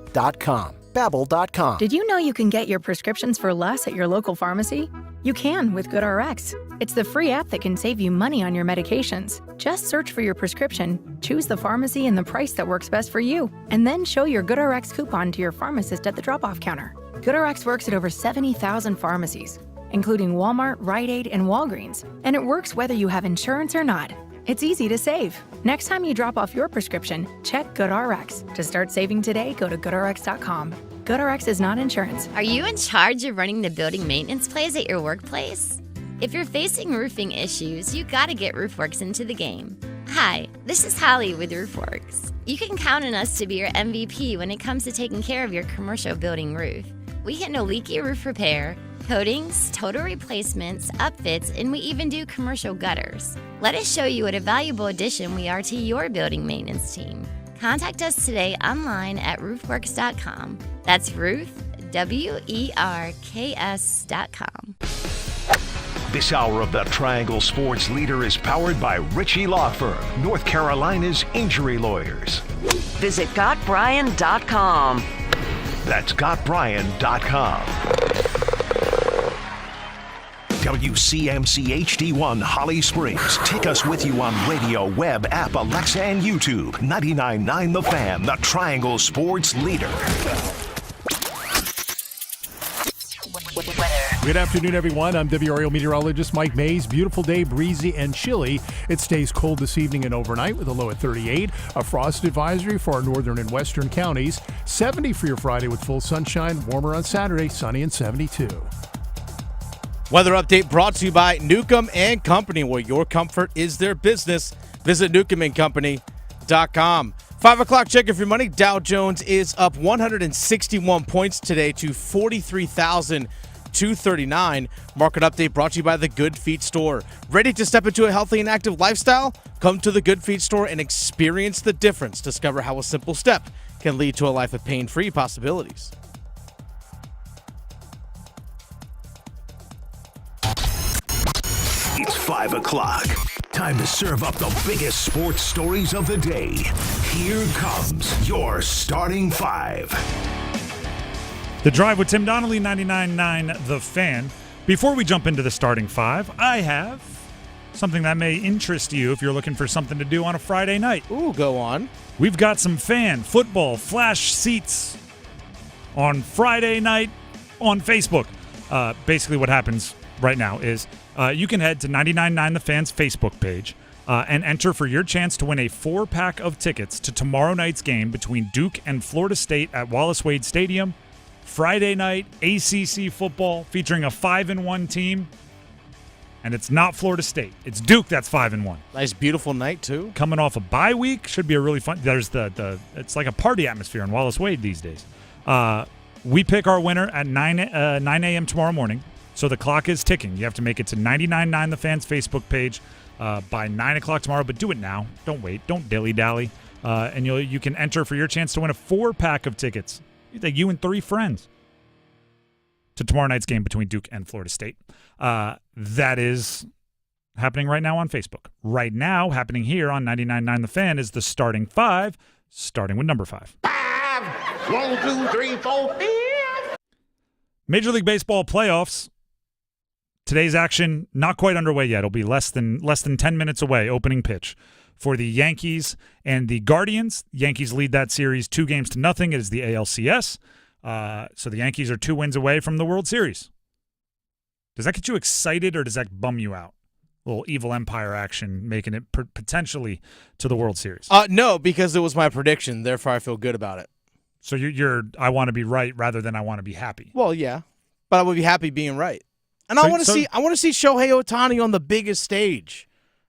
Babbel.com. Did you know you can get your prescriptions for less at your local pharmacy? You can with GoodRx. It's the free app that can save you money on your medications. Just search for your prescription, choose the pharmacy and the price that works best for you, and then show your GoodRx coupon to your pharmacist at the drop-off counter. GoodRx works at over 70,000 pharmacies, including Walmart, Rite Aid, and Walgreens, and it works whether you have insurance or not. It's easy to save. Next time you drop off your prescription, check GoodRx. To start saving today, go to GoodRx.com. GoodRx is not insurance. Are you in charge of running the building maintenance plays at your workplace? If you're facing roofing issues, you gotta get RoofWorks into the game. Hi, this is Holly with RoofWorks. You can count on us to be your MVP when it comes to taking care of your commercial building roof. We handle leaky roof repair, coatings, total replacements, upfits, and we even do commercial gutters. Let us show you what a valuable addition we are to your building maintenance team. Contact us today online at roofworks.com. That's roof, WERKS.com. This hour of the Triangle Sports Leader is powered by Ritchie Law Firm, North Carolina's injury lawyers. Visit GotBryan.com. That's GotBryan.com. WCMC HD1 Holly Springs. Take us with you on radio, web, app, Alexa, and YouTube. 99.9 The Fan, the Triangle Sports Leader. Good afternoon, everyone. I'm WRAL meteorologist Mike Mays. Beautiful day, breezy and chilly. It stays cold this evening and overnight with a low at 38. A frost advisory for our northern and western counties. 70 for your Friday with full sunshine. Warmer on Saturday, sunny and 72. Weather update brought to you by Newcomb & Company, where your comfort is their business. Visit newcombandcompany.com. 5 o'clock check of your money. Dow Jones is up 161 points today to 43,239. Market update brought to you by the Good Feet Store. Ready to step into a healthy and active lifestyle? Come to the Good Feet Store and experience the difference. Discover how a simple step can lead to a life of pain-free possibilities. It's 5 o'clock. Time to serve up the biggest sports stories of the day. Here comes your starting five. The Drive with Tim Donnelly, 99.9 The Fan. Before we jump into the starting five, I have something that may interest you if you're looking for something to do on a Friday night. Ooh, go on. We've got some fan football flash seats on Friday night on Facebook. Basically what happens right now is you can head to 99.9 The Fan's Facebook page and enter for your chance to win a 4-pack of tickets to tomorrow night's game between Duke and Florida State at Wallace Wade Stadium. Friday night ACC football featuring a 5-1 team, and it's not Florida State. It's Duke that's 5-1. Nice, beautiful night too. Coming off a bye week, should be a really fun. There's the it's like a party atmosphere in Wallace Wade these days. We pick our winner at 9 a.m. tomorrow morning. So the clock is ticking. You have to make it to 99.9 The Fan's Facebook page by 9 o'clock tomorrow, but do it now. Don't wait. Don't dilly-dally. And you can enter for your chance to win a 4-pack of tickets. You think you and 3 friends to tomorrow night's game between Duke and Florida State. That is happening right now on Facebook. Right now, happening here on 99.9 The Fan is the starting five, starting with number 5. 1, 2, 3, 4, 5. Major League Baseball playoffs. Today's action not quite underway yet. It'll be less than 10 minutes away, opening pitch for the Yankees and the Guardians. Yankees lead that series 2-0. It is the ALCS. So the Yankees are 2 wins away from the World Series. Does that get you excited or does that bum you out? A little evil empire action making it potentially to the World Series. No, because it was my prediction. Therefore, I feel good about it. So you're I want to be right rather than I want to be happy. Well, yeah, but I would be happy being right. And I want to see Shohei Ohtani on the biggest stage.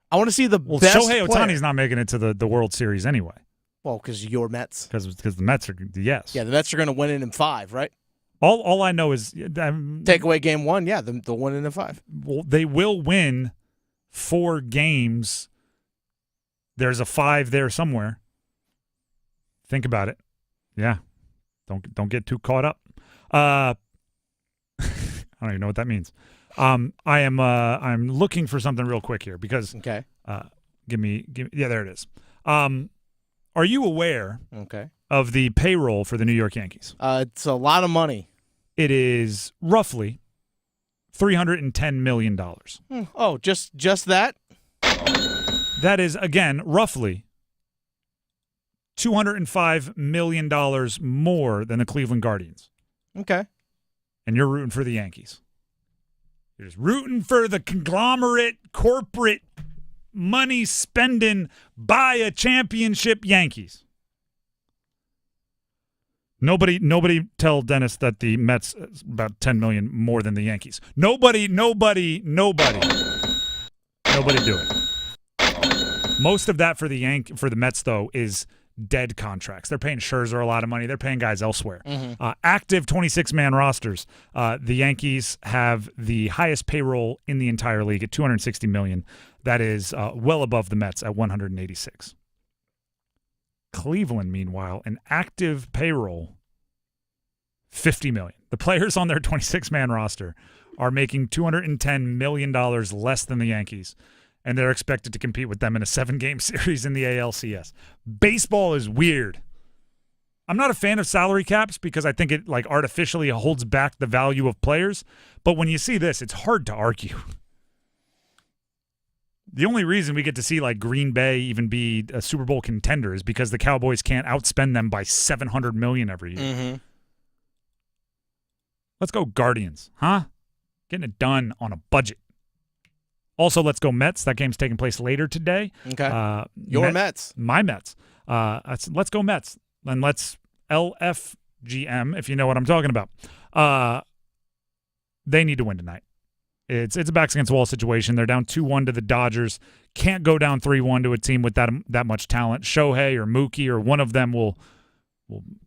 I want to see the best Shohei player. Ohtani's not making it to the World Series anyway. Well, because your Mets. Because the Mets are, yes. Yeah, the Mets are going to win it in 5, right? All I know is take away game 1. Yeah, they'll win it in 5. Well, they will win 4 games. There's a 5 there somewhere. Think about it. Yeah, don't get too caught up. I don't even know what that means. I'm looking for something real quick here because okay. Give me yeah, there it is. Are you aware of the payroll for the New York Yankees? It's a lot of money. It is roughly $310 million. Oh, just that? That is, again, roughly $205 million more than the Cleveland Guardians. Okay. And you're rooting for the Yankees. You're just rooting for the conglomerate, corporate, money-spending, buy a championship Yankees. Nobody tell Dennis that the Mets is about $10 million more than the Yankees. Nobody do it. Most of that for the Mets, though, is dead contracts. They're paying Scherzer a lot of money. They're paying guys elsewhere. Mm-hmm. Active 26-man rosters. The Yankees have the highest payroll in the entire league at $260 million. That is well above the Mets at $186. Cleveland, meanwhile, an active payroll, $50 million. The players on their 26-man roster are making $210 million less than the Yankees, and they're expected to compete with them in a 7-game series in the ALCS. Baseball is weird. I'm not a fan of salary caps because I think it artificially holds back the value of players, but when you see this, it's hard to argue. The only reason we get to see Green Bay even be a Super Bowl contender is because the Cowboys can't outspend them by $700 million every year. Mm-hmm. Let's go Guardians, huh? Getting it done on a budget. Also, let's go Mets. That game's taking place later today. Okay. Your Mets. My Mets. Let's go Mets. And let's LFGM, if you know what I'm talking about. They need to win tonight. It's a backs against the wall situation. They're down 2-1 to the Dodgers. Can't go down 3-1 to a team with that much talent. Shohei or Mookie or one of them will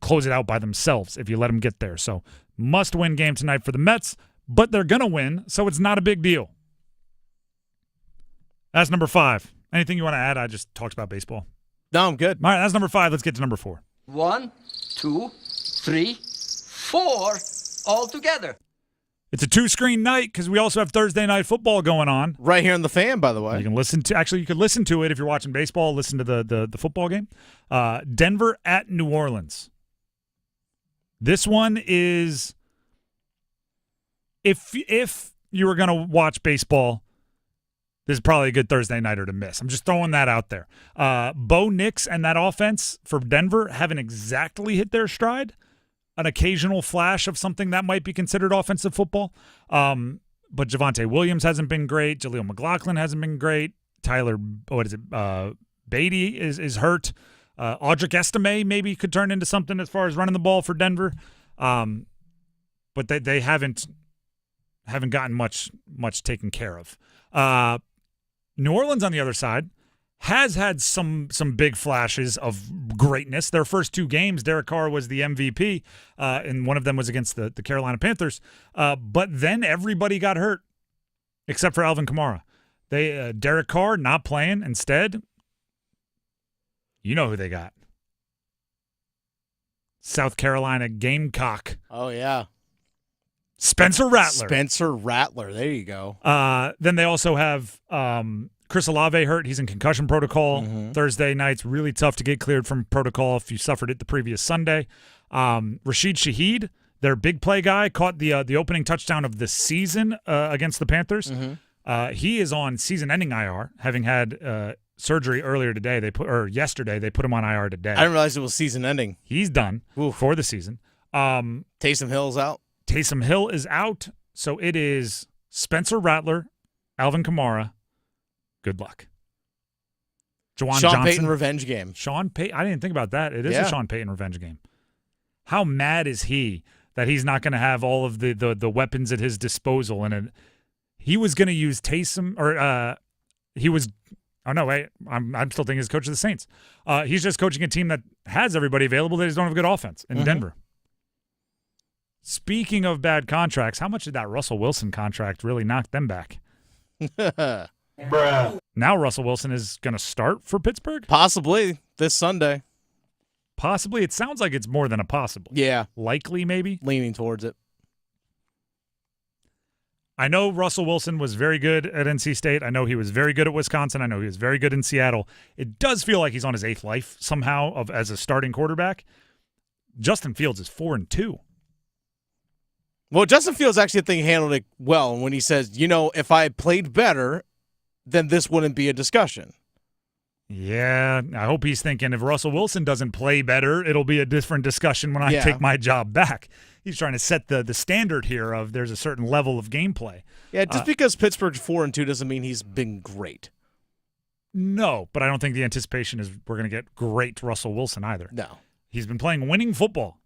close it out by themselves if you let them get there. So must-win game tonight for the Mets, but they're going to win, so it's not a big deal. That's number 5. Anything you want to add? I just talked about baseball. No, I'm good. All right, that's number 5. Let's get to number 4. 1, 2, 3, 4, all together. It's a 2-screen night because we also have Thursday Night Football going on. Right here on the Fan, by the way. You can listen to – you could listen to it if you're watching baseball. Listen to the football game. Denver at New Orleans. This one is if you were going to watch baseball, this is probably a good Thursday nighter to miss. I'm just throwing that out there. Bo Nix and that offense for Denver haven't exactly hit their stride. An occasional flash of something that might be considered offensive football. But Javonte Williams hasn't been great. Jaleel McLaughlin hasn't been great. Tyler, Beatty is hurt. Audric Estime maybe could turn into something as far as running the ball for Denver. But they haven't gotten much taken care of. New Orleans on the other side has had some big flashes of greatness. Their first 2 games, Derek Carr was the MVP, and one of them was against the Carolina Panthers. But then everybody got hurt except for Alvin Kamara. Derek Carr not playing. Instead, you know who they got. South Carolina Gamecock. Oh, yeah. Spencer Rattler. There you go. Then they also have Chris Olave hurt. He's in concussion protocol. Mm-hmm. Thursday night's really tough to get cleared from protocol if you suffered it the previous Sunday. Rashid Shaheed, their big play guy, caught the opening touchdown of the season against the Panthers. Mm-hmm. He is on season-ending IR, having had surgery earlier today. Yesterday. They put him on IR today. I didn't realize it was season-ending. He's done for the season. Taysom Hill's out. Taysom Hill is out, so it is Spencer Rattler, Alvin Kamara. Good luck. Juwan Johnson. Payton revenge game. Sean Payton. I didn't think about that. It is a Sean Payton revenge game. How mad is he that he's not going to have all of the weapons at his disposal? And he was going to use Taysom, or he was. Oh no, wait. I'm still thinking he's coach of the Saints. He's just coaching a team that has everybody available. They just don't have a good offense in Denver. Speaking of bad contracts, how much did that Russell Wilson contract really knock them back? Bruh. Now Russell Wilson is going to start for Pittsburgh? Possibly this Sunday. Possibly? It sounds like it's more than a possible. Yeah. Likely, maybe? Leaning towards it. I know Russell Wilson was very good at NC State. I know he was very good at Wisconsin. I know he was very good in Seattle. It does feel like he's on his 8th life somehow as a starting quarterback. Justin Fields is 4-2. Well, Justin Fields actually, I think, handled it well when he says, if I played better, then this wouldn't be a discussion. Yeah, I hope he's thinking if Russell Wilson doesn't play better, it'll be a different discussion when I take my job back. He's trying to set the standard here of there's a certain level of gameplay. Yeah, just because Pittsburgh's 4-2 doesn't mean he's been great. No, but I don't think the anticipation is we're going to get great Russell Wilson either. No. He's been playing winning football.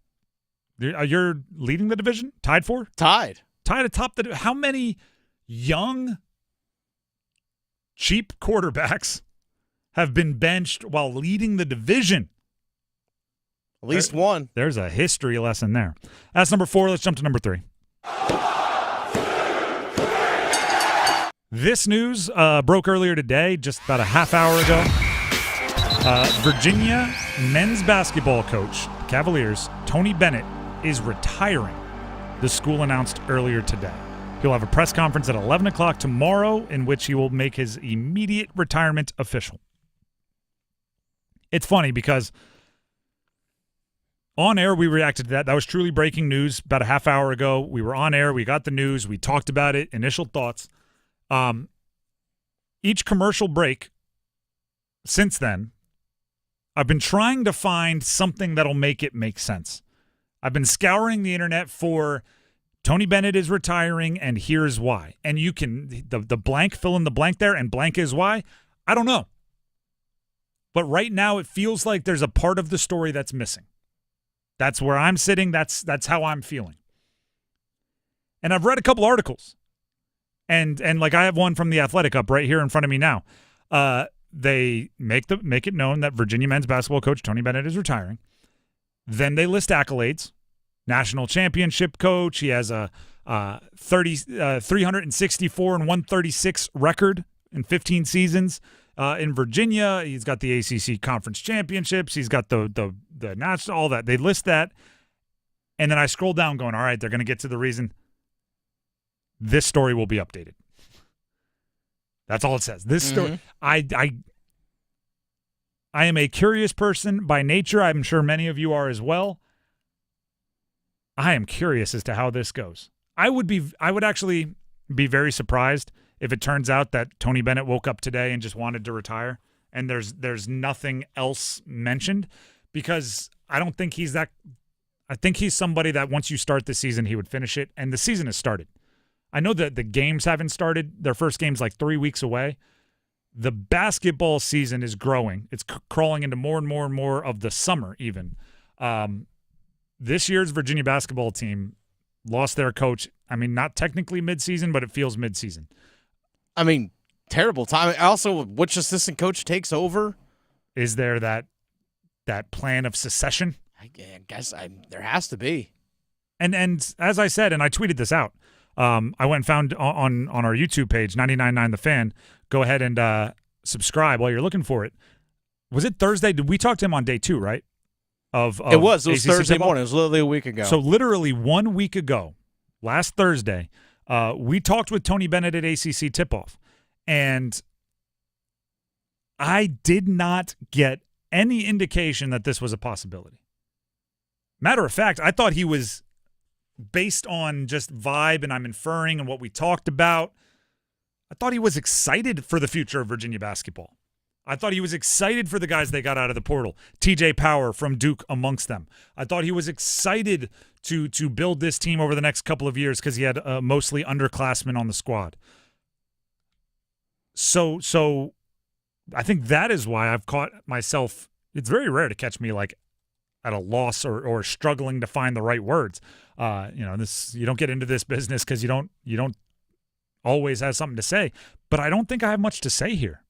You're leading the division? Tied for? Tied atop the – how many young, cheap quarterbacks have been benched while leading the division? At least one. There's a history lesson there. That's number 4. Let's jump to number 3. This news broke earlier today, just about a half hour ago. Virginia men's basketball coach, Cavaliers, Tony Bennett, is retiring, the school announced earlier today. He'll have a press conference at 11 o'clock tomorrow in which he will make his immediate retirement official. It's funny because on air we reacted to that. That was truly breaking news about a half hour ago. We were on air. We got the news. We talked about it. Initial thoughts. Each commercial break since then, I've been trying to find something that'll make it make sense. I've been scouring the internet for Tony Bennett is retiring, and here's why. And you can, the blank, fill in the blank there, and blank is why. I don't know. But right now it feels like there's a part of the story that's missing. That's where I'm sitting. That's how I'm feeling. And I've read a couple articles. And like I have one from The Athletic up right here in front of me now. They make it known that Virginia men's basketball coach Tony Bennett is retiring. Then they list accolades. National championship coach. He has a 364 and 136 record in 15 seasons in Virginia. He's got the ACC conference championships. He's got the national, all that. They list that. And then I scroll down going, all right, they're going to get to the reason. This story will be updated. That's all it says. This story. I am a curious person by nature. I'm sure many of you are as well. I am curious as to how this goes. I would actually be very surprised if it turns out that Tony Bennett woke up today and just wanted to retire and there's nothing else mentioned, because I don't think he's that. I think he's somebody that once you start the season, he would finish it, and the season has started. I know that the games haven't started. Their first game's like 3 weeks away. The basketball season is growing. It's crawling into more and more and more of the summer even. This year's Virginia basketball team lost their coach. I mean, not technically midseason, but it feels midseason. I mean, terrible time. Also, which assistant coach takes over? Is there that plan of secession? I guess there has to be. And as I said, and I tweeted this out, I went and found on our YouTube page, 99.9 The Fan. Go ahead and subscribe while you're looking for it. Was it Thursday? Did we talk to him on day 2, right? It was Thursday morning. It was literally a week ago. So literally 1 week ago, last Thursday, we talked with Tony Bennett at ACC Tip-Off, and I did not get any indication that this was a possibility. Matter of fact, I thought he was, based on just vibe and I'm inferring and what we talked about, I thought he was excited for the future of Virginia basketball. I thought he was excited for the guys they got out of the portal, TJ Power from Duke amongst them. I thought he was excited to build this team over the next couple of years because he had mostly underclassmen on the squad. So I think that is why I've caught myself. It's very rare to catch me like at a loss or struggling to find the right words. You don't get into this business because you don't always have something to say. But I don't think I have much to say here.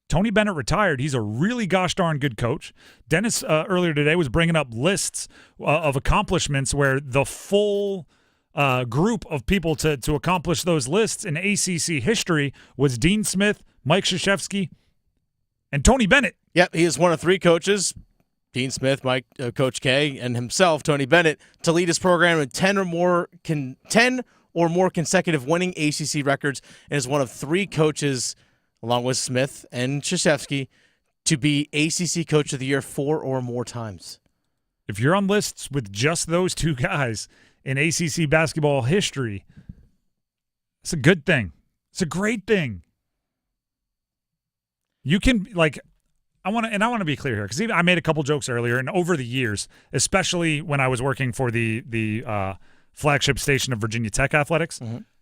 Tony Bennett retired. He's a really gosh darn good coach. Dennis earlier today was bringing up lists of accomplishments where the full group of people to accomplish those lists in ACC history was Dean Smith, Mike Krzyzewski, and Tony Bennett. Yep, he is one of 3 coaches, Dean Smith, Mike, Coach K, and himself, Tony Bennett, to lead his program with 10 or more consecutive winning ACC records, and is one of 3 coaches, along with Smith and Krzyzewski, to be ACC Coach of the Year 4 or more times. If you're on lists with just those 2 guys in ACC basketball history, it's a good thing. It's a great thing. You can, I want to be clear here, because I made a couple jokes earlier, and over the years, especially when I was working for the flagship station of Virginia Tech Athletics,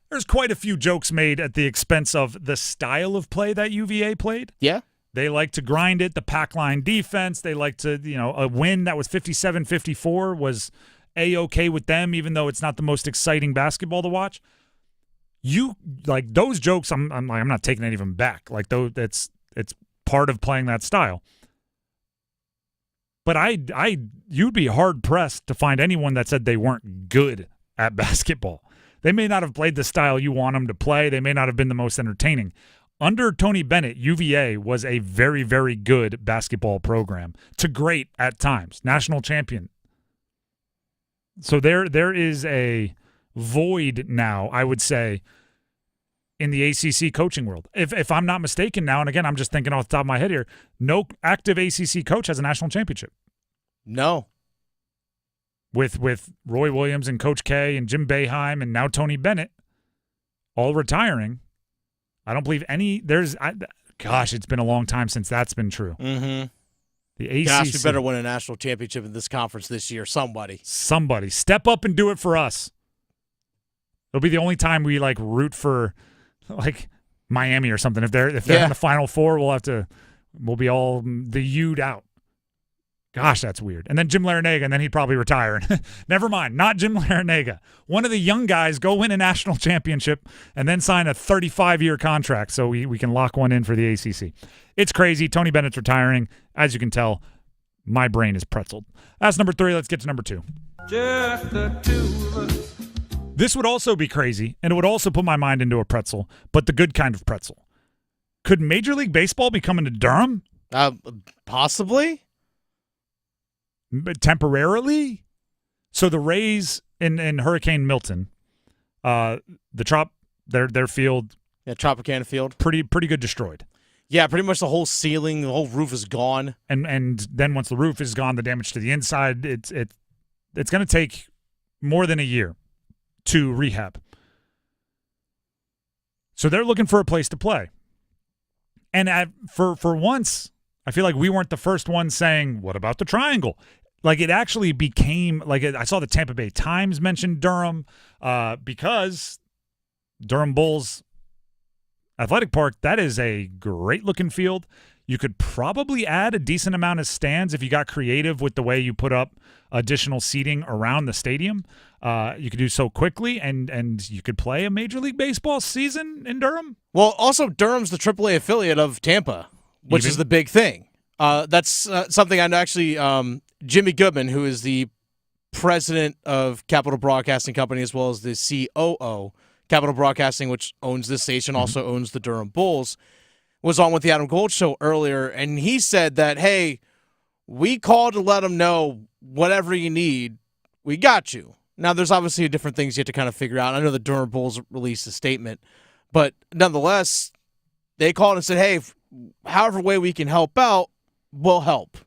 there's quite a few jokes made at the expense of the style of play that UVA played. Yeah. They like to grind it, the pack line defense. They like to, a win that was 57-54 was A-okay with them, even though it's not the most exciting basketball to watch. Those jokes, I'm not taking any of them back. It's part of playing that style. But you'd be hard pressed to find anyone that said they weren't good at basketball. They may not have played the style you want them to play. They may not have been the most entertaining. under Tony Bennett, UVA was a very, very good basketball program to great at times, national champion. So there is a void now, I would say, in the ACC coaching world. If I'm not mistaken now, and again, I'm just thinking off the top of my head here, no active ACC coach has a national championship. No. With Roy Williams and Coach K and Jim Boeheim and now Tony Bennett all retiring, I don't believe gosh, it's been a long time since that's been true. Mm-hmm. The ACC. Gosh, we better win a national championship in this conference this year. Somebody. Step up and do it for us. It'll be the only time we root for Miami or something. If they're in the Final Four, we'll be all the U'd out. Gosh, that's weird. And then Jim Larinaga, and then he'd probably retire. Never mind, not Jim Larinaga. One of the young guys go win a national championship and then sign a 35-year contract so we can lock one in for the ACC. It's crazy. Tony Bennett's retiring. As you can tell, my brain is pretzeled. That's number 3. Let's get to number 2. Just the two of us. This would also be crazy, and it would also put my mind into a pretzel, but the good kind of pretzel. Could Major League Baseball be coming to Durham? Possibly. But temporarily? So the Rays in Hurricane Milton, their field. Yeah, Tropicana Field. Pretty good destroyed. Yeah, pretty much the whole ceiling, the whole roof is gone. And then once the roof is gone, the damage to the inside, it's going to take more than a year to rehab. So they're looking for a place to play. And for once, I feel like we weren't the first ones saying, what about the Triangle? It actually became, I saw the Tampa Bay Times mention Durham because Durham Bulls Athletic Park, that is a great-looking field. You could probably add a decent amount of stands if you got creative with the way you put up additional seating around the stadium. You could do so quickly, and you could play a Major League Baseball season in Durham. Well, also, Durham's the AAA affiliate of Tampa, which is the big thing. That's something I know actually Jimmy Goodman, who is the president of Capital Broadcasting Company as well as the COO, Capital Broadcasting, which owns this station, also owns the Durham Bulls, was on with the Adam Gold Show earlier, and he said that, hey, we called to let them know whatever you need, we got you. Now, there's obviously different things you have to kind of figure out. I know the Durham Bulls released a statement, but nonetheless, they called and said, hey, however way we can help out, we'll help.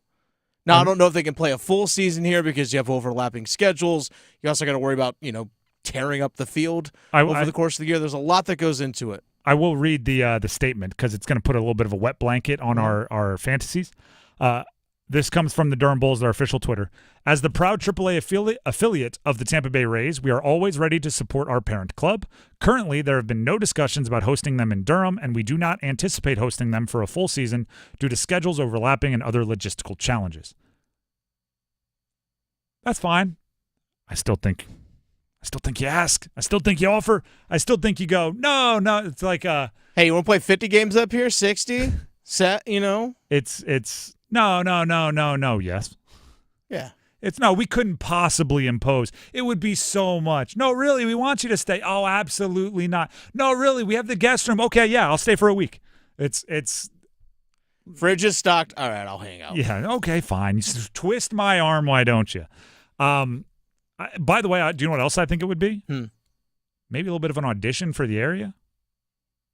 Now, I don't know if they can play a full season here because you have overlapping schedules. You also got to worry about, tearing up the field over the course of the year. There's a lot that goes into it. I will read the statement because it's going to put a little bit of a wet blanket on our fantasies. This comes from the Durham Bulls, their official Twitter. As the proud AAA affiliate of the Tampa Bay Rays, we are always ready to support our parent club. Currently, there have been no discussions about hosting them in Durham, and we do not anticipate hosting them for a full season due to schedules overlapping and other logistical challenges. That's fine. I still think you ask. I still think you offer. I still think you go, no. It's like, hey, you want to play 50 games up here, 60? Set, It's no, yes. Yeah. It's no, we couldn't possibly impose. It would be so much. No, really, we want you to stay. Oh, absolutely not. No, really, we have the guest room. Okay, yeah, I'll stay for a week. It's fridge is stocked. All right, I'll hang out. Yeah, okay, fine. You twist my arm, why don't you? By the way, do you know what else I think it would be? Maybe a little bit of an audition for the area.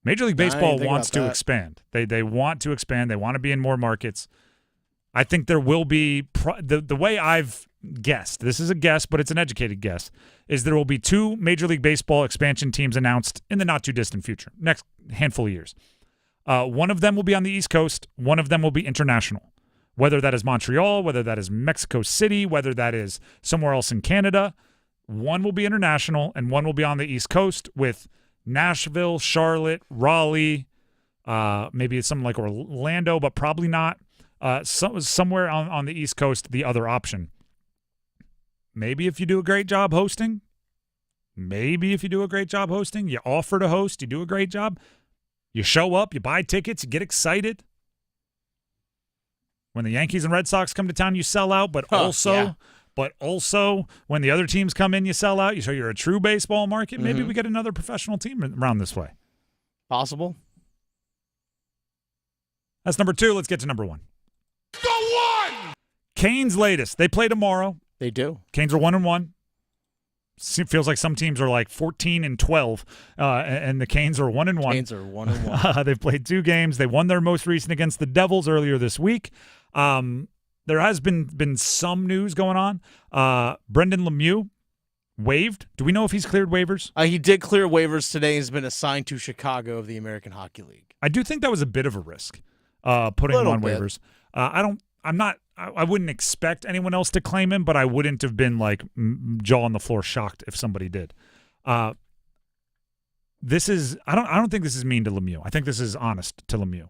Major League Baseball wants to expand. They want to expand. They want to be in more markets. I think there will be the way I've guessed. This is a guess, but it's an educated guess. Is there will be 2 Major League Baseball expansion teams announced in the not too distant future, next handful of years. One of them will be on the East Coast. One of them will be international. Whether that is Montreal, whether that is Mexico City, whether that is somewhere else in Canada, one will be international and one will be on the East Coast with Nashville, Charlotte, Raleigh, maybe it's something like Orlando, but probably not. Somewhere on the East Coast, the other option. Maybe if you do a great job hosting, you offer to host, you do a great job, you show up, you buy tickets, you get excited. When the Yankees and Red Sox come to town, you sell out, but also when the other teams come in, you sell out. You show you're a true baseball market. Maybe we get another professional team around this way. Possible. That's number 2. Let's get to number 1. Go 1! Canes' latest. They play tomorrow. They do. Canes are 1-1. Feels like some teams are like 14-12, and the Canes are 1-1. Canes are 1-1. They've played 2 games. They won their most recent against the Devils earlier this week. There has been some news going on. Brendan Lemieux waived. Do we know if he's cleared waivers? He did clear waivers today. He's been assigned to Chicago of the American Hockey League. I do think that was a bit of a risk, putting him on waivers. I wouldn't expect anyone else to claim him, but I wouldn't have been like jaw on the floor shocked if somebody did. I don't think this is mean to Lemieux. I think this is honest to Lemieux.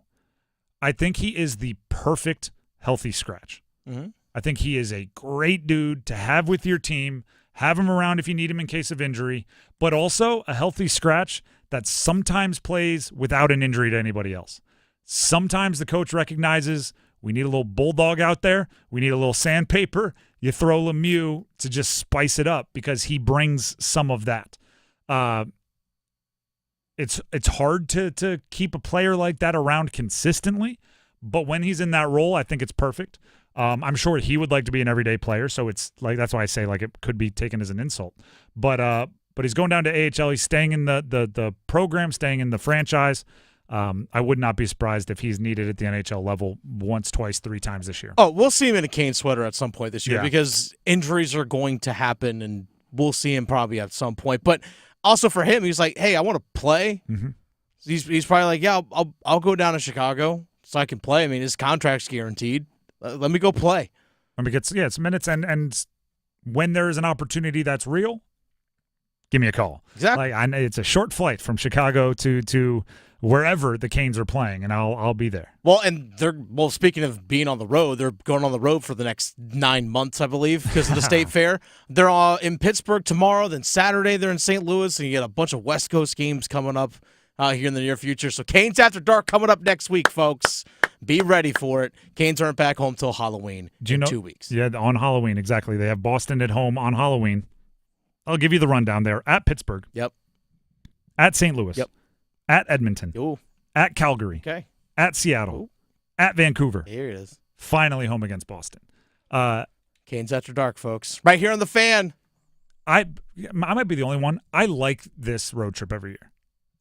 I think he is the perfect healthy scratch. Mm-hmm. I think he is a great dude to have with your team, have him around if you need him in case of injury, but also a healthy scratch that sometimes plays without an injury to anybody else. Sometimes the coach recognizes we need a little bulldog out there. We need a little sandpaper. You throw Lemieux to just spice it up because he brings some of that. It's hard to keep a player like that around consistently, but when he's in that role, I think it's perfect. I'm sure he would like to be an everyday player, so it's like that's why I say like it could be taken as an insult. But he's going down to AHL. He's staying in the program, staying in the franchise. I would not be surprised if he's needed at the NHL level once, twice, 3 times this year. Oh, we'll see him in a Cane sweater at some point this year Yeah. because injuries are going to happen, and we'll see him probably at some point. But also for him, he's like, hey, I want to play. Mm-hmm. He's probably like, yeah, I'll go down to Chicago so I can play. I mean, his contract's guaranteed. Let me go play. It's minutes, and when there is an opportunity that's real, give me a call. Exactly. It's a short flight from Chicago to wherever the Canes are playing, and I'll be there. Well, and speaking of being on the road, they're going on the road for the next 9 months, I believe, because of the state fair. They're all in Pittsburgh tomorrow, then Saturday they're in St. Louis, and you get a bunch of West Coast games coming up here in the near future. So Canes After Dark coming up next week, folks. Be ready for it. Canes aren't back home till Halloween in 2 weeks. Yeah, on Halloween, exactly. They have Boston at home on Halloween. I'll give you the rundown there. At Pittsburgh. Yep. At St. Louis. Yep. At Edmonton. Ooh. At Calgary. Okay. At Seattle. Ooh. At Vancouver. Here it is. Finally home against Boston. Canes After Dark, folks. Right here on The Fan. I might be the only one. I like this road trip every year.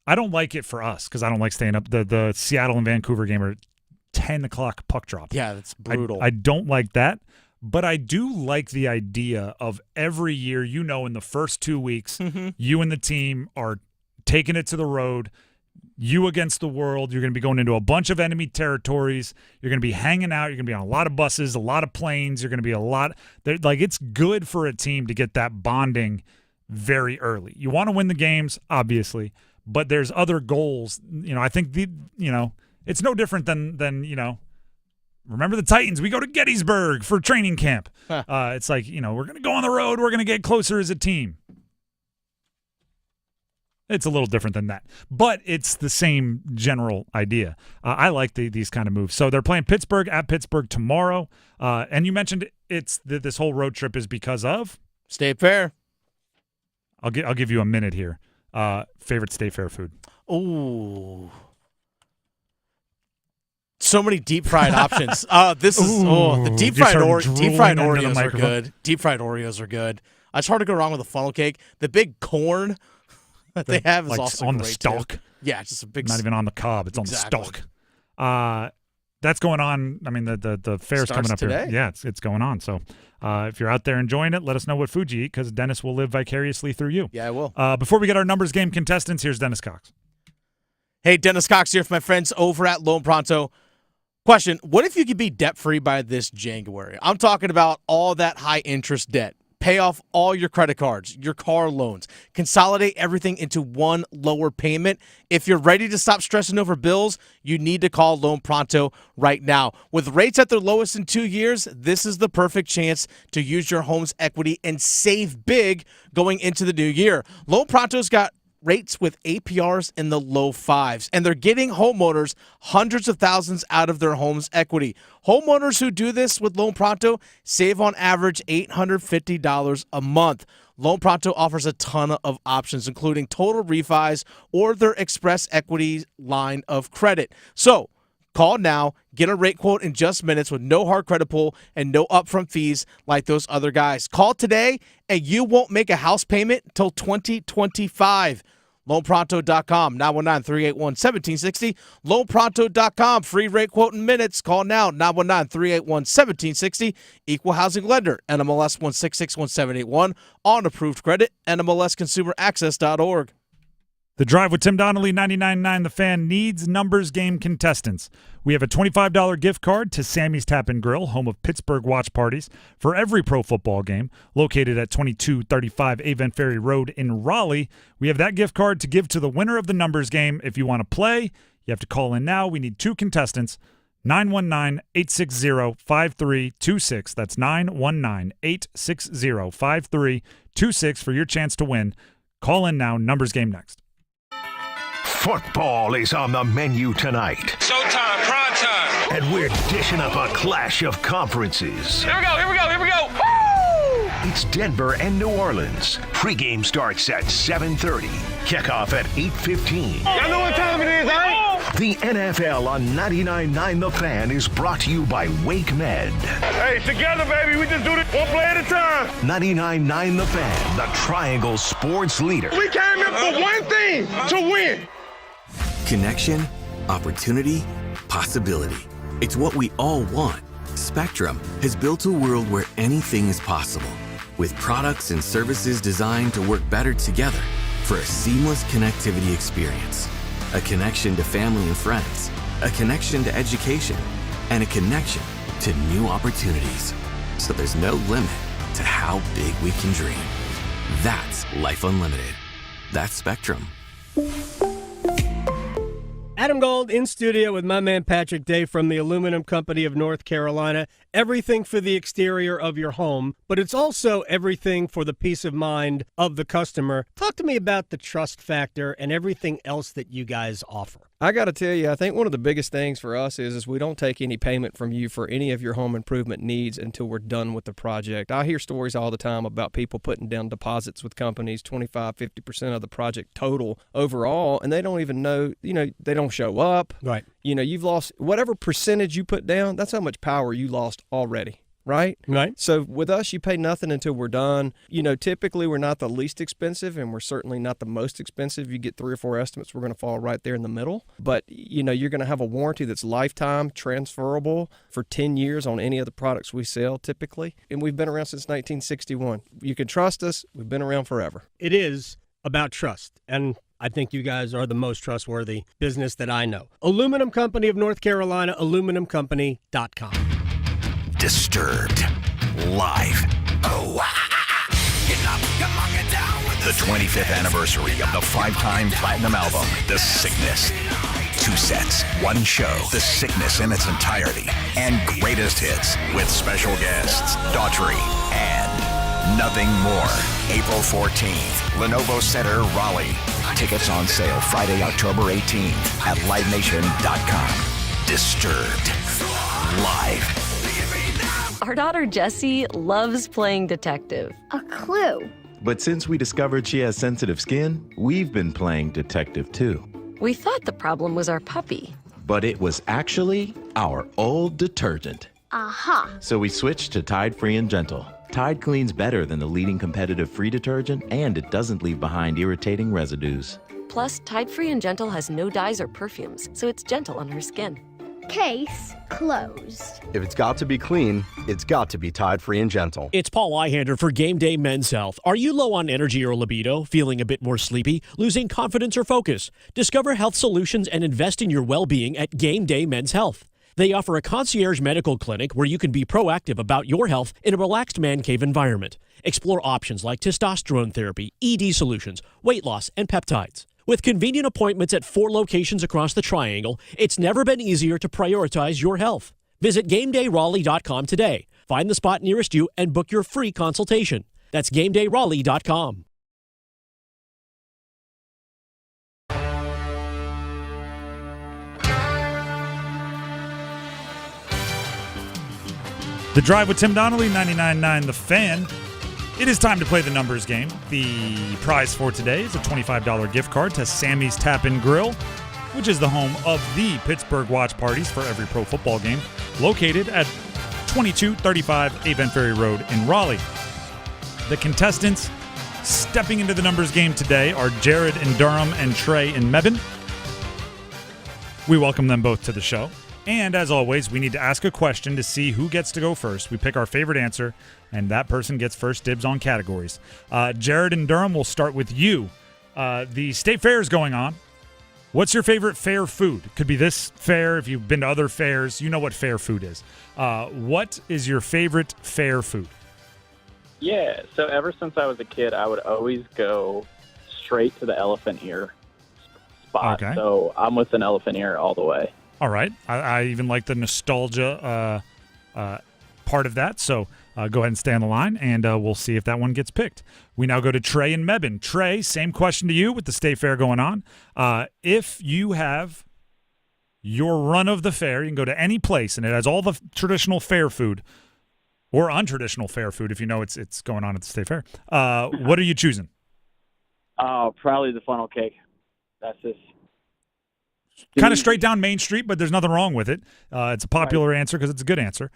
I don't like it for us because I don't like staying up. The Seattle and Vancouver game are 10 o'clock puck drop. Yeah, that's brutal. I don't like that, but I do like the idea of every year, in the first 2 weeks, you and the team are taking it to the road, you against the world. You're going to be going into a bunch of enemy territories. You're going to be hanging out. You're going to be on a lot of buses, a lot of planes. You're going to be it's good for a team to get that bonding very early. You want to win the games, obviously, but there's other goals. I think it's no different than remember the Titans? We go to Gettysburg for training camp. It's like, we're going to go on the road. We're going to get closer as a team. It's a little different than that, but it's the same general idea. I like these kind of moves. So they're playing Pittsburgh at Pittsburgh tomorrow. And you mentioned this whole road trip is because of State Fair. I'll give you a minute here. Favorite State Fair food? Ooh. So many deep fried options. The deep fried Oreos are good. Deep fried Oreos are good. It's hard to go wrong with a funnel cake. The big corn that they have is also on great the stalk. Too. Yeah, it's just a big. Not even on the cob. It's exactly. On the stalk. That's going on. I mean, the fair's coming up today. Here. Yeah, it's going on. So if you're out there enjoying it, let us know what food you eat because Dennis will live vicariously through you. Yeah, I will. Before we get our numbers game contestants, here's Dennis Cox. Hey, Dennis Cox here for my friends over at Loan Pronto. Question, what if you could be debt-free by this January? I'm talking about all that high-interest debt. Pay off all your credit cards, your car loans. Consolidate everything into one lower payment. If you're ready to stop stressing over bills, you need to call Loan Pronto right now. With rates at their lowest in 2 years, this is the perfect chance to use your home's equity and save big going into the new year. Loan Pronto's got rates with APRs in the low 5s, and they're getting homeowners hundreds of thousands out of their home's equity. Homeowners who do this with Loan Pronto save on average $850 a month. Loan Pronto offers a ton of options, including total refis or their Express Equity line of credit. So Call now, get a rate quote in just minutes with no hard credit pull and no upfront fees like those other guys. Call today and you won't make a house payment until 2025. LoanPronto.com, 919-381-1760. LoanPronto.com, free rate quote in minutes. Call now, 919-381-1760. Equal housing lender, NMLS 1661781. On approved credit, NMLSConsumerAccess.org. The Drive with Tim Donnelly, 99.9 The Fan, needs numbers game contestants. We have a $25 gift card to Sammy's Tap and Grill, home of Pittsburgh watch parties, for every pro football game, located at 2235 Avent Ferry Road in Raleigh. We have that gift card to give to the winner of the numbers game. If you want to play, you have to call in now. We need 2 contestants, 919-860-5326. That's 919-860-5326 for your chance to win. Call in now. Numbers game next. Football is on the menu tonight. Showtime, prime time. And we're dishing up a clash of conferences. Here we go. Woo! It's Denver and New Orleans. Pre-game starts at 7:30. Kickoff at 8:15. Y'all know what time it is, right? The NFL on 99.9 The Fan is brought to you by Wake Med. Hey, together, baby. We just do this one play at a time. 99.9 The Fan, the Triangle sports leader. We came here for one thing, to win. Connection, opportunity, possibility. It's what we all want. Spectrum has built a world where anything is possible, with products and services designed to work better together for a seamless connectivity experience. A connection to family and friends, a connection to education, and a connection to new opportunities. So there's no limit to how big we can dream. That's Life Unlimited. That's Spectrum. Adam Gold in studio with my man Patrick Day from the Aluminum Company of North Carolina. Everything for the exterior of your home, but it's also everything for the peace of mind of the customer. Talk to me about the trust factor and everything else that you guys offer. I got to tell you, I think one of the biggest things for us is we don't take any payment from you for any of your home improvement needs until we're done with the project. I hear stories all the time about people putting down deposits with companies, 25-50% of the project total overall, and they don't even know, they don't show up. Right. You've lost whatever percentage you put down, that's how much power you lost already. Right? Right. So with us, you pay nothing until we're done. Typically we're not the least expensive and we're certainly not the most expensive. You get 3 or 4 estimates, we're going to fall right there in the middle. But, you're going to have a warranty that's lifetime, transferable for 10 years on any of the products we sell typically. And we've been around since 1961. You can trust us. We've been around forever. It is about trust. And I think you guys are the most trustworthy business that I know. Aluminum Company of North Carolina, aluminumcompany.com. Disturbed. Live. The 25th anniversary of the 5-time platinum album, The Sickness. 2 sets, 1 show, The Sickness in its entirety, and greatest hits with special guests, Daughtry and Nothing More. April 14th, Lenovo Center, Raleigh. Tickets on sale Friday, October 18th at livenation.com. Disturbed. Live. Our daughter Jessie loves playing detective. A clue. But since we discovered she has sensitive skin, we've been playing detective too. We thought the problem was our puppy. But it was actually our old detergent. Aha. So we switched to Tide Free and Gentle. Tide cleans better than the leading competitive free detergent, and it doesn't leave behind irritating residues. Plus, Tide Free and Gentle has no dyes or perfumes, so it's gentle on her skin. Case closed. If it's got to be clean, it's got to be Tide Free and Gentle. It's Paul Eihander for Game Day Men's Health. Are you low on energy or libido, feeling a bit more sleepy, losing confidence or focus? Discover health solutions and invest in your well-being at Game Day Men's Health. They offer a concierge medical clinic where you can be proactive about your health in a relaxed man cave environment. Explore options like testosterone therapy, ED solutions, weight loss, and peptides. With convenient appointments at 4 locations across the Triangle, it's never been easier to prioritize your health. Visit GameDayRaleigh.com today. Find the spot nearest you and book your free consultation. That's GameDayRaleigh.com. The Drive with Tim Donnelly, 99.9 The Fan. It is time to play the numbers game. The prize for today is a $25 gift card to Sammy's Tap and Grill, which is the home of the Pittsburgh watch parties for every pro football game, located at 2235 Avon Ferry Road in Raleigh. The contestants stepping into the numbers game today are Jared in Durham and Trey in Mebane. We welcome them both to the show. And as always, we need to ask a question to see who gets to go first. We pick our favorite answer, and that person gets first dibs on categories. Jared in Durham, we'll start with you. The state fair is going on. What's your favorite fair food? Could be this fair. If you've been to other fairs, you know what fair food is. What is your favorite fair food? Yeah, so ever since I was a kid, I would always go straight to the elephant ear spot. Okay. So I'm with an elephant ear all the way. All right. I even like the nostalgia part of that. So go ahead and stay on the line, and we'll see if that one gets picked. We now go to Trey and Mebane. Trey, same question to you with the state fair going on. If you have your run of the fair, you can go to any place, and it has all the traditional fair food or untraditional fair food if you know it's going on at the state fair. What are you choosing? Probably the funnel cake. That's just kind of straight down Main Street, but there's nothing wrong with it. It's a popular answer because it's a good answer.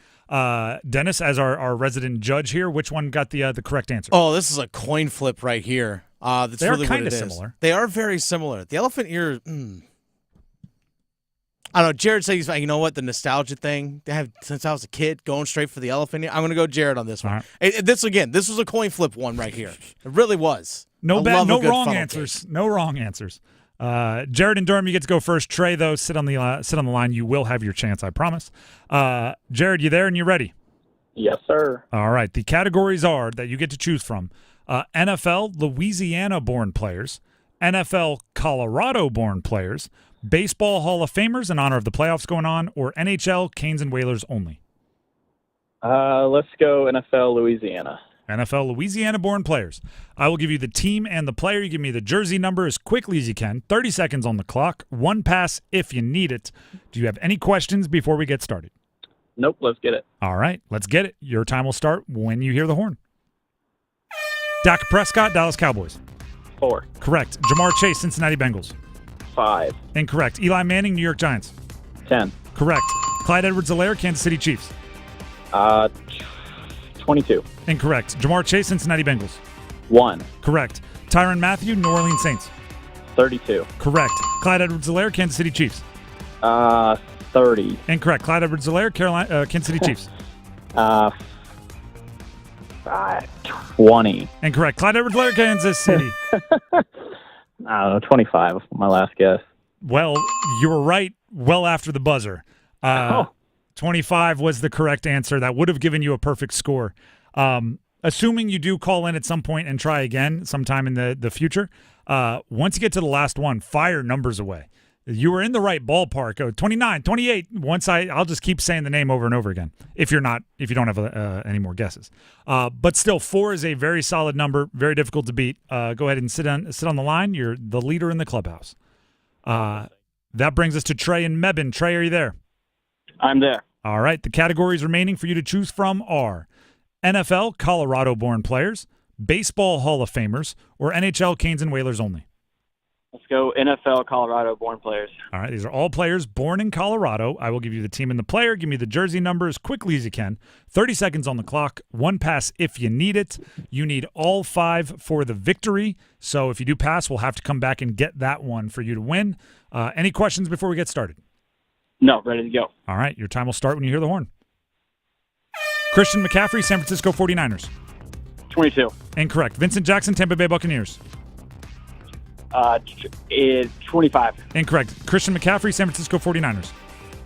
Dennis, as our resident judge here, which one got the correct answer? Oh, this is a coin flip right here. That's they really are kind what of it is. similar. They are very similar. The elephant ear, I don't know. Jared said you know what, the nostalgia thing. They have since I was a kid going straight for the elephant ear. I'm going to go Jared on this one. Right. This was a coin flip one right here. It really was. No wrong answers. No wrong answers. Jared and Durham, you get to go first. Trey, though, sit on the line. You will have your chance, I promise. Jared, you there and you ready? Yes, sir. All right. The categories are that you get to choose from: NFL Louisiana-born players, NFL Colorado-born players, Baseball Hall of Famers in honor of the playoffs going on, or NHL Canes and Whalers only. Let's go NFL Louisiana. NFL Louisiana-born players. I will give you the team and the player. You give me the jersey number as quickly as you can. 30 seconds on the clock. One pass if you need it. Do you have any questions before we get started? Nope, let's get it. All right, let's get it. Your time will start when you hear the horn. Dak Prescott, Dallas Cowboys. 4. Correct. Jamar Chase, Cincinnati Bengals. 5. Incorrect. Eli Manning, New York Giants. 10. Correct. Clyde Edwards-Helaire, Kansas City Chiefs. 22. Incorrect. Jamar Chase, Cincinnati Bengals. 1. Correct. Tyrann Mathieu, New Orleans Saints. 32. Correct. Clyde Edwards-Helaire, Kansas City Chiefs. 30. Incorrect. Clyde Edwards-Helaire, Kansas City Chiefs. 20. Incorrect. Clyde Edwards-Helaire, Kansas City. I don't know, 25, my last guess. Well, you were right well after the buzzer. 25 was the correct answer. That would have given you a perfect score. Assuming you do call in at some point and try again sometime in the future, once you get to the last one, fire numbers away. You were in the right ballpark. 29, 28. I'll just keep saying the name over and over again if you don't have any more guesses. But still, 4 is a very solid number, very difficult to beat. Go ahead and sit on the line. You're the leader in the clubhouse. That brings us to Trey and Mebane. Trey, are you there? I'm there. All right. The categories remaining for you to choose from are NFL Colorado-born players, Baseball Hall of Famers, or NHL Canes and Whalers only. Let's go NFL Colorado-born players. All right. These are all players born in Colorado. I will give you the team and the player. Give me the jersey number as quickly as you can. 30 seconds on the clock. One pass if you need it. You need all 5 for the victory. So if you do pass, we'll have to come back and get that one for you to win. Any questions before we get started? No, ready to go. All right. Your time will start when you hear the horn. Christian McCaffrey, San Francisco 49ers. 22. Incorrect. Vincent Jackson, Tampa Bay Buccaneers. 25. Incorrect. Christian McCaffrey, San Francisco 49ers.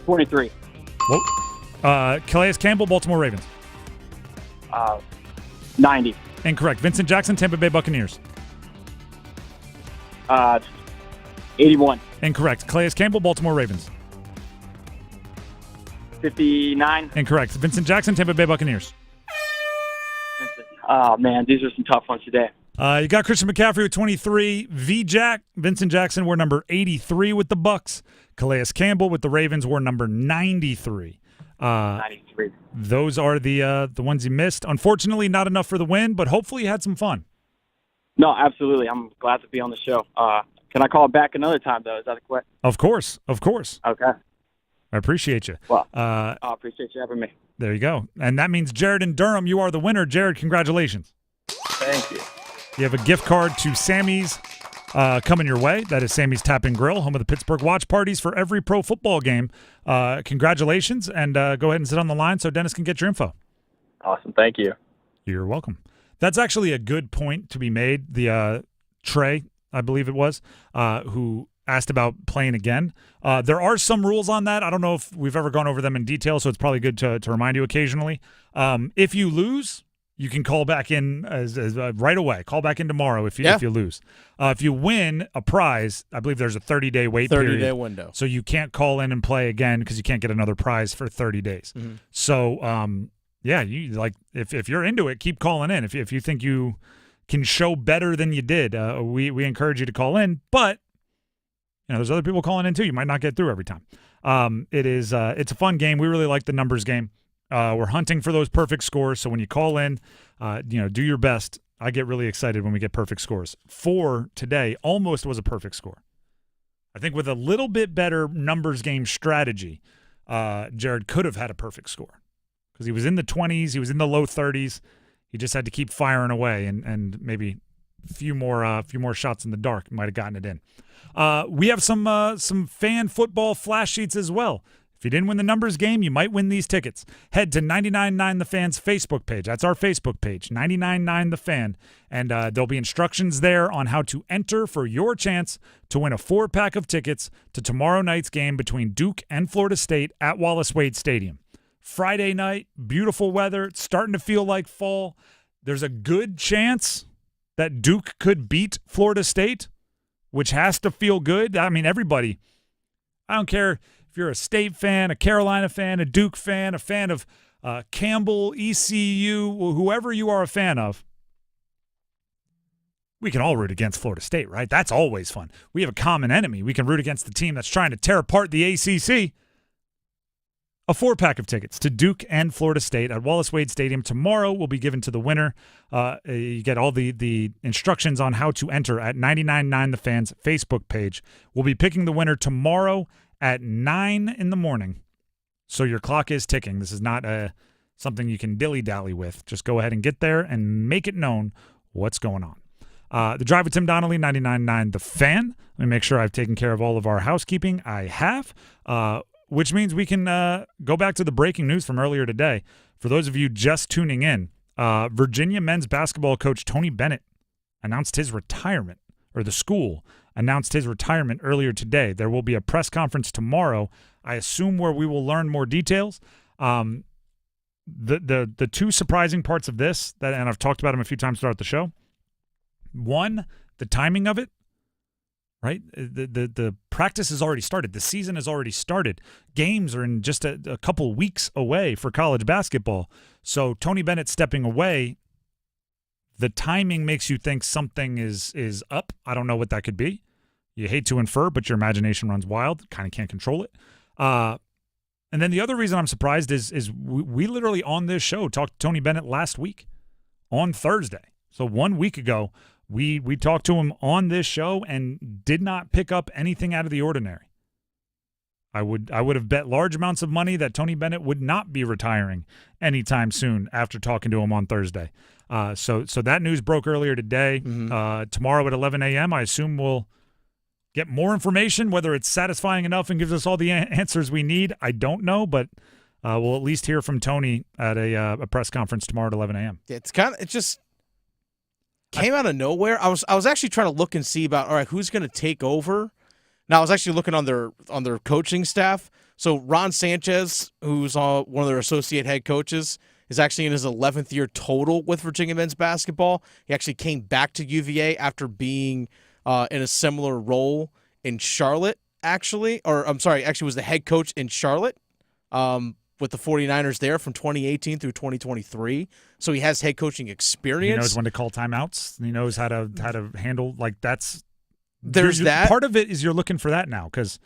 23. Whoa. Calais Campbell, Baltimore Ravens. 90. Incorrect. Vincent Jackson, Tampa Bay Buccaneers. 81. Incorrect. Calais Campbell, Baltimore Ravens. 59. Incorrect. Vincent Jackson, Tampa Bay Buccaneers. Oh, man, these are some tough ones today. You got Christian McCaffrey with 23. Vincent Jackson were number 83 with the Bucs. Calais Campbell with the Ravens were number 93. 93. Those are the ones you missed. Unfortunately, not enough for the win, but hopefully you had some fun. No, absolutely. I'm glad to be on the show. Can I call back another time, though? Is that a question? Of course. Okay. I appreciate you. Well, I appreciate you having me. There you go. And that means Jared in Durham, you are the winner. Jared, congratulations. Thank you. You have a gift card to Sammy's coming your way. That is Sammy's Tap and Grill, home of the Pittsburgh watch parties for every pro football game. Congratulations, and go ahead and sit on the line so Dennis can get your info. Awesome. Thank you. You're welcome. That's actually a good point to be made. The Trey, I believe it was, who asked about playing again. There are some rules on that. I don't know if we've ever gone over them in detail, so it's probably good to remind you occasionally. If you lose, you can call back in as right away. Call back in tomorrow if you lose. If you win a prize, I believe there's a 30-day wait period. 30-day window. So you can't call in and play again because you can't get another prize for 30 days. Mm-hmm. So, you like if you're into it, keep calling in. If you think you can show better than you did, we encourage you to call in. But there's other people calling in too. You might not get through every time. It's a fun game. We really like the numbers game. We're hunting for those perfect scores. So when you call in, do your best. I get really excited when we get perfect scores. 4 today almost was a perfect score. I think with a little bit better numbers game strategy, Jared could have had a perfect score because he was in the 20s. He was in the low 30s. He just had to keep firing away and maybe a few more shots in the dark might have gotten it in. We have some fan football flash sheets as well. If you didn't win the numbers game, you might win these tickets. Head to 99.9 The Fan's Facebook page. That's our Facebook page, 99.9 The Fan. And there'll be instructions there on how to enter for your chance to win a 4-pack of tickets to tomorrow night's game between Duke and Florida State at Wallace Wade Stadium. Friday night, beautiful weather. It's starting to feel like fall. There's a good chance that Duke could beat Florida State, which has to feel good. I mean, everybody, I don't care if you're a State fan, a Carolina fan, a Duke fan, a fan of Campbell, ECU, whoever you are a fan of, we can all root against Florida State, right? That's always fun. We have a common enemy. We can root against the team that's trying to tear apart the ACC. A 4-pack of tickets to Duke and Florida State at Wallace Wade Stadium tomorrow will be given to the winner. You get all the instructions on how to enter at 99.9 The Fan's Facebook page. We'll be picking the winner tomorrow at 9 in the morning. So your clock is ticking. This is not something you can dilly-dally with. Just go ahead and get there and make it known what's going on. The Drive with Tim Donnelly, 99.9 The Fan. Let me make sure I've taken care of all of our housekeeping. I have. Which means we can go back to the breaking news from earlier today. For those of you just tuning in, Virginia men's basketball coach Tony Bennett announced his retirement, or the school announced his retirement earlier today. There will be a press conference tomorrow, I assume, where we will learn more details. The two surprising parts of this, and I've talked about them a few times throughout the show. One, the timing of it. Right? The practice has already started. The season has already started. Games are in just a couple weeks away for college basketball. So Tony Bennett stepping away, the timing makes you think something is up. I don't know what that could be. You hate to infer, but your imagination runs wild. Kind of can't control it. And then the other reason I'm surprised is we literally on this show talked to Tony Bennett last week on Thursday. So 1 week ago, we talked to him on this show and did not pick up anything out of the ordinary. I would have bet large amounts of money that Tony Bennett would not be retiring anytime soon after talking to him on Thursday. So that news broke earlier today. Mm-hmm. Tomorrow at 11 a.m., I assume we'll get more information. Whether it's satisfying enough and gives us all the answers we need, I don't know, but we'll at least hear from Tony at a press conference tomorrow at 11 a.m. It's just came out of nowhere. I was actually trying to look and see about, all right, who's going to take over. Now I was actually looking on their coaching staff. So Ron Sanchez, who's one of their associate head coaches, is actually in his 11th year total with Virginia men's basketball. He actually came back to UVA after being in a similar role in Charlotte, actually was the head coach in Charlotte with the 49ers there from 2018 through 2023. So he has head coaching experience. He knows when to call timeouts. He knows how to handle, like, that's that. Part of it is you're looking for that now because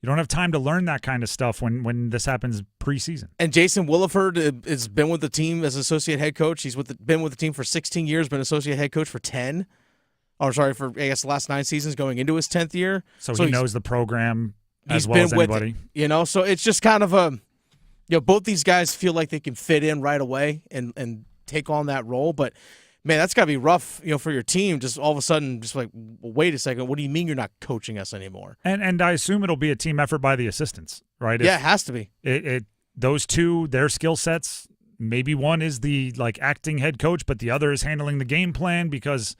you don't have time to learn that kind of stuff when this happens preseason. And Jason Williford has been with the team as associate head coach. He's been with the team for 16 years, been associate head coach for 10. for I guess the last 9 seasons going into his 10th year. So he knows the program as he's well been as with anybody. it, so it's just kind of both these guys feel like they can fit in right away and take on that role. But, man, that's got to be rough, for your team. Just all of a sudden, just like, well, wait a second, what do you mean you're not coaching us anymore? And I assume it'll be a team effort by the assistants, right? Yeah, it has to be. Those two, their skill sets, maybe one is the acting head coach, but the other is handling the game plan, because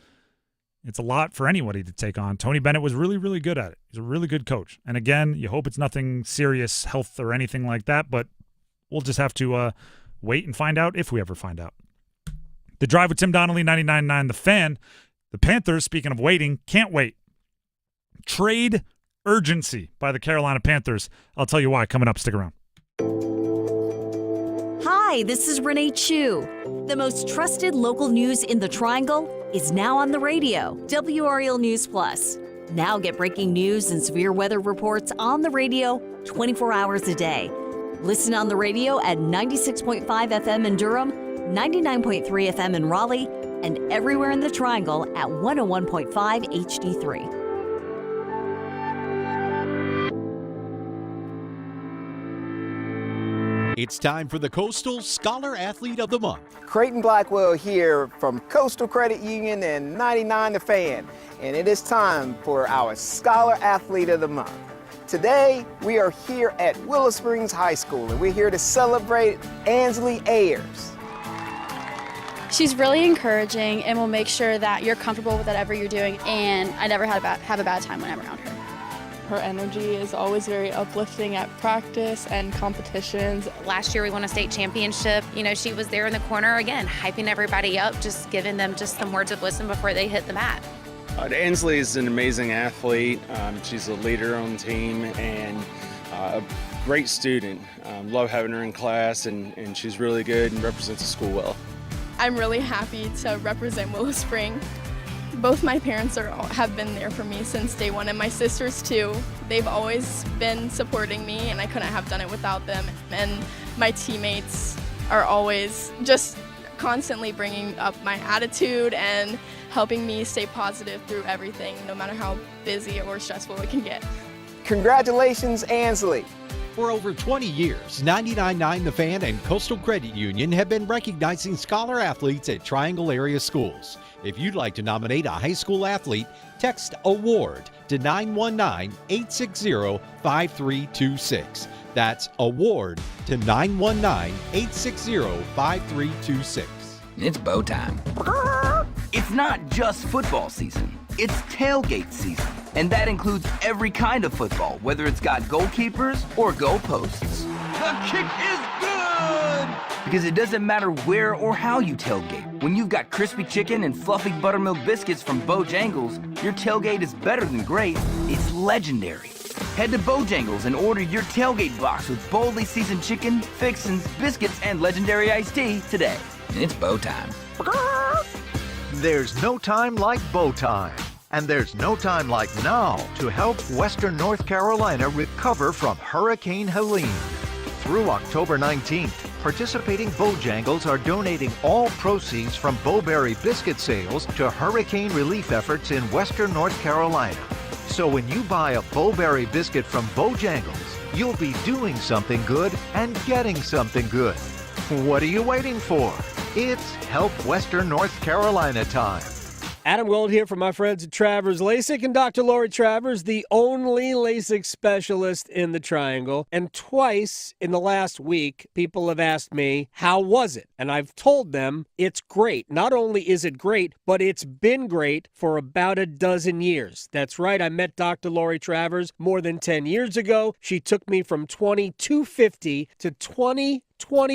it's a lot for anybody to take on. Tony Bennett was really, really good at it. He's a really good coach. And again, you hope it's nothing serious, health or anything like that, but we'll just have to wait and find out if we ever find out. The Drive with Tim Donnelly, 99.9 The Fan. The Panthers, speaking of waiting, can't wait. Trade urgency by the Carolina Panthers. I'll tell you why coming up. Stick around. Hi, this is Renee Chu. The most trusted local news in the Triangle is now on the radio. WRL News Plus. Now get breaking news and severe weather reports on the radio 24 hours a day. Listen on the radio at 96.5 FM in Durham, 99.3 FM in Raleigh, and everywhere in the Triangle at 101.5 HD3. It's time for the Coastal Scholar Athlete of the Month. Creighton Blackwell here from Coastal Credit Union and 99 The Fan, and it is time for our Scholar Athlete of the Month. Today, we are here at Willow Springs High School, and we're here to celebrate Ansley Ayers. She's really encouraging and will make sure that you're comfortable with whatever you're doing, and I never have a bad time when I'm around her. Her energy is always very uplifting at practice and competitions. Last year we won a state championship. She was there in the corner again, hyping everybody up, just giving them just some words of wisdom before they hit the mat. Ansley is an amazing athlete. She's a leader on the team and a great student. Love having her in class, and she's really good and represents the school well. I'm really happy to represent Willow Spring. Both my parents have been there for me since day one, and my sisters too. They've always been supporting me, and I couldn't have done it without them. And my teammates are always just constantly bringing up my attitude and helping me stay positive through everything, no matter how busy or stressful it can get. Congratulations, Ansley. For over 20 years, 99.9 The Fan and Coastal Credit Union have been recognizing scholar athletes at Triangle area schools. If you'd like to nominate a high school athlete, text AWARD to 919-860-5326. That's AWARD to 919-860-5326. It's bow time. It's not just football season. It's tailgate season. And that includes every kind of football, whether it's got goalkeepers or goalposts. The kick is good! Because it doesn't matter where or how you tailgate. When you've got crispy chicken and fluffy buttermilk biscuits from Bojangles, your tailgate is better than great. It's legendary. Head to Bojangles and order your tailgate box with boldly seasoned chicken, fixins, biscuits, and legendary iced tea today. It's bow time. There's no time like bow time. And there's no time like now to help Western North Carolina recover from Hurricane Helene. Through October 19th, participating Bojangles are donating all proceeds from Bowberry biscuit sales to hurricane relief efforts in Western North Carolina. So when you buy a Bowberry biscuit from Bojangles, you'll be doing something good and getting something good. What are you waiting for? It's Help Western North Carolina time. Adam Gold here from my friends at Travers LASIK and Dr. Lori Travers, the only LASIK specialist in the Triangle. And twice in the last week, people have asked me, how was it? And I've told them it's great. Not only is it great, but it's been great for about a dozen years. That's right. I met Dr. Lori Travers more than 10 years ago. She took me from 20/250 to 20/20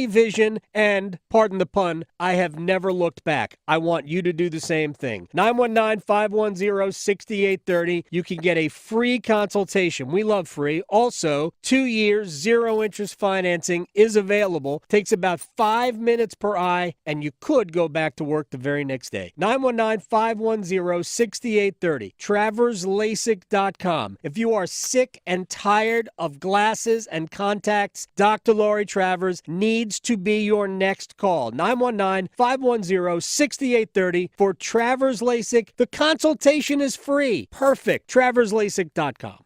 vision, and, pardon the pun, I have never looked back. I want you to do the same thing. 919-510-6830. You can get a free consultation. We love free. Also, 2 years, 0 interest financing is available. Takes about 5 minutes per eye, and you could go back to work the very next day. 919-510-6830. TraversLASIK.com. If you are sick and tired of glasses and contacts, Dr. Lori Travers, needs to be your next call. 919-510-6830 for Travers LASIK. The consultation is free. Perfect. TraversLASIK.com.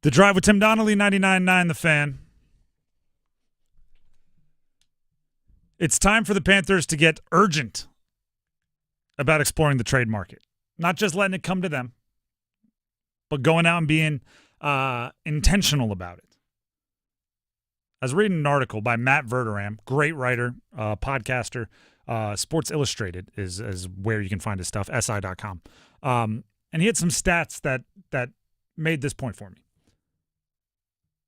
The Drive with Tim Donnelly, 99.9 The Fan. It's time for the Panthers to get urgent about exploring the trade market. Not just letting it come to them, but going out and being intentional about it. I was reading an article by Matt Verderam, great writer, podcaster. Sports Illustrated is where you can find his stuff, si.com. And he had some stats that made this point for me.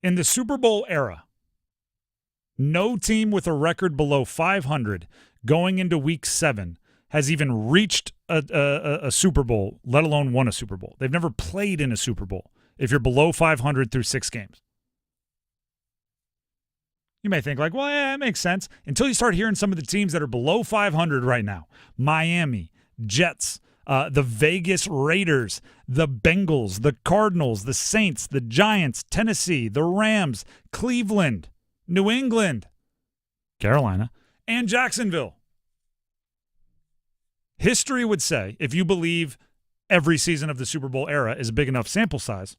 In the Super Bowl era, no team with a record below 500 going into Week 7 has even reached a Super Bowl, let alone won a Super Bowl. They've never played in a Super Bowl if you're below 500 through 6 games. You may think like, well, yeah, that makes sense. Until you start hearing some of the teams that are below 500 right now. Miami, Jets, the Vegas Raiders, the Bengals, the Cardinals, the Saints, the Giants, Tennessee, the Rams, Cleveland, New England, Carolina, and Jacksonville. History would say, if you believe every season of the Super Bowl era is a big enough sample size,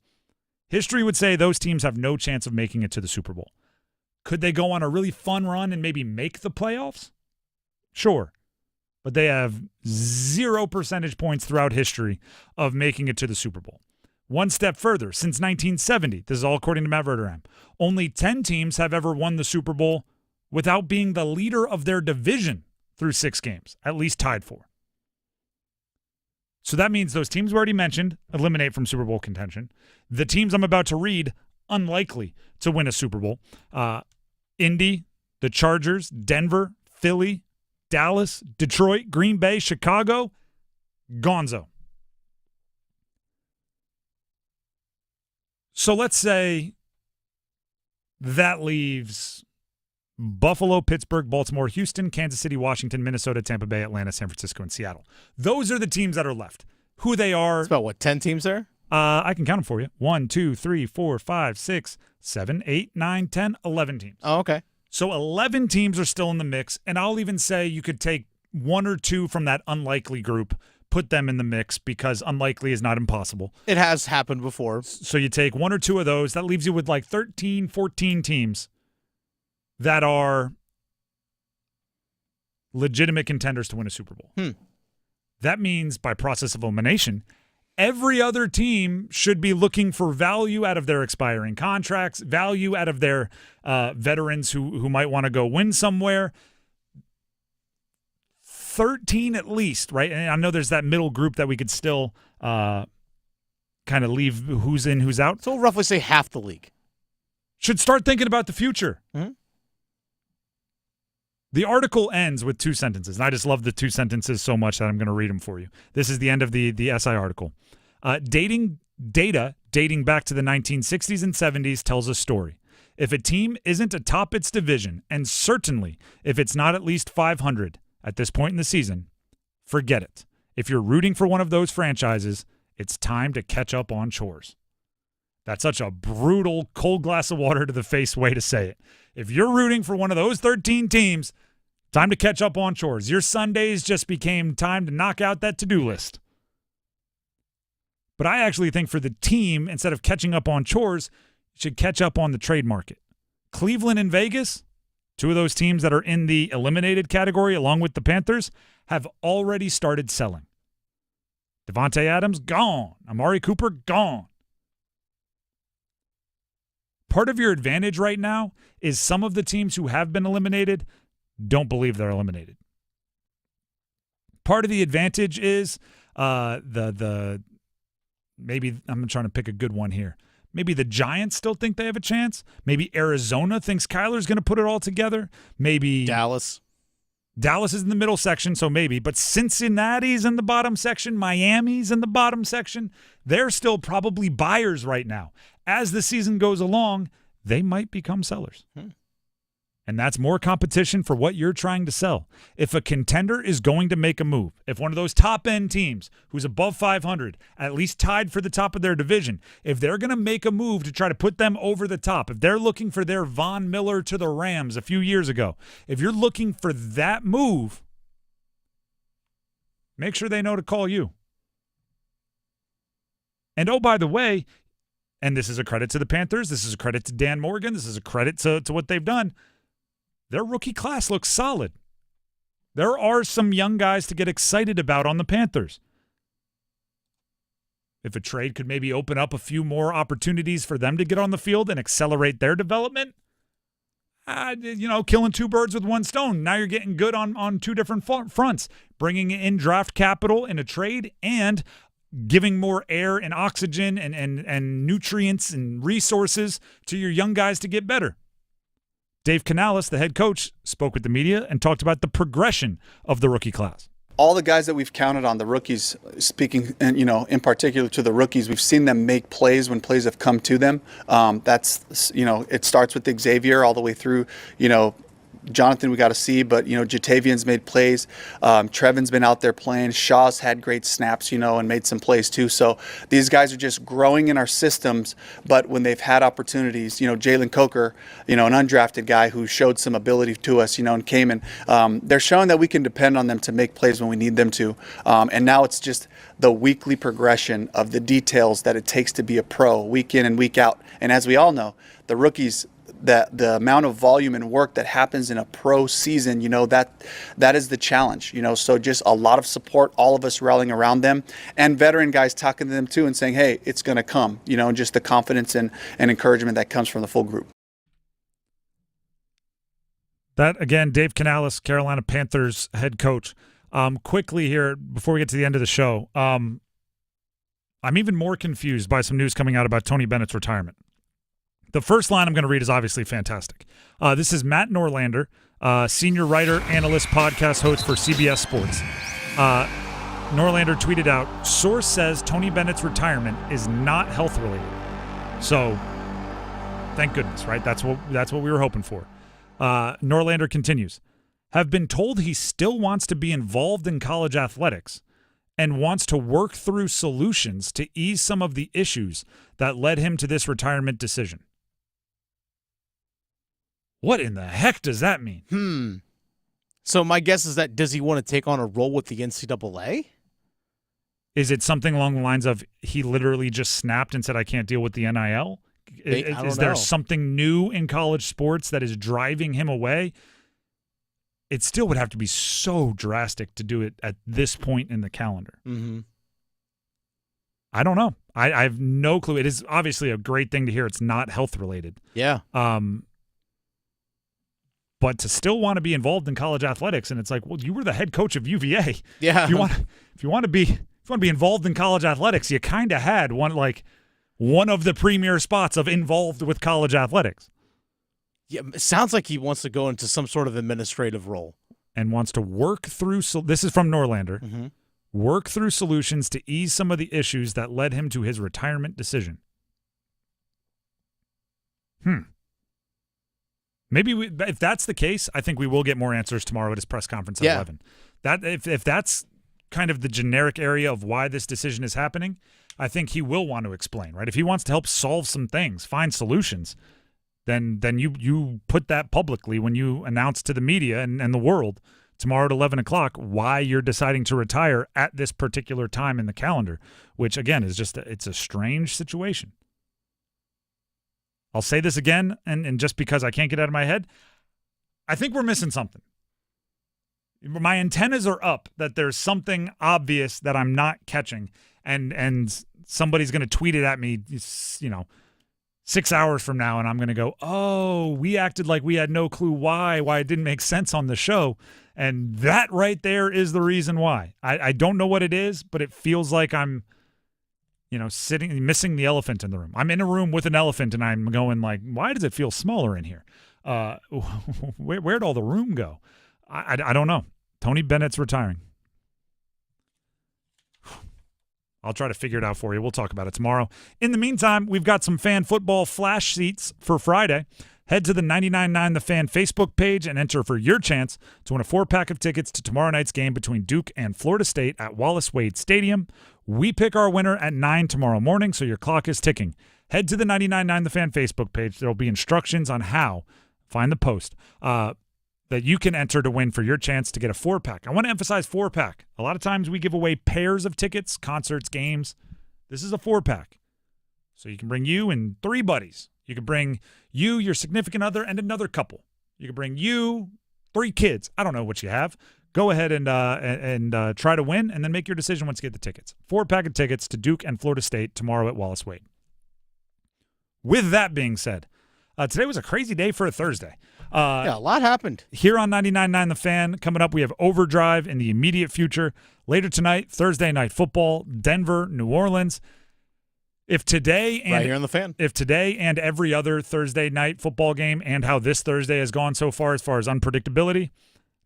history would say those teams have no chance of making it to the Super Bowl. Could they go on a really fun run and maybe make the playoffs? Sure. But they have 0 percentage points throughout history of making it to the Super Bowl. One step further, since 1970, this is all according to Matt Verderam, only 10 teams have ever won the Super Bowl without being the leader of their division through 6 games, at least tied for. So that means those teams we already mentioned eliminate from Super Bowl contention. The teams I'm about to read, unlikely to win a Super Bowl. Indy, the Chargers, Denver, Philly, Dallas, Detroit, Green Bay, Chicago, gonzo. So let's say that leaves Buffalo, Pittsburgh, Baltimore, Houston, Kansas City, Washington, Minnesota, Tampa Bay, Atlanta, San Francisco, and Seattle. Those are the teams that are left. Who they are. It's about, 10 teams there? I can count them for you. 1, 2, 3, 4, 5, 6, 7, 8, 9, 10, 11 teams. Oh, okay. So 11 teams are still in the mix, and I'll even say you could take 1 or 2 from that unlikely group, put them in the mix because unlikely is not impossible. It has happened before. So you take 1 or 2 of those. That leaves you with like 13, 14 teams that are legitimate contenders to win a Super Bowl. That means by process of elimination, every other team should be looking for value out of their expiring contracts, value out of their veterans who might want to go win somewhere. 13 at least, right? And I know there's that middle group that we could still kind of leave who's in, who's out. So we'll roughly say half the league. Should start thinking about the future. Mm-hmm. The article ends with 2 sentences, and I just love the 2 sentences so much that I'm going to read them for you. This is the end of the SI article. Data dating back to the 1960s and 70s tells a story. If a team isn't atop its division, and certainly if it's not at least 500 at this point in the season, forget it. If you're rooting for one of those franchises, it's time to catch up on chores. That's such a brutal, cold glass of water to the face way to say it. If you're rooting for one of those 13 teams, time to catch up on chores. Your Sundays just became time to knock out that to-do list. But I actually think for the team, instead of catching up on chores, you should catch up on the trade market. Cleveland and Vegas, 2 of those teams that are in the eliminated category along with the Panthers, have already started selling. Devontae Adams, gone. Amari Cooper, gone. Part of your advantage right now is some of the teams who have been eliminated don't believe they're eliminated. Part of the advantage is maybe I'm trying to pick a good one here. Maybe the Giants still think they have a chance. Maybe Arizona thinks Kyler's going to put it all together. Maybe Dallas is in the middle section, so maybe. But Cincinnati's in the bottom section. Miami's in the bottom section. They're still probably buyers right now. As the season goes along, they might become sellers. And that's more competition for what you're trying to sell. If a contender is going to make a move, if one of those top-end teams who's above 500, at least tied for the top of their division, if they're going to make a move to try to put them over the top, if they're looking for their Von Miller to the Rams a few years ago, if you're looking for that move, make sure they know to call you. And oh, by the way, and this is a credit to the Panthers, this is a credit to Dan Morgan, this is a credit to what they've done, their rookie class looks solid. There are some young guys to get excited about on the Panthers. If a trade could maybe open up a few more opportunities for them to get on the field and accelerate their development, killing two birds with one stone. Now you're getting good on two different fronts, bringing in draft capital in a trade and giving more air and oxygen and nutrients and resources to your young guys to get better. Dave Canales, the head coach, spoke with the media and talked about the progression of the rookie class. All the guys that we've counted on, the rookies, speaking, and in particular to the rookies, we've seen them make plays when plays have come to them. It starts with Xavier all the way through, Jonathan we got to see, but Jatavian's made plays. Trevin's been out there playing. Shaw's had great snaps, and made some plays too. So these guys are just growing in our systems. But when they've had opportunities, Jalen Coker, an undrafted guy who showed some ability to us, and came in. They're showing that we can depend on them to make plays when we need them to. And now it's just the weekly progression of the details that it takes to be a pro, week in and week out. And as we all know, the rookies, that the amount of volume and work that happens in a pro season, that is the challenge, so just a lot of support, all of us rallying around them, and veteran guys talking to them too and saying, hey, it's going to come, and just the confidence and encouragement that comes from the full group. That, again, Dave Canales, Carolina Panthers head coach. Quickly here, before we get to the end of the show, I'm even more confused by some news coming out about Tony Bennett's retirement. The first line I'm going to read is obviously fantastic. This is Matt Norlander, senior writer, analyst, podcast host for CBS Sports. Norlander tweeted out, source says Tony Bennett's retirement is not health-related. So, thank goodness, right? That's what we were hoping for. Norlander continues, have been told he still wants to be involved in college athletics and wants to work through solutions to ease some of the issues that led him to this retirement decision. What in the heck does that mean? So my guess is that, does he want to take on a role with the NCAA? Is it something along the lines of he literally just snapped and said, I can't deal with the NIL? Is there something new in college sports that is driving him away? It still would have to be so drastic to do it at this point in the calendar. Mm-hmm. I don't know. I have no clue. It is obviously a great thing to hear it's not health related. Yeah. But to still want to be involved in college athletics, and it's like, well, you were the head coach of UVA. Yeah. If you want to be involved in college athletics, you kind of had one of the premier spots of involved with college athletics. Yeah, it sounds like he wants to go into some sort of administrative role and wants to work through. So this is from Norlander. Mm-hmm. Work through solutions to ease some of the issues that led him to his retirement decision. Maybe if that's the case, I think we will get more answers tomorrow at his press conference at 11. That if that's kind of the generic area of why this decision is happening, I think he will want to explain, right? If he wants to help solve some things, find solutions, then you put that publicly when you announce to the media and the world tomorrow at 11 o'clock why you're deciding to retire at this particular time in the calendar, which, again, is just it's a strange situation. I'll say this again, and just because I can't get it out of my head, I think we're missing something. My antennas are up that there's something obvious that I'm not catching, and somebody's going to tweet it at me, 6 hours from now, and I'm going to go, oh, we acted like we had no clue why it didn't make sense on the show, and that right there is the reason why. I don't know what it is, but it feels like I'm missing the elephant in the room. I'm in a room with an elephant, and I'm going like, why does it feel smaller in here? Where'd all the room go? I don't know. Tony Bennett's retiring. I'll try to figure it out for you. We'll talk about it tomorrow. In the meantime, we've got some fan football flash sheets for Friday. Head to the 99.9 The Fan Facebook page and enter for your chance to win a 4-pack of tickets to tomorrow night's game between Duke and Florida State at Wallace Wade Stadium. We pick our winner at 9 tomorrow morning, so your clock is ticking. Head to the 99.9 The Fan Facebook page. There will be instructions on how, find the post, that you can enter to win for your chance to get a 4-pack. I want to emphasize 4-pack. A lot of times we give away pairs of tickets, concerts, games. This is a 4-pack. So you can bring you and 3 buddies. You can bring you, your significant other, and another couple. You can bring you, 3 kids. I don't know what you have. Go ahead and try to win, and then make your decision once you get the tickets. 4-pack of tickets to Duke and Florida State tomorrow at Wallace Wade. With that being said, today was a crazy day for a Thursday. A lot happened. Here on 99.9 The Fan, coming up, we have Overdrive in the immediate future. Later tonight, Thursday Night Football, Denver, New Orleans. If today and right here on The Fan. If today and every other Thursday night football game and how this Thursday has gone so far as unpredictability,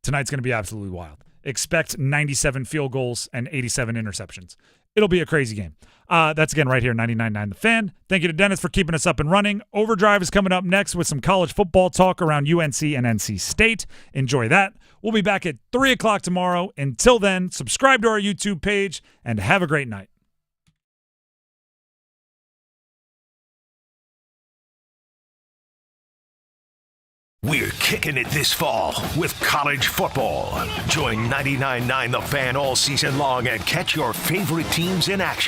tonight's going to be absolutely wild. Expect 97 field goals and 87 interceptions. It'll be a crazy game. That's, again, right here, 99.9 The Fan. Thank you to Dennis for keeping us up and running. Overdrive is coming up next with some college football talk around UNC and NC State. Enjoy that. We'll be back at 3 o'clock tomorrow. Until then, subscribe to our YouTube page and have a great night. We're kicking it this fall with college football. Join 99.9 The Fan all season long and catch your favorite teams in action.